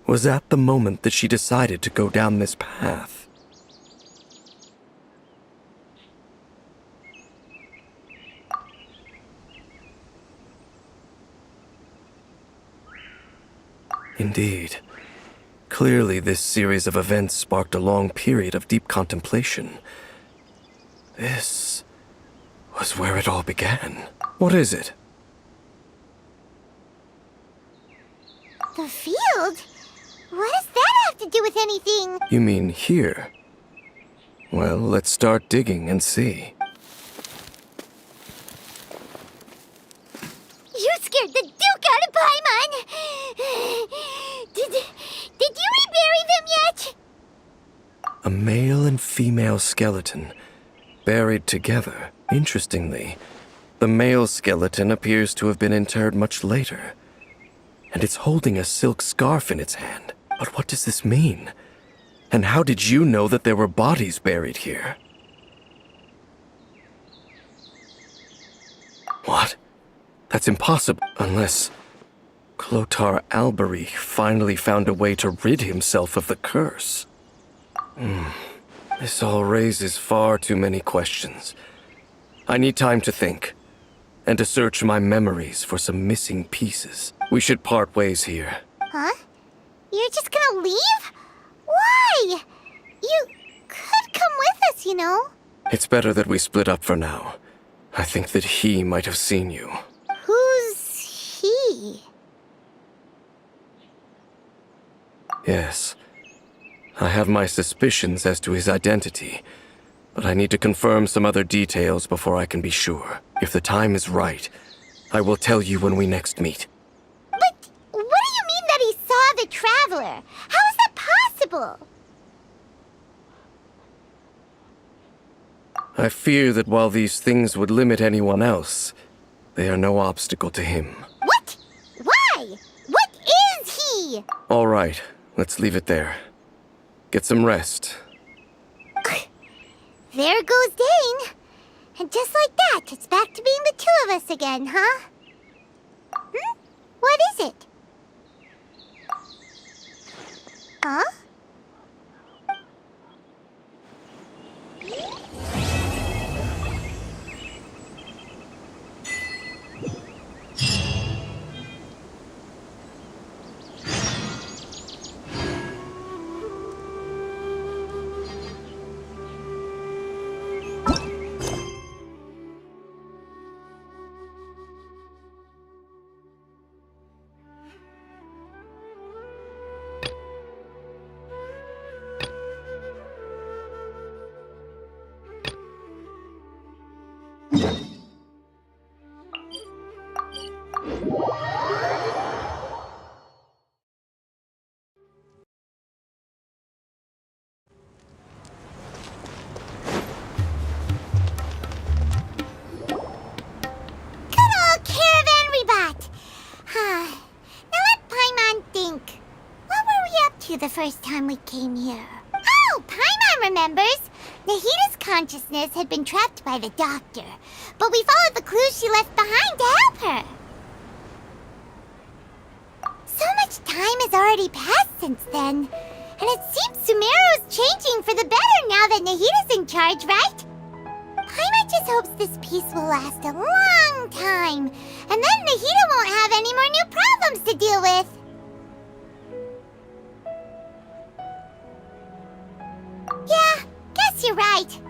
was that the moment that she decided to go down this path? Indeed. Clearly, this series of events sparked a long period of deep contemplation. This was where it all began. What is it? The field? What does that have to do with anything? You mean here? Well, let's start digging and see. You scared the Duke out of Paimon! Did you rebury them yet? A male and female skeleton, buried together. Interestingly, the male skeleton appears to have been interred much later, and it's holding a silk scarf in its hand. But what does this mean? And how did you know that there were bodies buried here? What? That's impossible, unless Clotar Alberich finally found a way to rid himself of the curse. This all raises far too many questions. I need time to think, and to search my memories for some missing pieces. We should part ways here. Huh? You're just gonna leave? Why? You could come with us, you know. It's better that we split up for now. I think that he might have seen you. Who's he? Yes. I have my suspicions as to his identity, but I need to confirm some other details before I can be sure. If the time is right, I will tell you when we next meet. But what do you mean that he saw the Traveler? How is that possible? I fear that while these things would limit anyone else, they are no obstacle to him. What? Why? me! All right, let's leave it there. Get some rest. There goes Dane. And just like that, it's back to being the two of us again, huh? What is it? Huh? The first time we came here. Oh, Paimon remembers! Nahita's consciousness had been trapped by the doctor, but we followed the clues she left behind to help her. So much time has already passed since then, and it seems Sumeru's changing for the better now that Nahita's in charge, right? Paimon just hopes this peace will last a long time, and then Nahita won't have any more new problems to deal with. Yeah, guess you're right.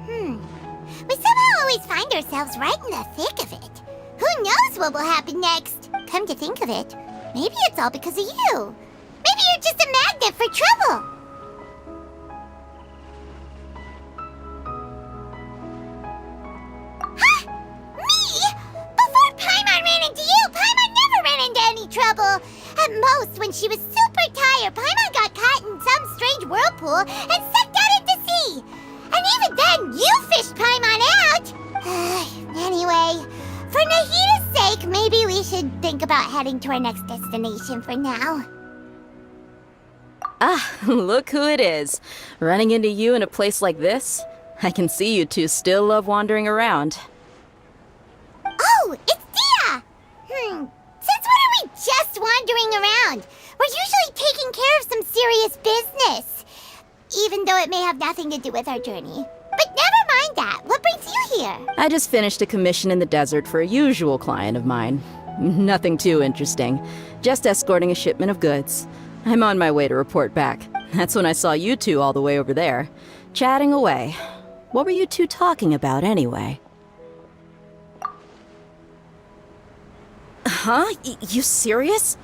We somehow always find ourselves right in the thick of it. Who knows what will happen next? Come to think of it, maybe it's all because of you. Maybe you're just a magnet for trouble. Huh? Me? Before Paimon ran into you, Paimon never ran into any trouble. At most, when she was super tired, Paimon got caught in some strange whirlpool and sucked out into sea. And even then, you fished Paimon out! Anyway, for Nahita's sake, maybe we should think about heading to our next destination for now. Ah, look who it is. Running into you in a place like this? I can see you two still love wandering around. Oh, it's Dia! Since when are we just wandering around? We're usually taking care of some serious business. Even though it may have nothing to do with our journey. But never mind that. What brings you here? I just finished a commission in the desert for a usual client of mine. Nothing too interesting. Just escorting a shipment of goods. I'm on my way to report back. That's when I saw you two all the way over there, chatting away. What were you two talking about anyway? Huh? You serious?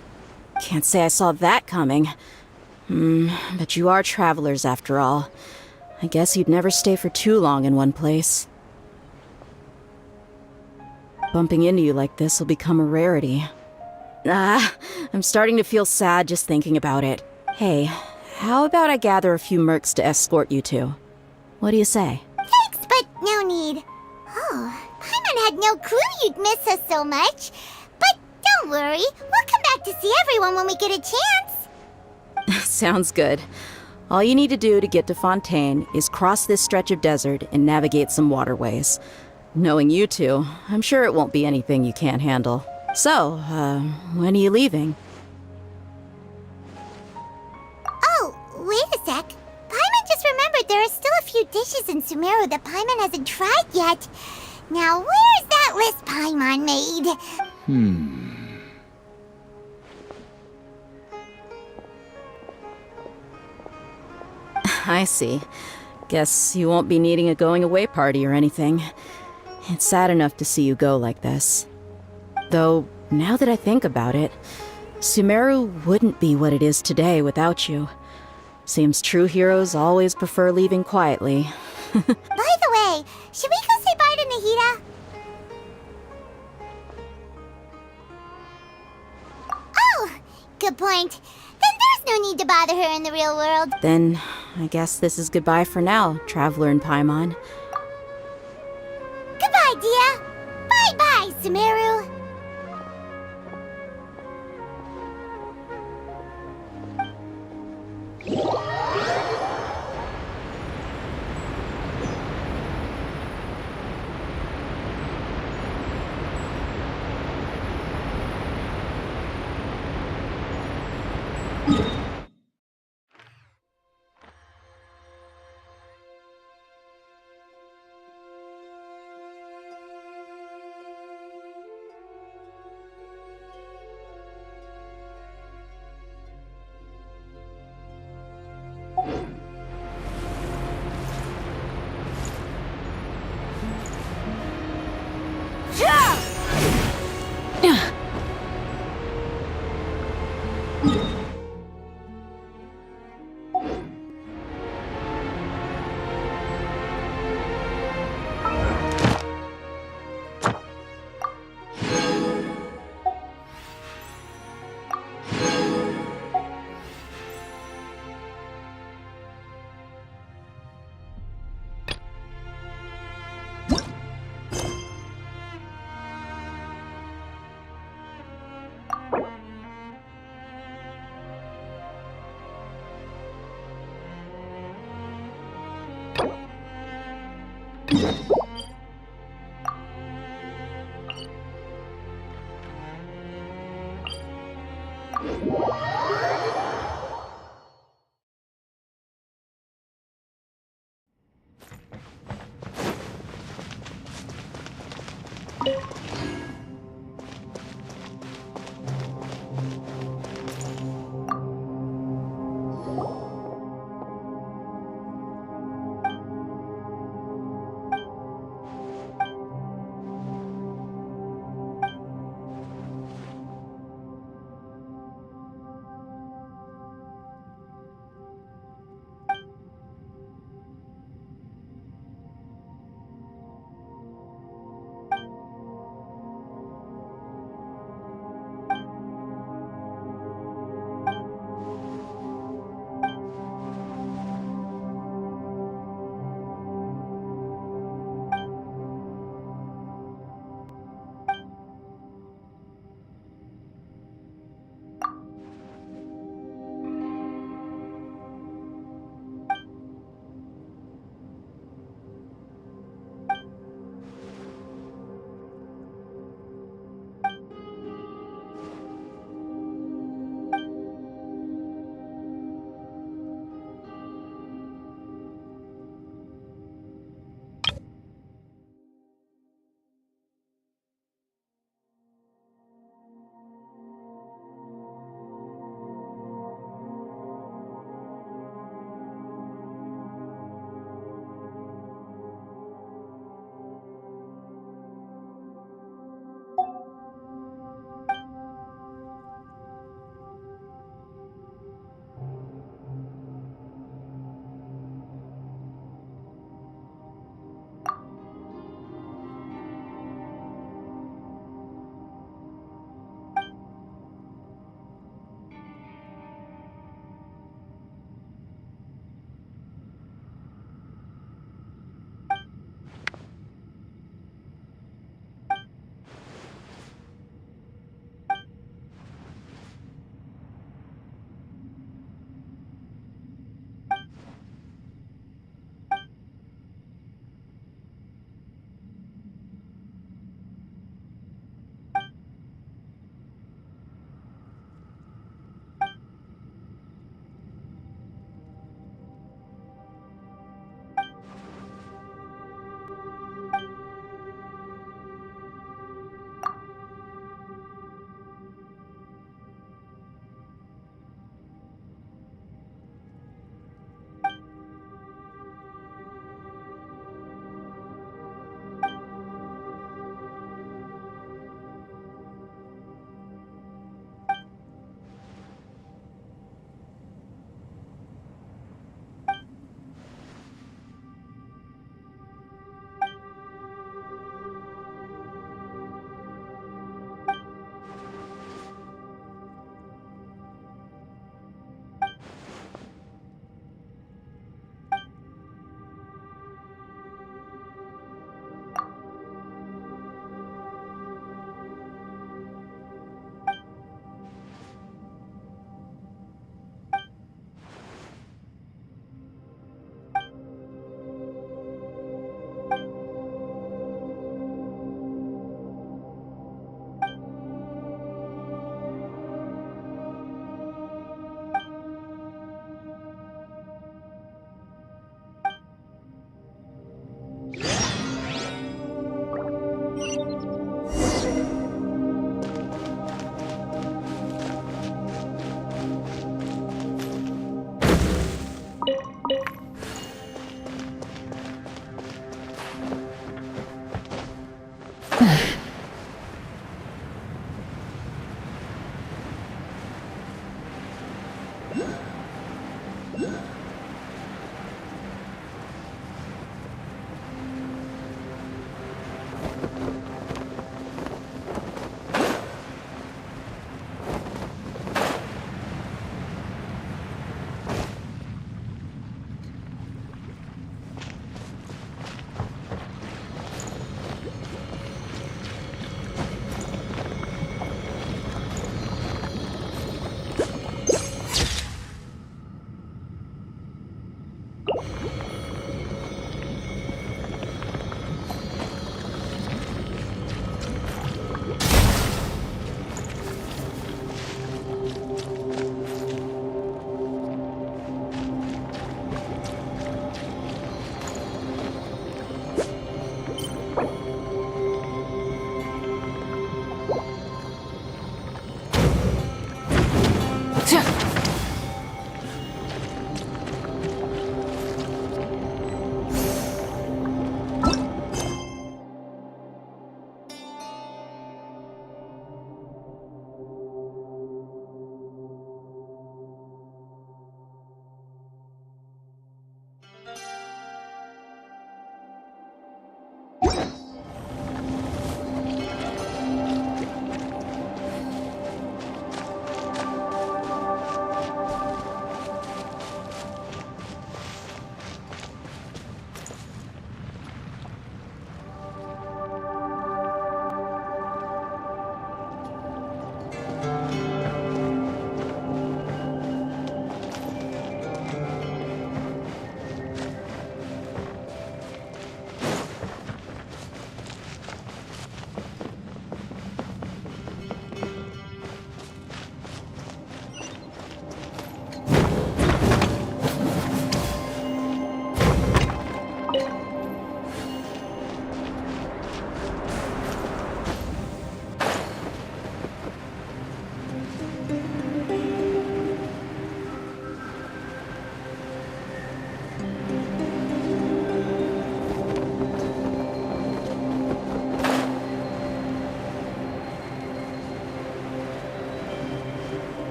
Can't say I saw that coming. But you are travelers after all. I guess you'd never stay for too long in one place. Bumping into you like this will become a rarity. I'm starting to feel sad just thinking about it. Hey, how about I gather a few mercs to escort you two? What do you say? Thanks, but no need. Oh, Paimon had no clue you'd miss us so much. But don't worry, we'll come back to see everyone when we get a chance. Sounds good. All you need to do to get to Fontaine is cross this stretch of desert and navigate some waterways. Knowing you two, I'm sure it won't be anything you can't handle. So, when are you leaving? Oh, wait a sec. Paimon just remembered there are still a few dishes in Sumeru that Paimon hasn't tried yet. Now, where's that list Paimon made? I see. Guess you won't be needing a going-away party or anything. It's sad enough to see you go like this. Though, now that I think about it, Sumeru wouldn't be what it is today without you. Seems true heroes always prefer leaving quietly. By the way, should we go say bye to Nahita? Oh, good point. Then there's no need to bother her in the real world. Then, I guess this is goodbye for now, Traveler in Paimon. Goodbye, Dia. Bye-bye, Sumeru.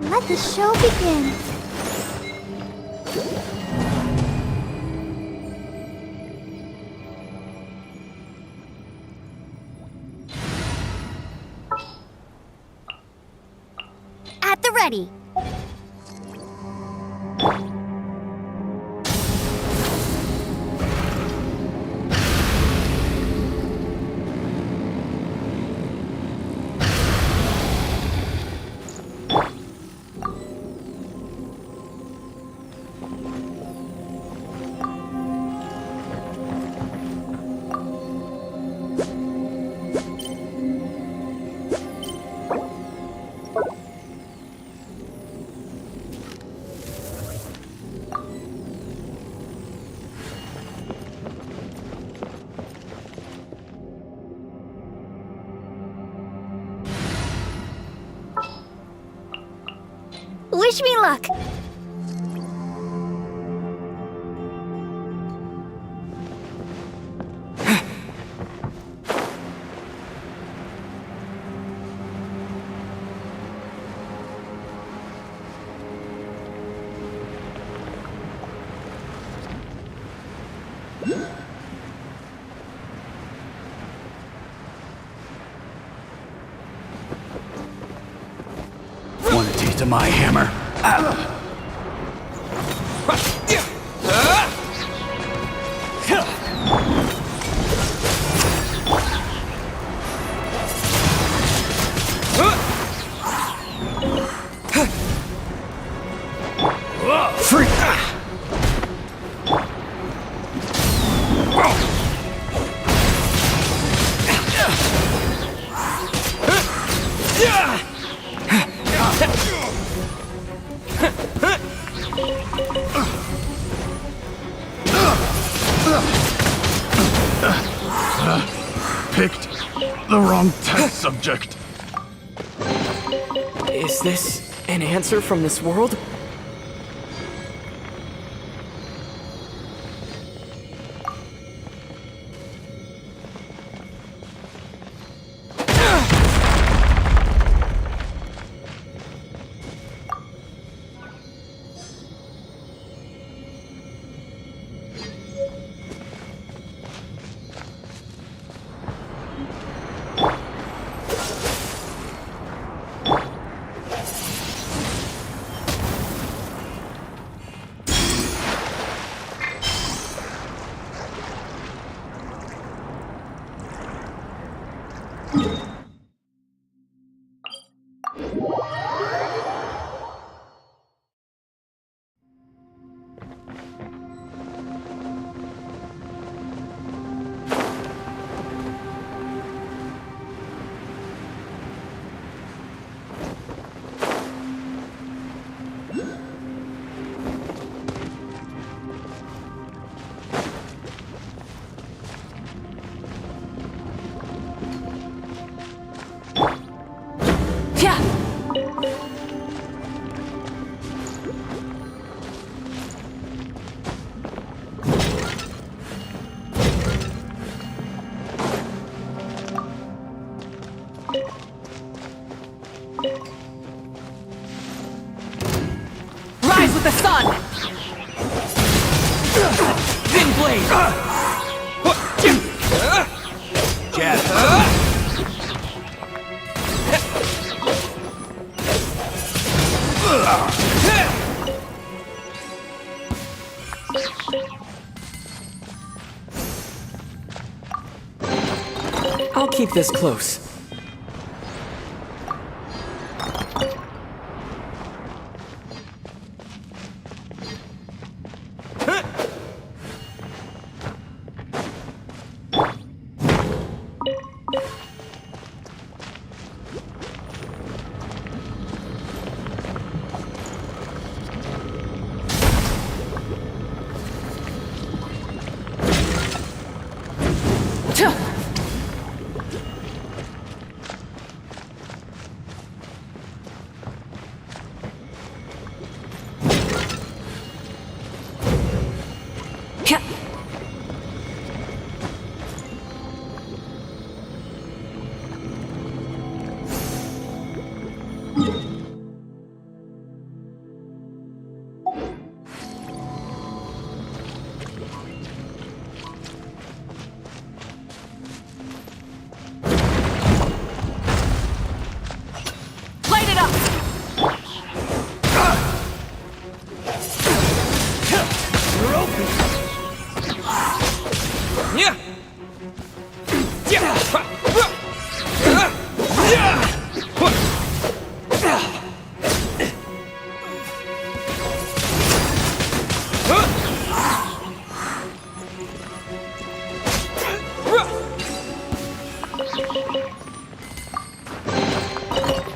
Let the show begin. At the ready. Wish me luck! my hammer. Free. Picked the wrong test subject. Is this an answer from this world? Rise with the sun! Thin blade! Jab. I'll keep this close.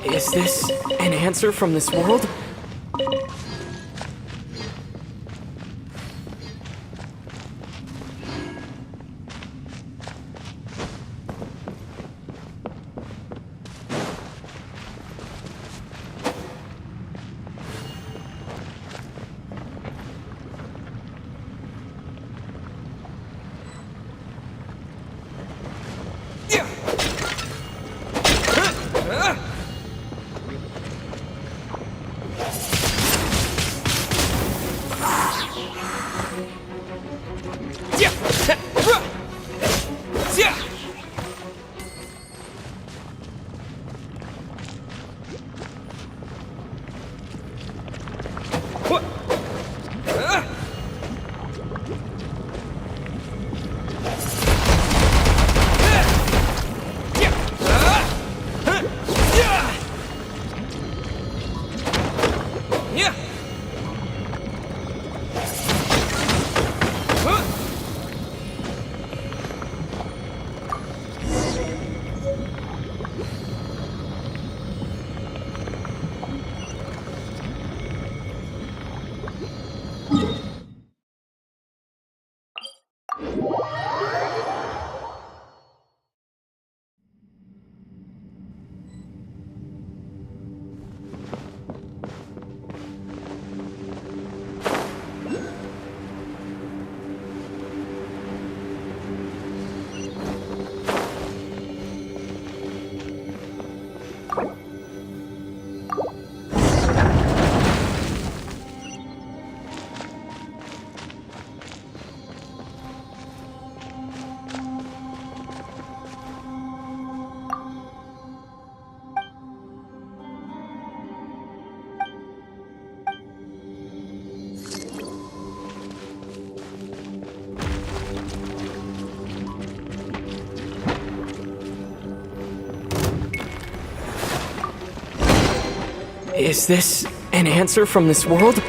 Is this an answer from this world? Is this an answer from this world?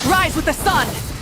Rise with the sun!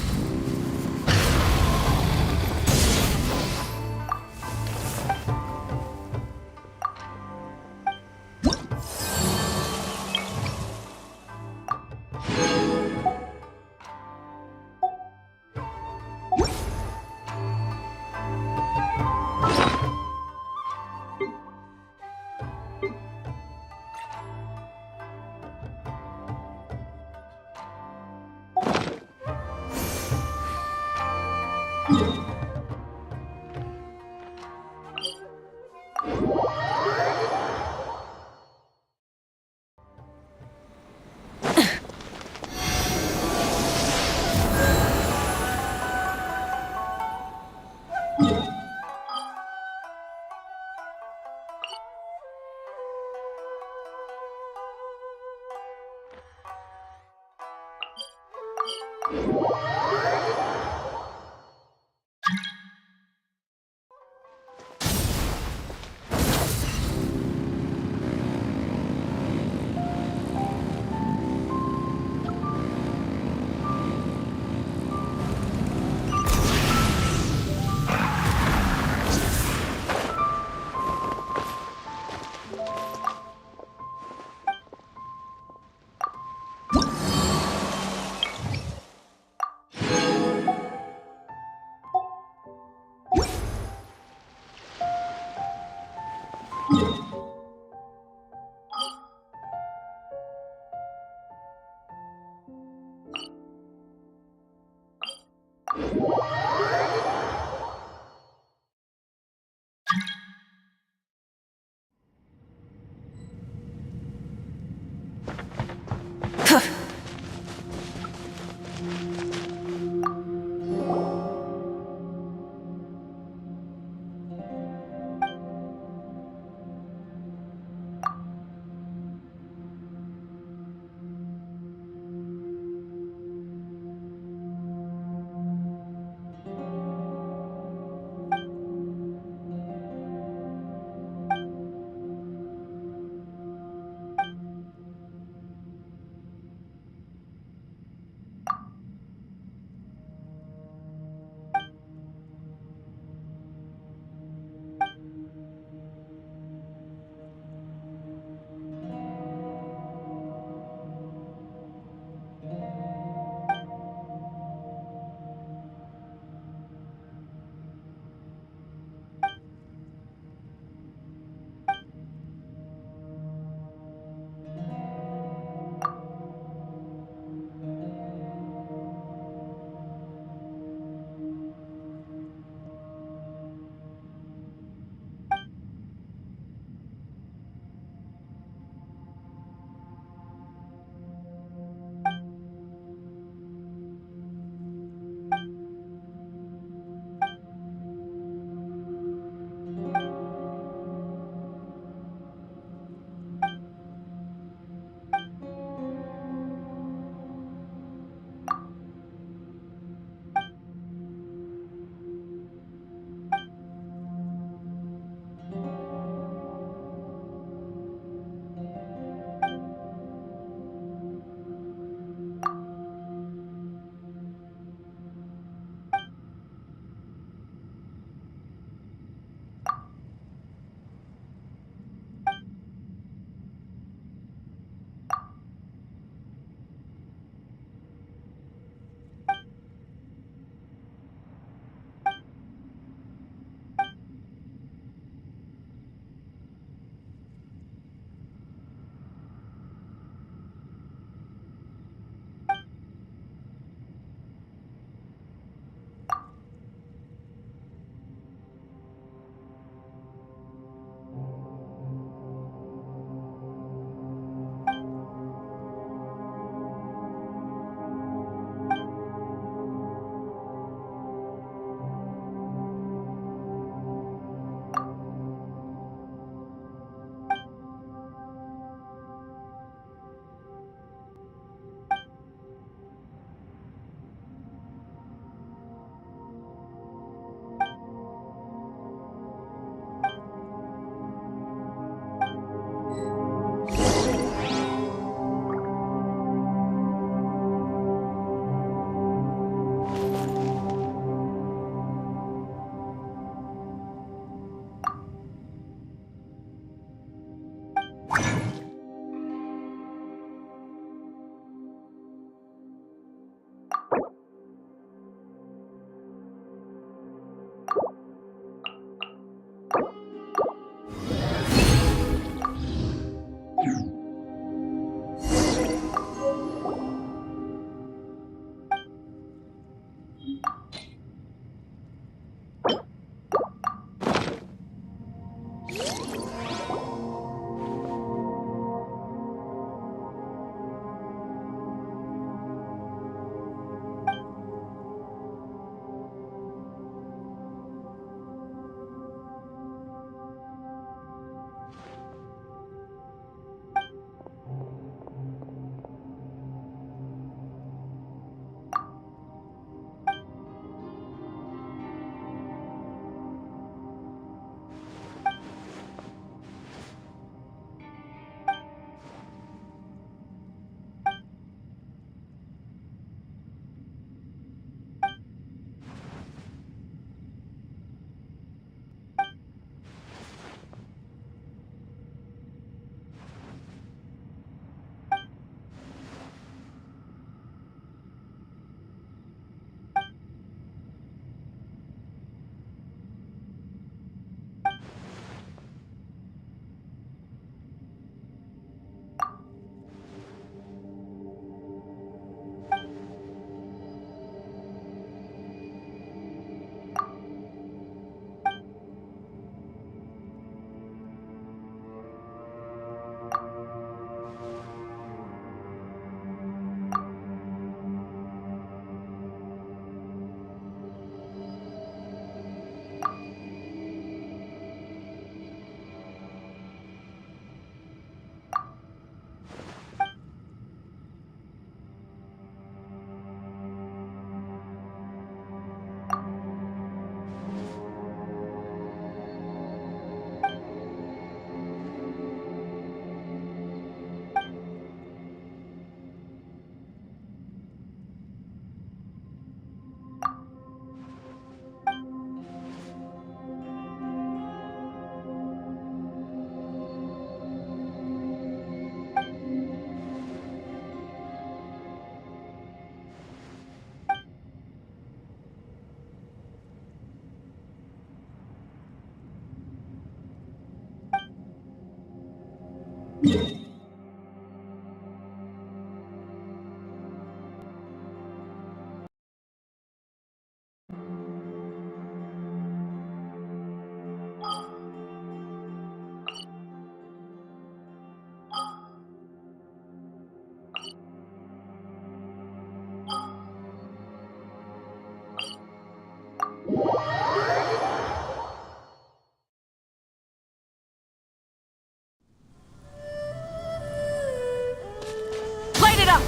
Light it up!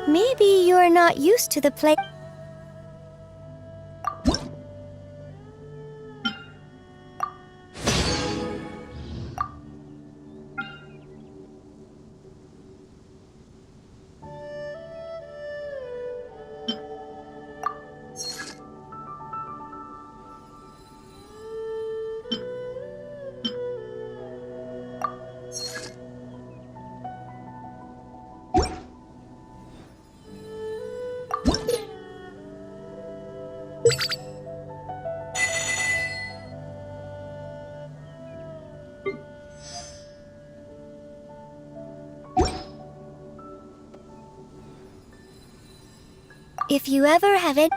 Maybe you're not used to the play. If you ever have it.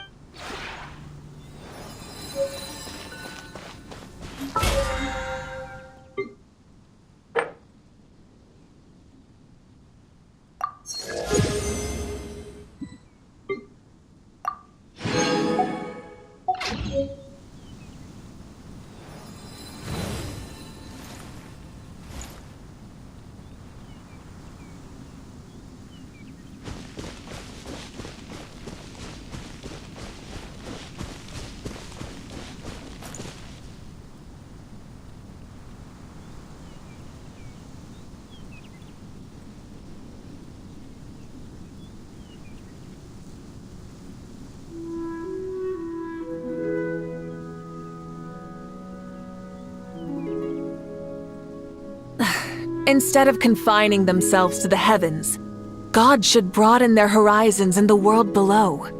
Instead of confining themselves to the heavens, God should broaden their horizons in the world below.